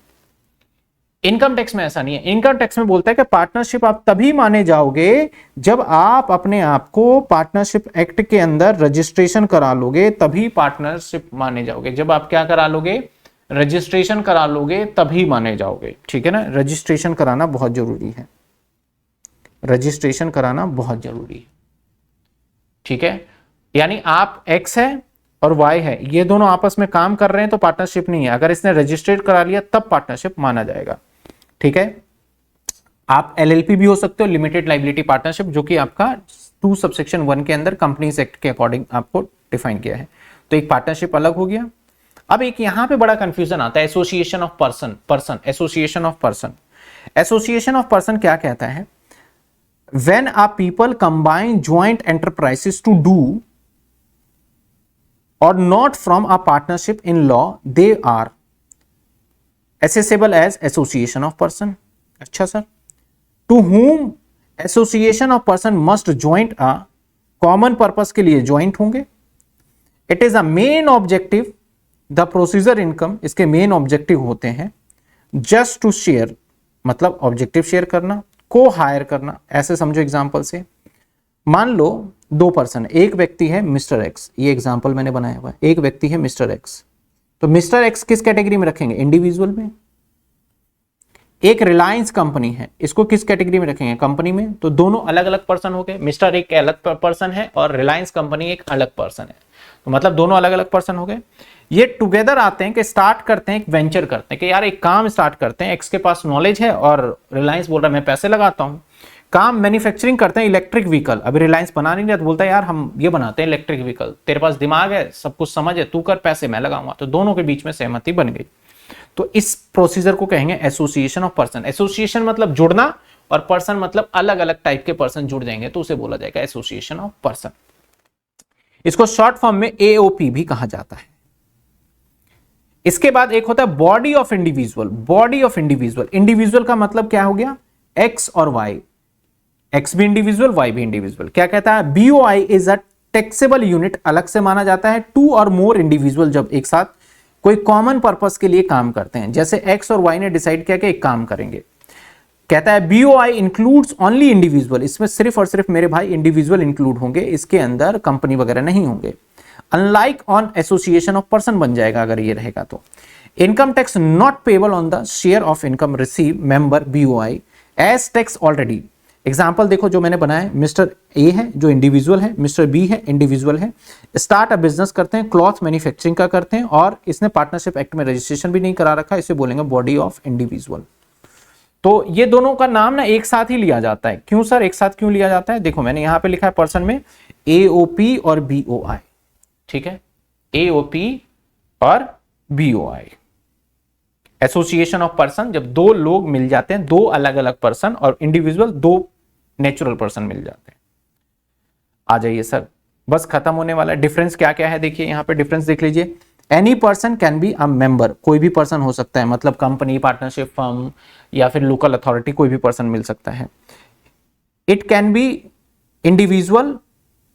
S1: इनकम टैक्स में ऐसा नहीं है। इनकम टैक्स में बोलता है कि पार्टनरशिप आप तभी माने जाओगे जब आप अपने आप को पार्टनरशिप एक्ट के अंदर रजिस्ट्रेशन करा लोगे, तभी पार्टनरशिप माने जाओगे। जब आप क्या करा लोगे? रजिस्ट्रेशन करा लोगे, तभी माने जाओगे, ठीक है ना। रजिस्ट्रेशन कराना बहुत जरूरी है, रजिस्ट्रेशन कराना बहुत जरूरी है, ठीक है। यानी आप एक्स है और वाई है, ये दोनों आपस में काम कर रहे हैं तो पार्टनरशिप नहीं है। अगर इसने रजिस्ट्रेट करा लिया तब पार्टनरशिप माना जाएगा, ठीक है। आप एलएलपी भी हो सकते हो, लिमिटेड लाइबिलिटी पार्टनरशिप, जो कि आपका 2 सबसेक्शन 1 के अंदर कंपनीज एक्ट के अकॉर्डिंग आपको डिफाइन किया है। तो एक पार्टनरशिप अलग हो गया। अब एक यहां पे बड़ा कंफ्यूजन आता है, association of person, association of person. Association of person क्या कहता है? When a people combine joint enterprises to do और not from a partnership in law, they are accessible as association of person। अच्छा sir, to whom association of person must joint a common purpose के लिए joint होंगे। it is a main objective the procedure income, इसके main objective होते हैं just to share, मतलब objective share करना, को हायर करना, ऐसे समझो एग्जाम्पल से। मान लो 2 पर्सन, एक व्यक्ति है मिस्टर एक्स, ये एग्जाम्पल मैंने बनाया हुआ है, एक व्यक्ति है मिस्टर एक्स। तो मिस्टर एक्स किस कैटेगरी में रखेंगे? इंडिविजुअल में। एक रिलायंस कंपनी है, इसको किस कैटेगरी में रखेंगे? कंपनी में। तो दोनों अलग अलग पर्सन हो गए, मिस्टर एक अलग पर्सन है और रिलायंस कंपनी एक अलग पर्सन है, तो मतलब दोनों अलग अलग पर्सन हो गए। ये टुगेदर आते हैं कि स्टार्ट करते हैं, एक वेंचर करते हैं कि यार एक काम स्टार्ट करते हैं। एक्स के पास नॉलेज है और रिलायंस बोल रहा है मैं पैसे लगाता हूं। काम मैन्युफैक्चरिंग करते हैं इलेक्ट्रिक व्हीकल, अभी रिलायंस बना नहीं रहा तो बोलता है यार हम ये बनाते हैं इलेक्ट्रिक व्हीकल, तेरे पास दिमाग है, सब कुछ समझ है, तू कर, पैसे मैं लगाऊंगा। तो दोनों के बीच में सहमति बन गई। तो इस प्रोसीजर को कहेंगे एसोसिएशन ऑफ पर्सन। एसोसिएशन मतलब जुड़ना और पर्सन मतलब अलग अलग टाइप के पर्सन जुड़ जाएंगे तो उसे बोला जाएगा एसोसिएशन ऑफ पर्सन। इसको शॉर्ट फॉर्म में एओपी भी कहा जाता है। इसके बाद एक होता है body of individual. Body of individual, individual का मतलब क्या हो गया? एक्स और वाई, एक्स भी इंडिविजुअल, वाई भी इंडिविजुअल। क्या कहता है? BOI is a taxable unit, अलग से माना जाता है। 2 और मोर इंडिविजुअल जब एक साथ कोई कॉमन पर्पस के लिए काम करते हैं, जैसे एक्स और वाई ने डिसाइड किया कि एक काम करेंगे। कहता है बीओआई इंक्लूड्स ओनली इंडिविजुअल, इसमें सिर्फ और सिर्फ मेरे भाई इंडिविजुअल इंक्लूड होंगे, इसके अंदर कंपनी वगैरह नहीं होंगे। Unlike on association of person बन जाएगा अगर ये रहेगा तो। Income tax not payable on the share of income receive member BOI as tax already. Example देखो जो मैंने बनाया, मिस्टर ए है जो इंडिविजुअल है, मिस्टर बी है इंडिविजुअल है, स्टार्ट अ बिजनेस करते हैं, क्लॉथ मैन्युफैक्चरिंग का करते हैं और इसने पार्टनरशिप एक्ट में रजिस्ट्रेशन भी नहीं करा रखा, इसे बोलेंगे बॉडी ऑफ इंडिविजुअल। तो ये दोनों का नाम ना एक साथ ही लिया जाता है। क्यों सर एक साथ क्यों लिया जाता है? देखो मैंने यहां पे लिखा है पर्सन में एओपी और बीओआई, ठीक है, एओपी और बीओआई। एसोसिएशन ऑफ पर्सन जब 2 लोग मिल जाते हैं, 2 अलग अलग पर्सन, और इंडिविजुअल 2 नेचुरल पर्सन मिल जाते हैं। आ जाइए सर, बस खत्म होने वाला है। डिफरेंस क्या क्या है देखिए, यहां पे डिफरेंस देख लीजिए। Any person can be a member, कोई भी पर्सन हो सकता है, मतलब कंपनी, पार्टनरशिप फर्म या फिर लोकल अथॉरिटी, कोई भी पर्सन मिल सकता है। It can be individual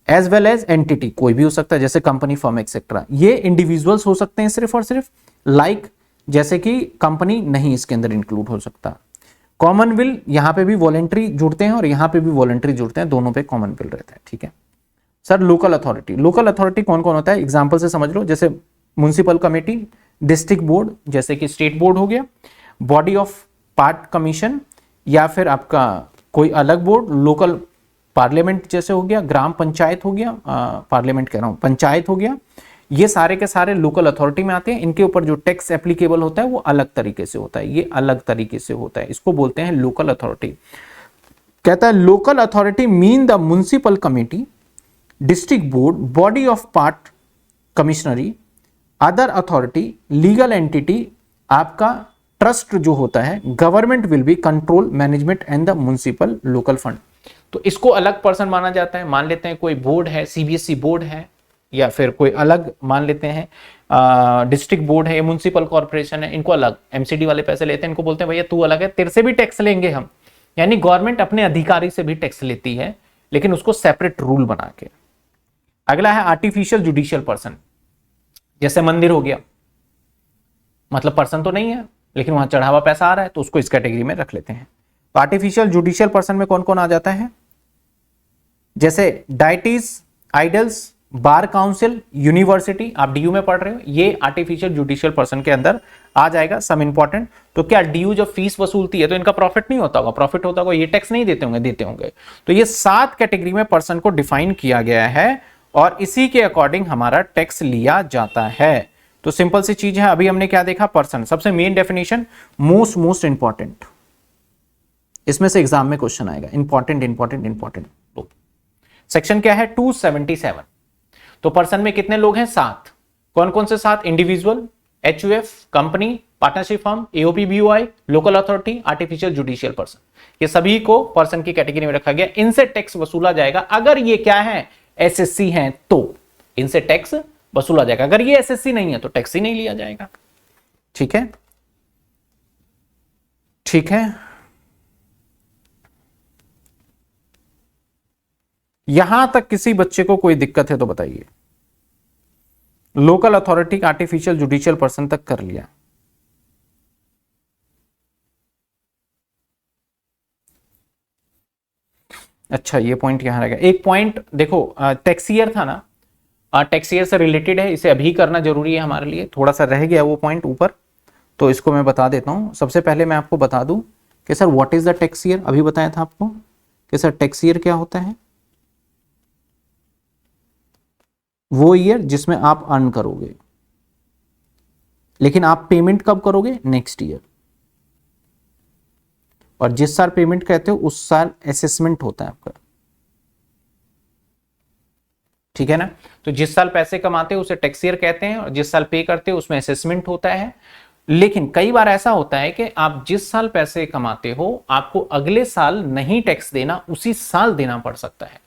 S1: as well as entity, कोई भी हो सकता है जैसे कंपनी, फर्म एक्सेट्रा। ये इंडिविजुअल्स हो सकते हैं सिर्फ और सिर्फ, लाइक जैसे कि कंपनी नहीं इसके अंदर इंक्लूड हो सकता। कॉमन विल, यहां पे भी वॉलेंट्री जुड़ते हैं और यहां पे भी वॉलेंट्री जुड़ते हैं, दोनों पे कॉमन विल रहता है, ठीक है sir. Local authority, local authority कौन कौन होता है? एग्जांपल से समझ लो, जैसे म्युनिसिपल कमेटी, डिस्ट्रिक्ट बोर्ड जैसे कि स्टेट बोर्ड हो गया, बॉडी ऑफ पार्ट कमीशन या फिर आपका कोई अलग बोर्ड, लोकल पार्लियामेंट जैसे हो गया, ग्राम पंचायत हो गया, पार्लियामेंट कह रहा हूं, पंचायत हो गया। ये सारे के सारे लोकल अथॉरिटी में आते हैं। इनके ऊपर जो टैक्स एप्लीकेबल होता है वो अलग तरीके से होता है, ये अलग तरीके से होता है, इसको बोलते हैं लोकल अथॉरिटी। कहता है local authority mean the municipal committee, district board, body of port commissionery, other authority, legal entity, आपका ट्रस्ट जो होता है, government will be control management and the municipal local fund. तो इसको अलग पर्सन माना जाता है। मान लेते हैं कोई बोर्ड है, सीबीएसई बोर्ड है, या फिर कोई अलग मान लेते हैं डिस्ट्रिक्ट बोर्ड है या म्युनिसिपल कॉर्पोरेशन है, इनको अलग एमसीडी वाले पैसे लेते हैं, इनको बोलते हैं भैया तू अलग है, तेरे से भी टैक्स लेंगे हम। यानी गवर्नमेंट अपने अधिकारी से भी टैक्स लेती है, लेकिन उसको सेपरेट रूल बना के। अगला है आर्टिफिशियल जुडिशियल पर्सन, जैसे मंदिर हो गया, मतलब पर्सन तो नहीं है लेकिन वहां चढ़ावा पैसा आ रहा है, तो उसको इस कैटेगरी में रख लेते हैं। तो आर्टिफिशियल जुडिशियल पर्सन में कौन कौन आ जाता है? जैसे deities, idols, bar council, university, आप डीयू में पढ़ रहे हो, ये आर्टिफिशियल जुडिशियल पर्सन के अंदर आ जाएगा। सम इंपॉर्टेंट, तो क्या डीयू जब फीस वसूलती है तो इनका प्रॉफिट नहीं होता होगा? प्रॉफिट होता होगा, ये टैक्स नहीं देते होंगे? देते होंगे। तो ये 7 कैटेगरी में पर्सन को डिफाइन किया गया है और इसी के अकॉर्डिंग हमारा टैक्स लिया जाता है। तो सिंपल सी चीज है। अभी हमने क्या देखा? पर्सन, सबसे मेन डेफिनेशन, मोस्ट इंपॉर्टेंट, इसमें से एग्जाम में क्वेश्चन आएगा, इंपॉर्टेंट इंपॉर्टेंट इंपॉर्टेंट। सेक्शन क्या है 277। तो पर्सन में कितने लोग हैं 7। कौन कौन से 7? Individual, HUF, company, partnership firm, AOP, BOI, local authority, artificial judicial person, ये सभी को पर्सन की कैटेगरी में रखा गया। इनसे टैक्स वसूला जाएगा अगर ये क्या है एसएससी हैं तो इनसे टैक्स वसूला जाएगा, अगर ये एसएससी नहीं है तो टैक्स ही नहीं लिया जाएगा। ठीक है, ठीक है। यहां तक किसी बच्चे को कोई दिक्कत है तो बताइए। Local authority, artificial judicial person तक कर लिया। अच्छा, ये पॉइंट यहां रहेगा। एक पॉइंट देखो, टैक्स ईयर था ना, टैक्स ईयर से रिलेटेड है, इसे अभी करना जरूरी है हमारे लिए। थोड़ा सा रह गया वो पॉइंट ऊपर, तो इसको मैं बता देता हूं। सबसे पहले मैं आपको बता दूं कि sir what is the tax year. अभी बताया था आपको कि सर टैक्स ईयर क्या होता है। वो ईयर जिसमें आप अर्न करोगे, लेकिन आप पेमेंट कब करोगे? Next year. और जिस साल पेमेंट कहते हो उस साल असेसमेंट होता है आपका। ठीक है ना, तो जिस साल पैसे कमाते हो उसे टैक्स ईयर कहते हैं, और जिस साल पे करते हो उसमें असेसमेंट होता है। लेकिन कई बार ऐसा होता है कि आप जिस साल पैसे कमाते हो आपको अगले साल नहीं टैक्स देना, उसी साल देना पड़ सकता है।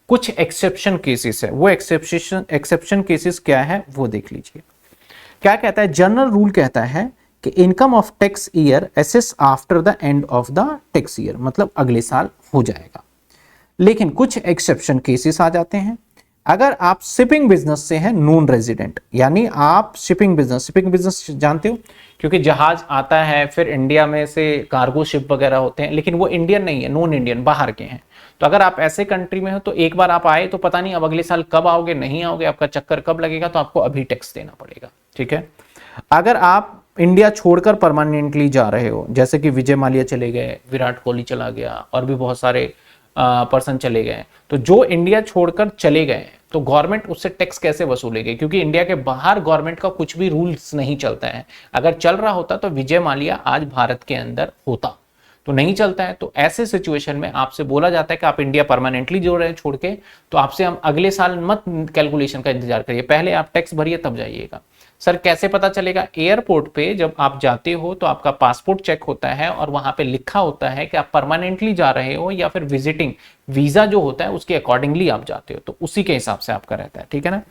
S1: कुछ एक्सेप्शन केसेस है, वो एक्सेप्शन केसेस क्या है वो देख लीजिए। क्या कहता है? जनरल रूल कहता है कि income of tax year assess after the end of the tax year, मतलब अगले साल हो जाएगा। लेकिन कुछ एक्सेप्शन केसेस आ जाते हैं। अगर आप शिपिंग बिजनेस से हैं, नॉन रेजिडेंट, यानी आप शिपिंग बिजनेस जानते हो, क्योंकि जहाज आता है फिर इंडिया में से कार्गो शिप वगैरह होते हैं, लेकिन वो इंडियन नहीं है, नॉन इंडियन, बाहर के हैं। तो अगर आप ऐसे कंट्री में हो तो एक बार आप आए तो पता नहीं अब अगले साल कब आओगे, नहीं आओगे, आपका चक्कर कब लगेगा, तो आपको अभी टैक्स देना पड़ेगा। ठीक है। अगर आप इंडिया छोड़कर परमानेंटली जा रहे हो, जैसे कि विजय माल्या चले गए, विराट कोहली चला गया, और भी बहुत सारे पर्सन चले गए, तो जो इंडिया छोड़कर चले गए तो गवर्नमेंट उससे टैक्स कैसे वसूलेगी? क्योंकि इंडिया के बाहर गवर्नमेंट का कुछ भी रूल्स नहीं चलता है। अगर चल रहा होता तो विजय माल्या आज भारत के अंदर होता, तो नहीं चलता है। तो ऐसे सिचुएशन में आपसे बोला जाता है कि आप इंडिया परमानेंटली जो रहे छोड़ के, तो आपसे हम अगले साल मत कैलकुलेशन का इंतजार करिए, पहले आप टैक्स भरिए तब जाइएगा। सर कैसे पता चलेगा? एयरपोर्ट पे जब आप जाते हो तो आपका पासपोर्ट चेक होता है और वहां पे लिखा होता है कि आप परमानेंटली जा रहे हो या फिर विजिटिंग वीजा जो होता है उसके अकॉर्डिंगली आप जाते हो, तो उसी के हिसाब से आपका रहता है। ठीक है ना।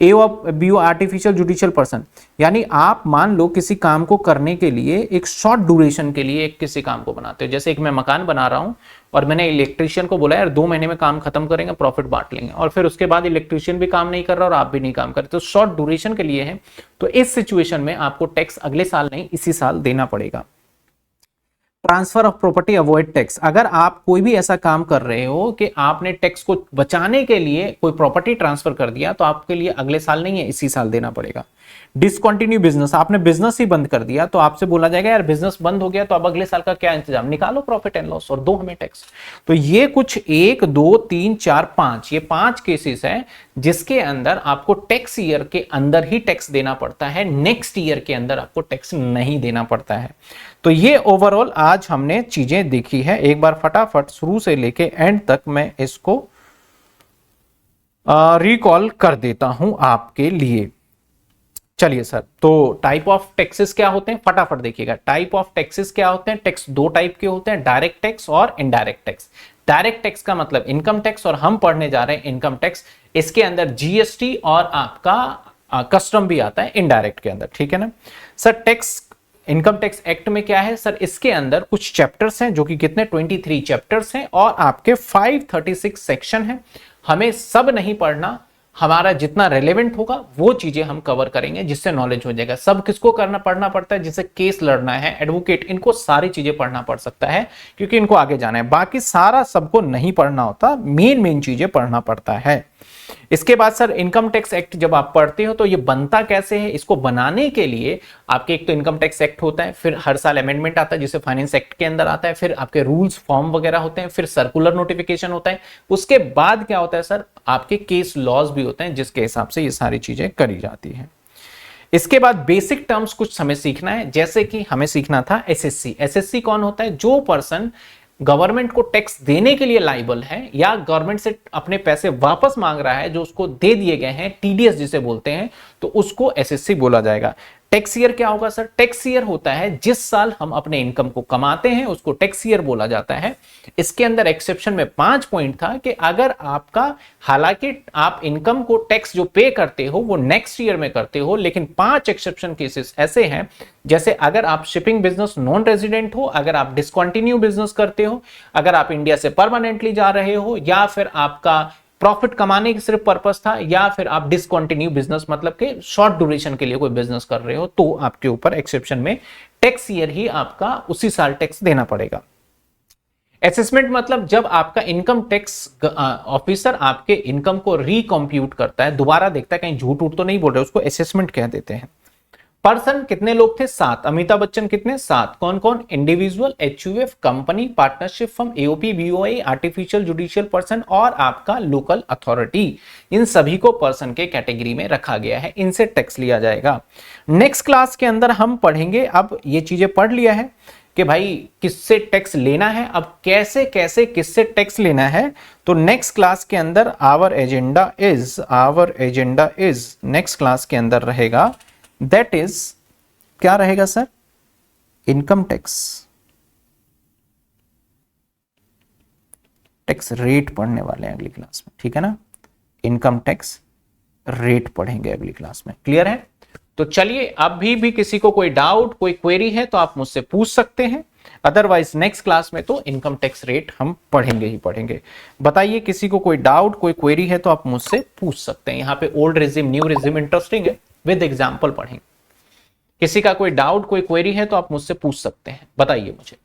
S1: A of BO artificial judicial person, यानी आप मान लो किसी काम को करने के लिए एक शॉर्ट ड्यूरेशन के लिए एक किसी काम को बनाते हो। जैसे एक मैं मकान बना रहा हूं और मैंने इलेक्ट्रिशियन को बोला यार 2 महीने में काम खत्म करेंगे, प्रॉफिट बांट लेंगे, और फिर उसके बाद इलेक्ट्रिशियन भी काम नहीं कर रहा और आप भी नहीं काम कर रहे, तो शॉर्ट ड्यूरेशन के लिए है। तो इस सिचुएशन में आपको टैक्स अगले साल नहीं इसी साल देना पड़ेगा। Transfer of property avoid tax, अगर आप कोई भी ऐसा काम कर रहे हो कि आपने टैक्स को बचाने के लिए कोई प्रॉपर्टी ट्रांसफर कर दिया, तो आपके लिए अगले साल नहीं है इसी साल देना पड़ेगा। डिसकंटिन्यू बिजनेस, आपने बिजनेस ही बंद कर दिया तो आपसे बोला जाएगा यार बिजनेस बंद हो गया तो अब अगले साल का क्या इंतजाम, निकालो प्रॉफिट एंड लॉस और दो हमें टैक्स। तो ये कुछ 1 2 3 4 5 ये 5 केसेस हैं जिसके अंदर आपको टैक्स ईयर के अंदर ही टैक्स देना पड़ता है, नेक्स्ट ईयर के अंदर आपको टैक्स नहीं देना पड़ता है। तो ये ओवरऑल आज हमने चीजें देखी है। एक बार फटाफट शुरू से लेके एंड तक मैं इसको रिकॉल कर देता हूं आपके लिए। चलिए सर, तो टाइप ऑफ टैक्सेस क्या होते हैं फटाफट देखिएगा। टाइप ऑफ टैक्सेस क्या होते हैं? टैक्स 2 टाइप के होते हैं, डायरेक्ट टैक्स और इनडायरेक्ट टैक्स। डायरेक्ट टैक्स का मतलब इनकम टैक्स, और हम पढ़ने जा रहे हैं इनकम टैक्स। इसके अंदर जीएसटी और आपका कस्टम भी आता है इनडायरेक्ट के अंदर। ठीक है ना sir. Tax income tax act में क्या है सर? इसके अंदर कुछ चैप्टर्स हैं जो कि कितने 23 चैप्टर्स हैं और आपके 536 सेक्शन हैं। हमें सब नहीं पढ़ना, हमारा जितना रेलेवेंट होगा वो चीजें हम कवर करेंगे जिससे नॉलेज हो जाएगा। सब किसको करना पढ़ना पड़ता है? जिसे केस लड़ना है, एडवोकेट, इनको सारी चीजें पढ़ना पड़ सकता है क्योंकि इनको आगे जाना है। बाकी सारा सबको नहीं पढ़ना होता, मेन चीजें पढ़ना पड़ता है। इसके बाद सर इनकम टैक्स एक्ट जब आप पढ़ते हो तो ये बनता कैसे है? इसको बनाने के लिए आपके एक तो इनकम टैक्स एक्ट होता है, फिर हर साल अमेंडमेंट आता है जिसे फाइनेंस एक्ट के अंदर आता है, फिर आपके रूल्स फॉर्म वगैरह होते हैं, फिर सर्कुलर नोटिफिकेशन होता है। उसके बाद क्या होता है सर? आपके केस लॉज भी होते हैं जिसके हिसाब से ये सारी चीजें करी जाती है। इसके बाद बेसिक टर्म्स कुछ हमें सीखना है, जैसे कि हमें सीखना था एसएससी। एसएससी कौन होता है? जो पर्सन गवर्नमेंट को टैक्स देने के लिए लाइबल है या गवर्नमेंट से अपने पैसे वापस मांग रहा है जो उसको दे दिए गए हैं, टीडीएस जिसे बोलते हैं, तो उसको एसएससी बोला जाएगा। टैक्स ईयर क्या होगा सर? टैक्स ईयर होता है जिस साल हम अपने इनकम को कमाते हैं उसको टैक्स ईयर बोला जाता है। इसके अंदर एक्सेप्शन में 5 पॉइंट था कि अगर आपका, हालांकि आप इनकम को टैक्स जो पे करते हो वो नेक्स्ट ईयर में करते हो, लेकिन 5 एक्सेप्शन केसेस ऐसे हैं, जैसे अगर आप शिपिंग बिजनेस नॉन रेजिडेंट हो, अगर आप डिसकंटिन्यू बिजनेस करते हो, अगर आप इंडिया से परमानेंटली जा रहे हो, या फिर आपका प्रॉफिट कमाने की सिर्फ पर्पस था, या फिर आप डिसकंटिन्यू बिजनेस मतलब के शॉर्ट ड्यूरेशन के लिए कोई बिजनेस कर रहे हो, तो आपके ऊपर एक्सेप्शन में टैक्स ईयर ही आपका उसी साल टैक्स देना पड़ेगा। असेसमेंट मतलब जब आपका इनकम टैक्स ऑफिसर आपके इनकम को रिकंप्यूट करता है, दोबारा देखता है कहीं झूठ उठ तो नहीं बोल रहे, उसको असेसमेंट कह देते हैं। पर्सन कितने लोग थे? 7। अमिताभ बच्चन कितने? 7। कौन कौन? Individual, HUF, company, partnership firm, AOP, BOI, artificial judicial person और आपका लोकल अथॉरिटी, इन सभी को पर्सन के कैटेगरी में रखा गया है, इनसे टैक्स लिया जाएगा। नेक्स्ट क्लास के अंदर हम पढ़ेंगे, अब ये चीजें पढ़ लिया है कि भाई किससे टैक्स लेना है, अब कैसे कैसे किससे टैक्स लेना है, तो नेक्स्ट क्लास के अंदर our agenda is next class के अंदर रहेगा, दैट इज क्या रहेगा सर? इनकम टैक्स रेट पढ़ने वाले हैं अगली क्लास में, ठीक है ना? इनकम टैक्स रेट पढ़ेंगे अगली क्लास में, क्लियर है? तो चलिए, अभी भी किसी को कोई डाउट, कोई क्वेरी है तो आप मुझसे पूछ सकते हैं, अदरवाइज नेक्स्ट क्लास में तो इनकम टैक्स रेट हम पढ़ेंगे ही पढ़ेंगे। बताइए, किसी को कोई डाउट, कोई क्वेरी है तो आप मुझसे पूछ सकते हैं। यहाँ पे old regime, new regime interesting है, विद एग्जाम्पल पढ़ेंगे। किसी का कोई डाउट, कोई क्वेरी है तो आप मुझसे पूछ सकते हैं, बताइए मुझे।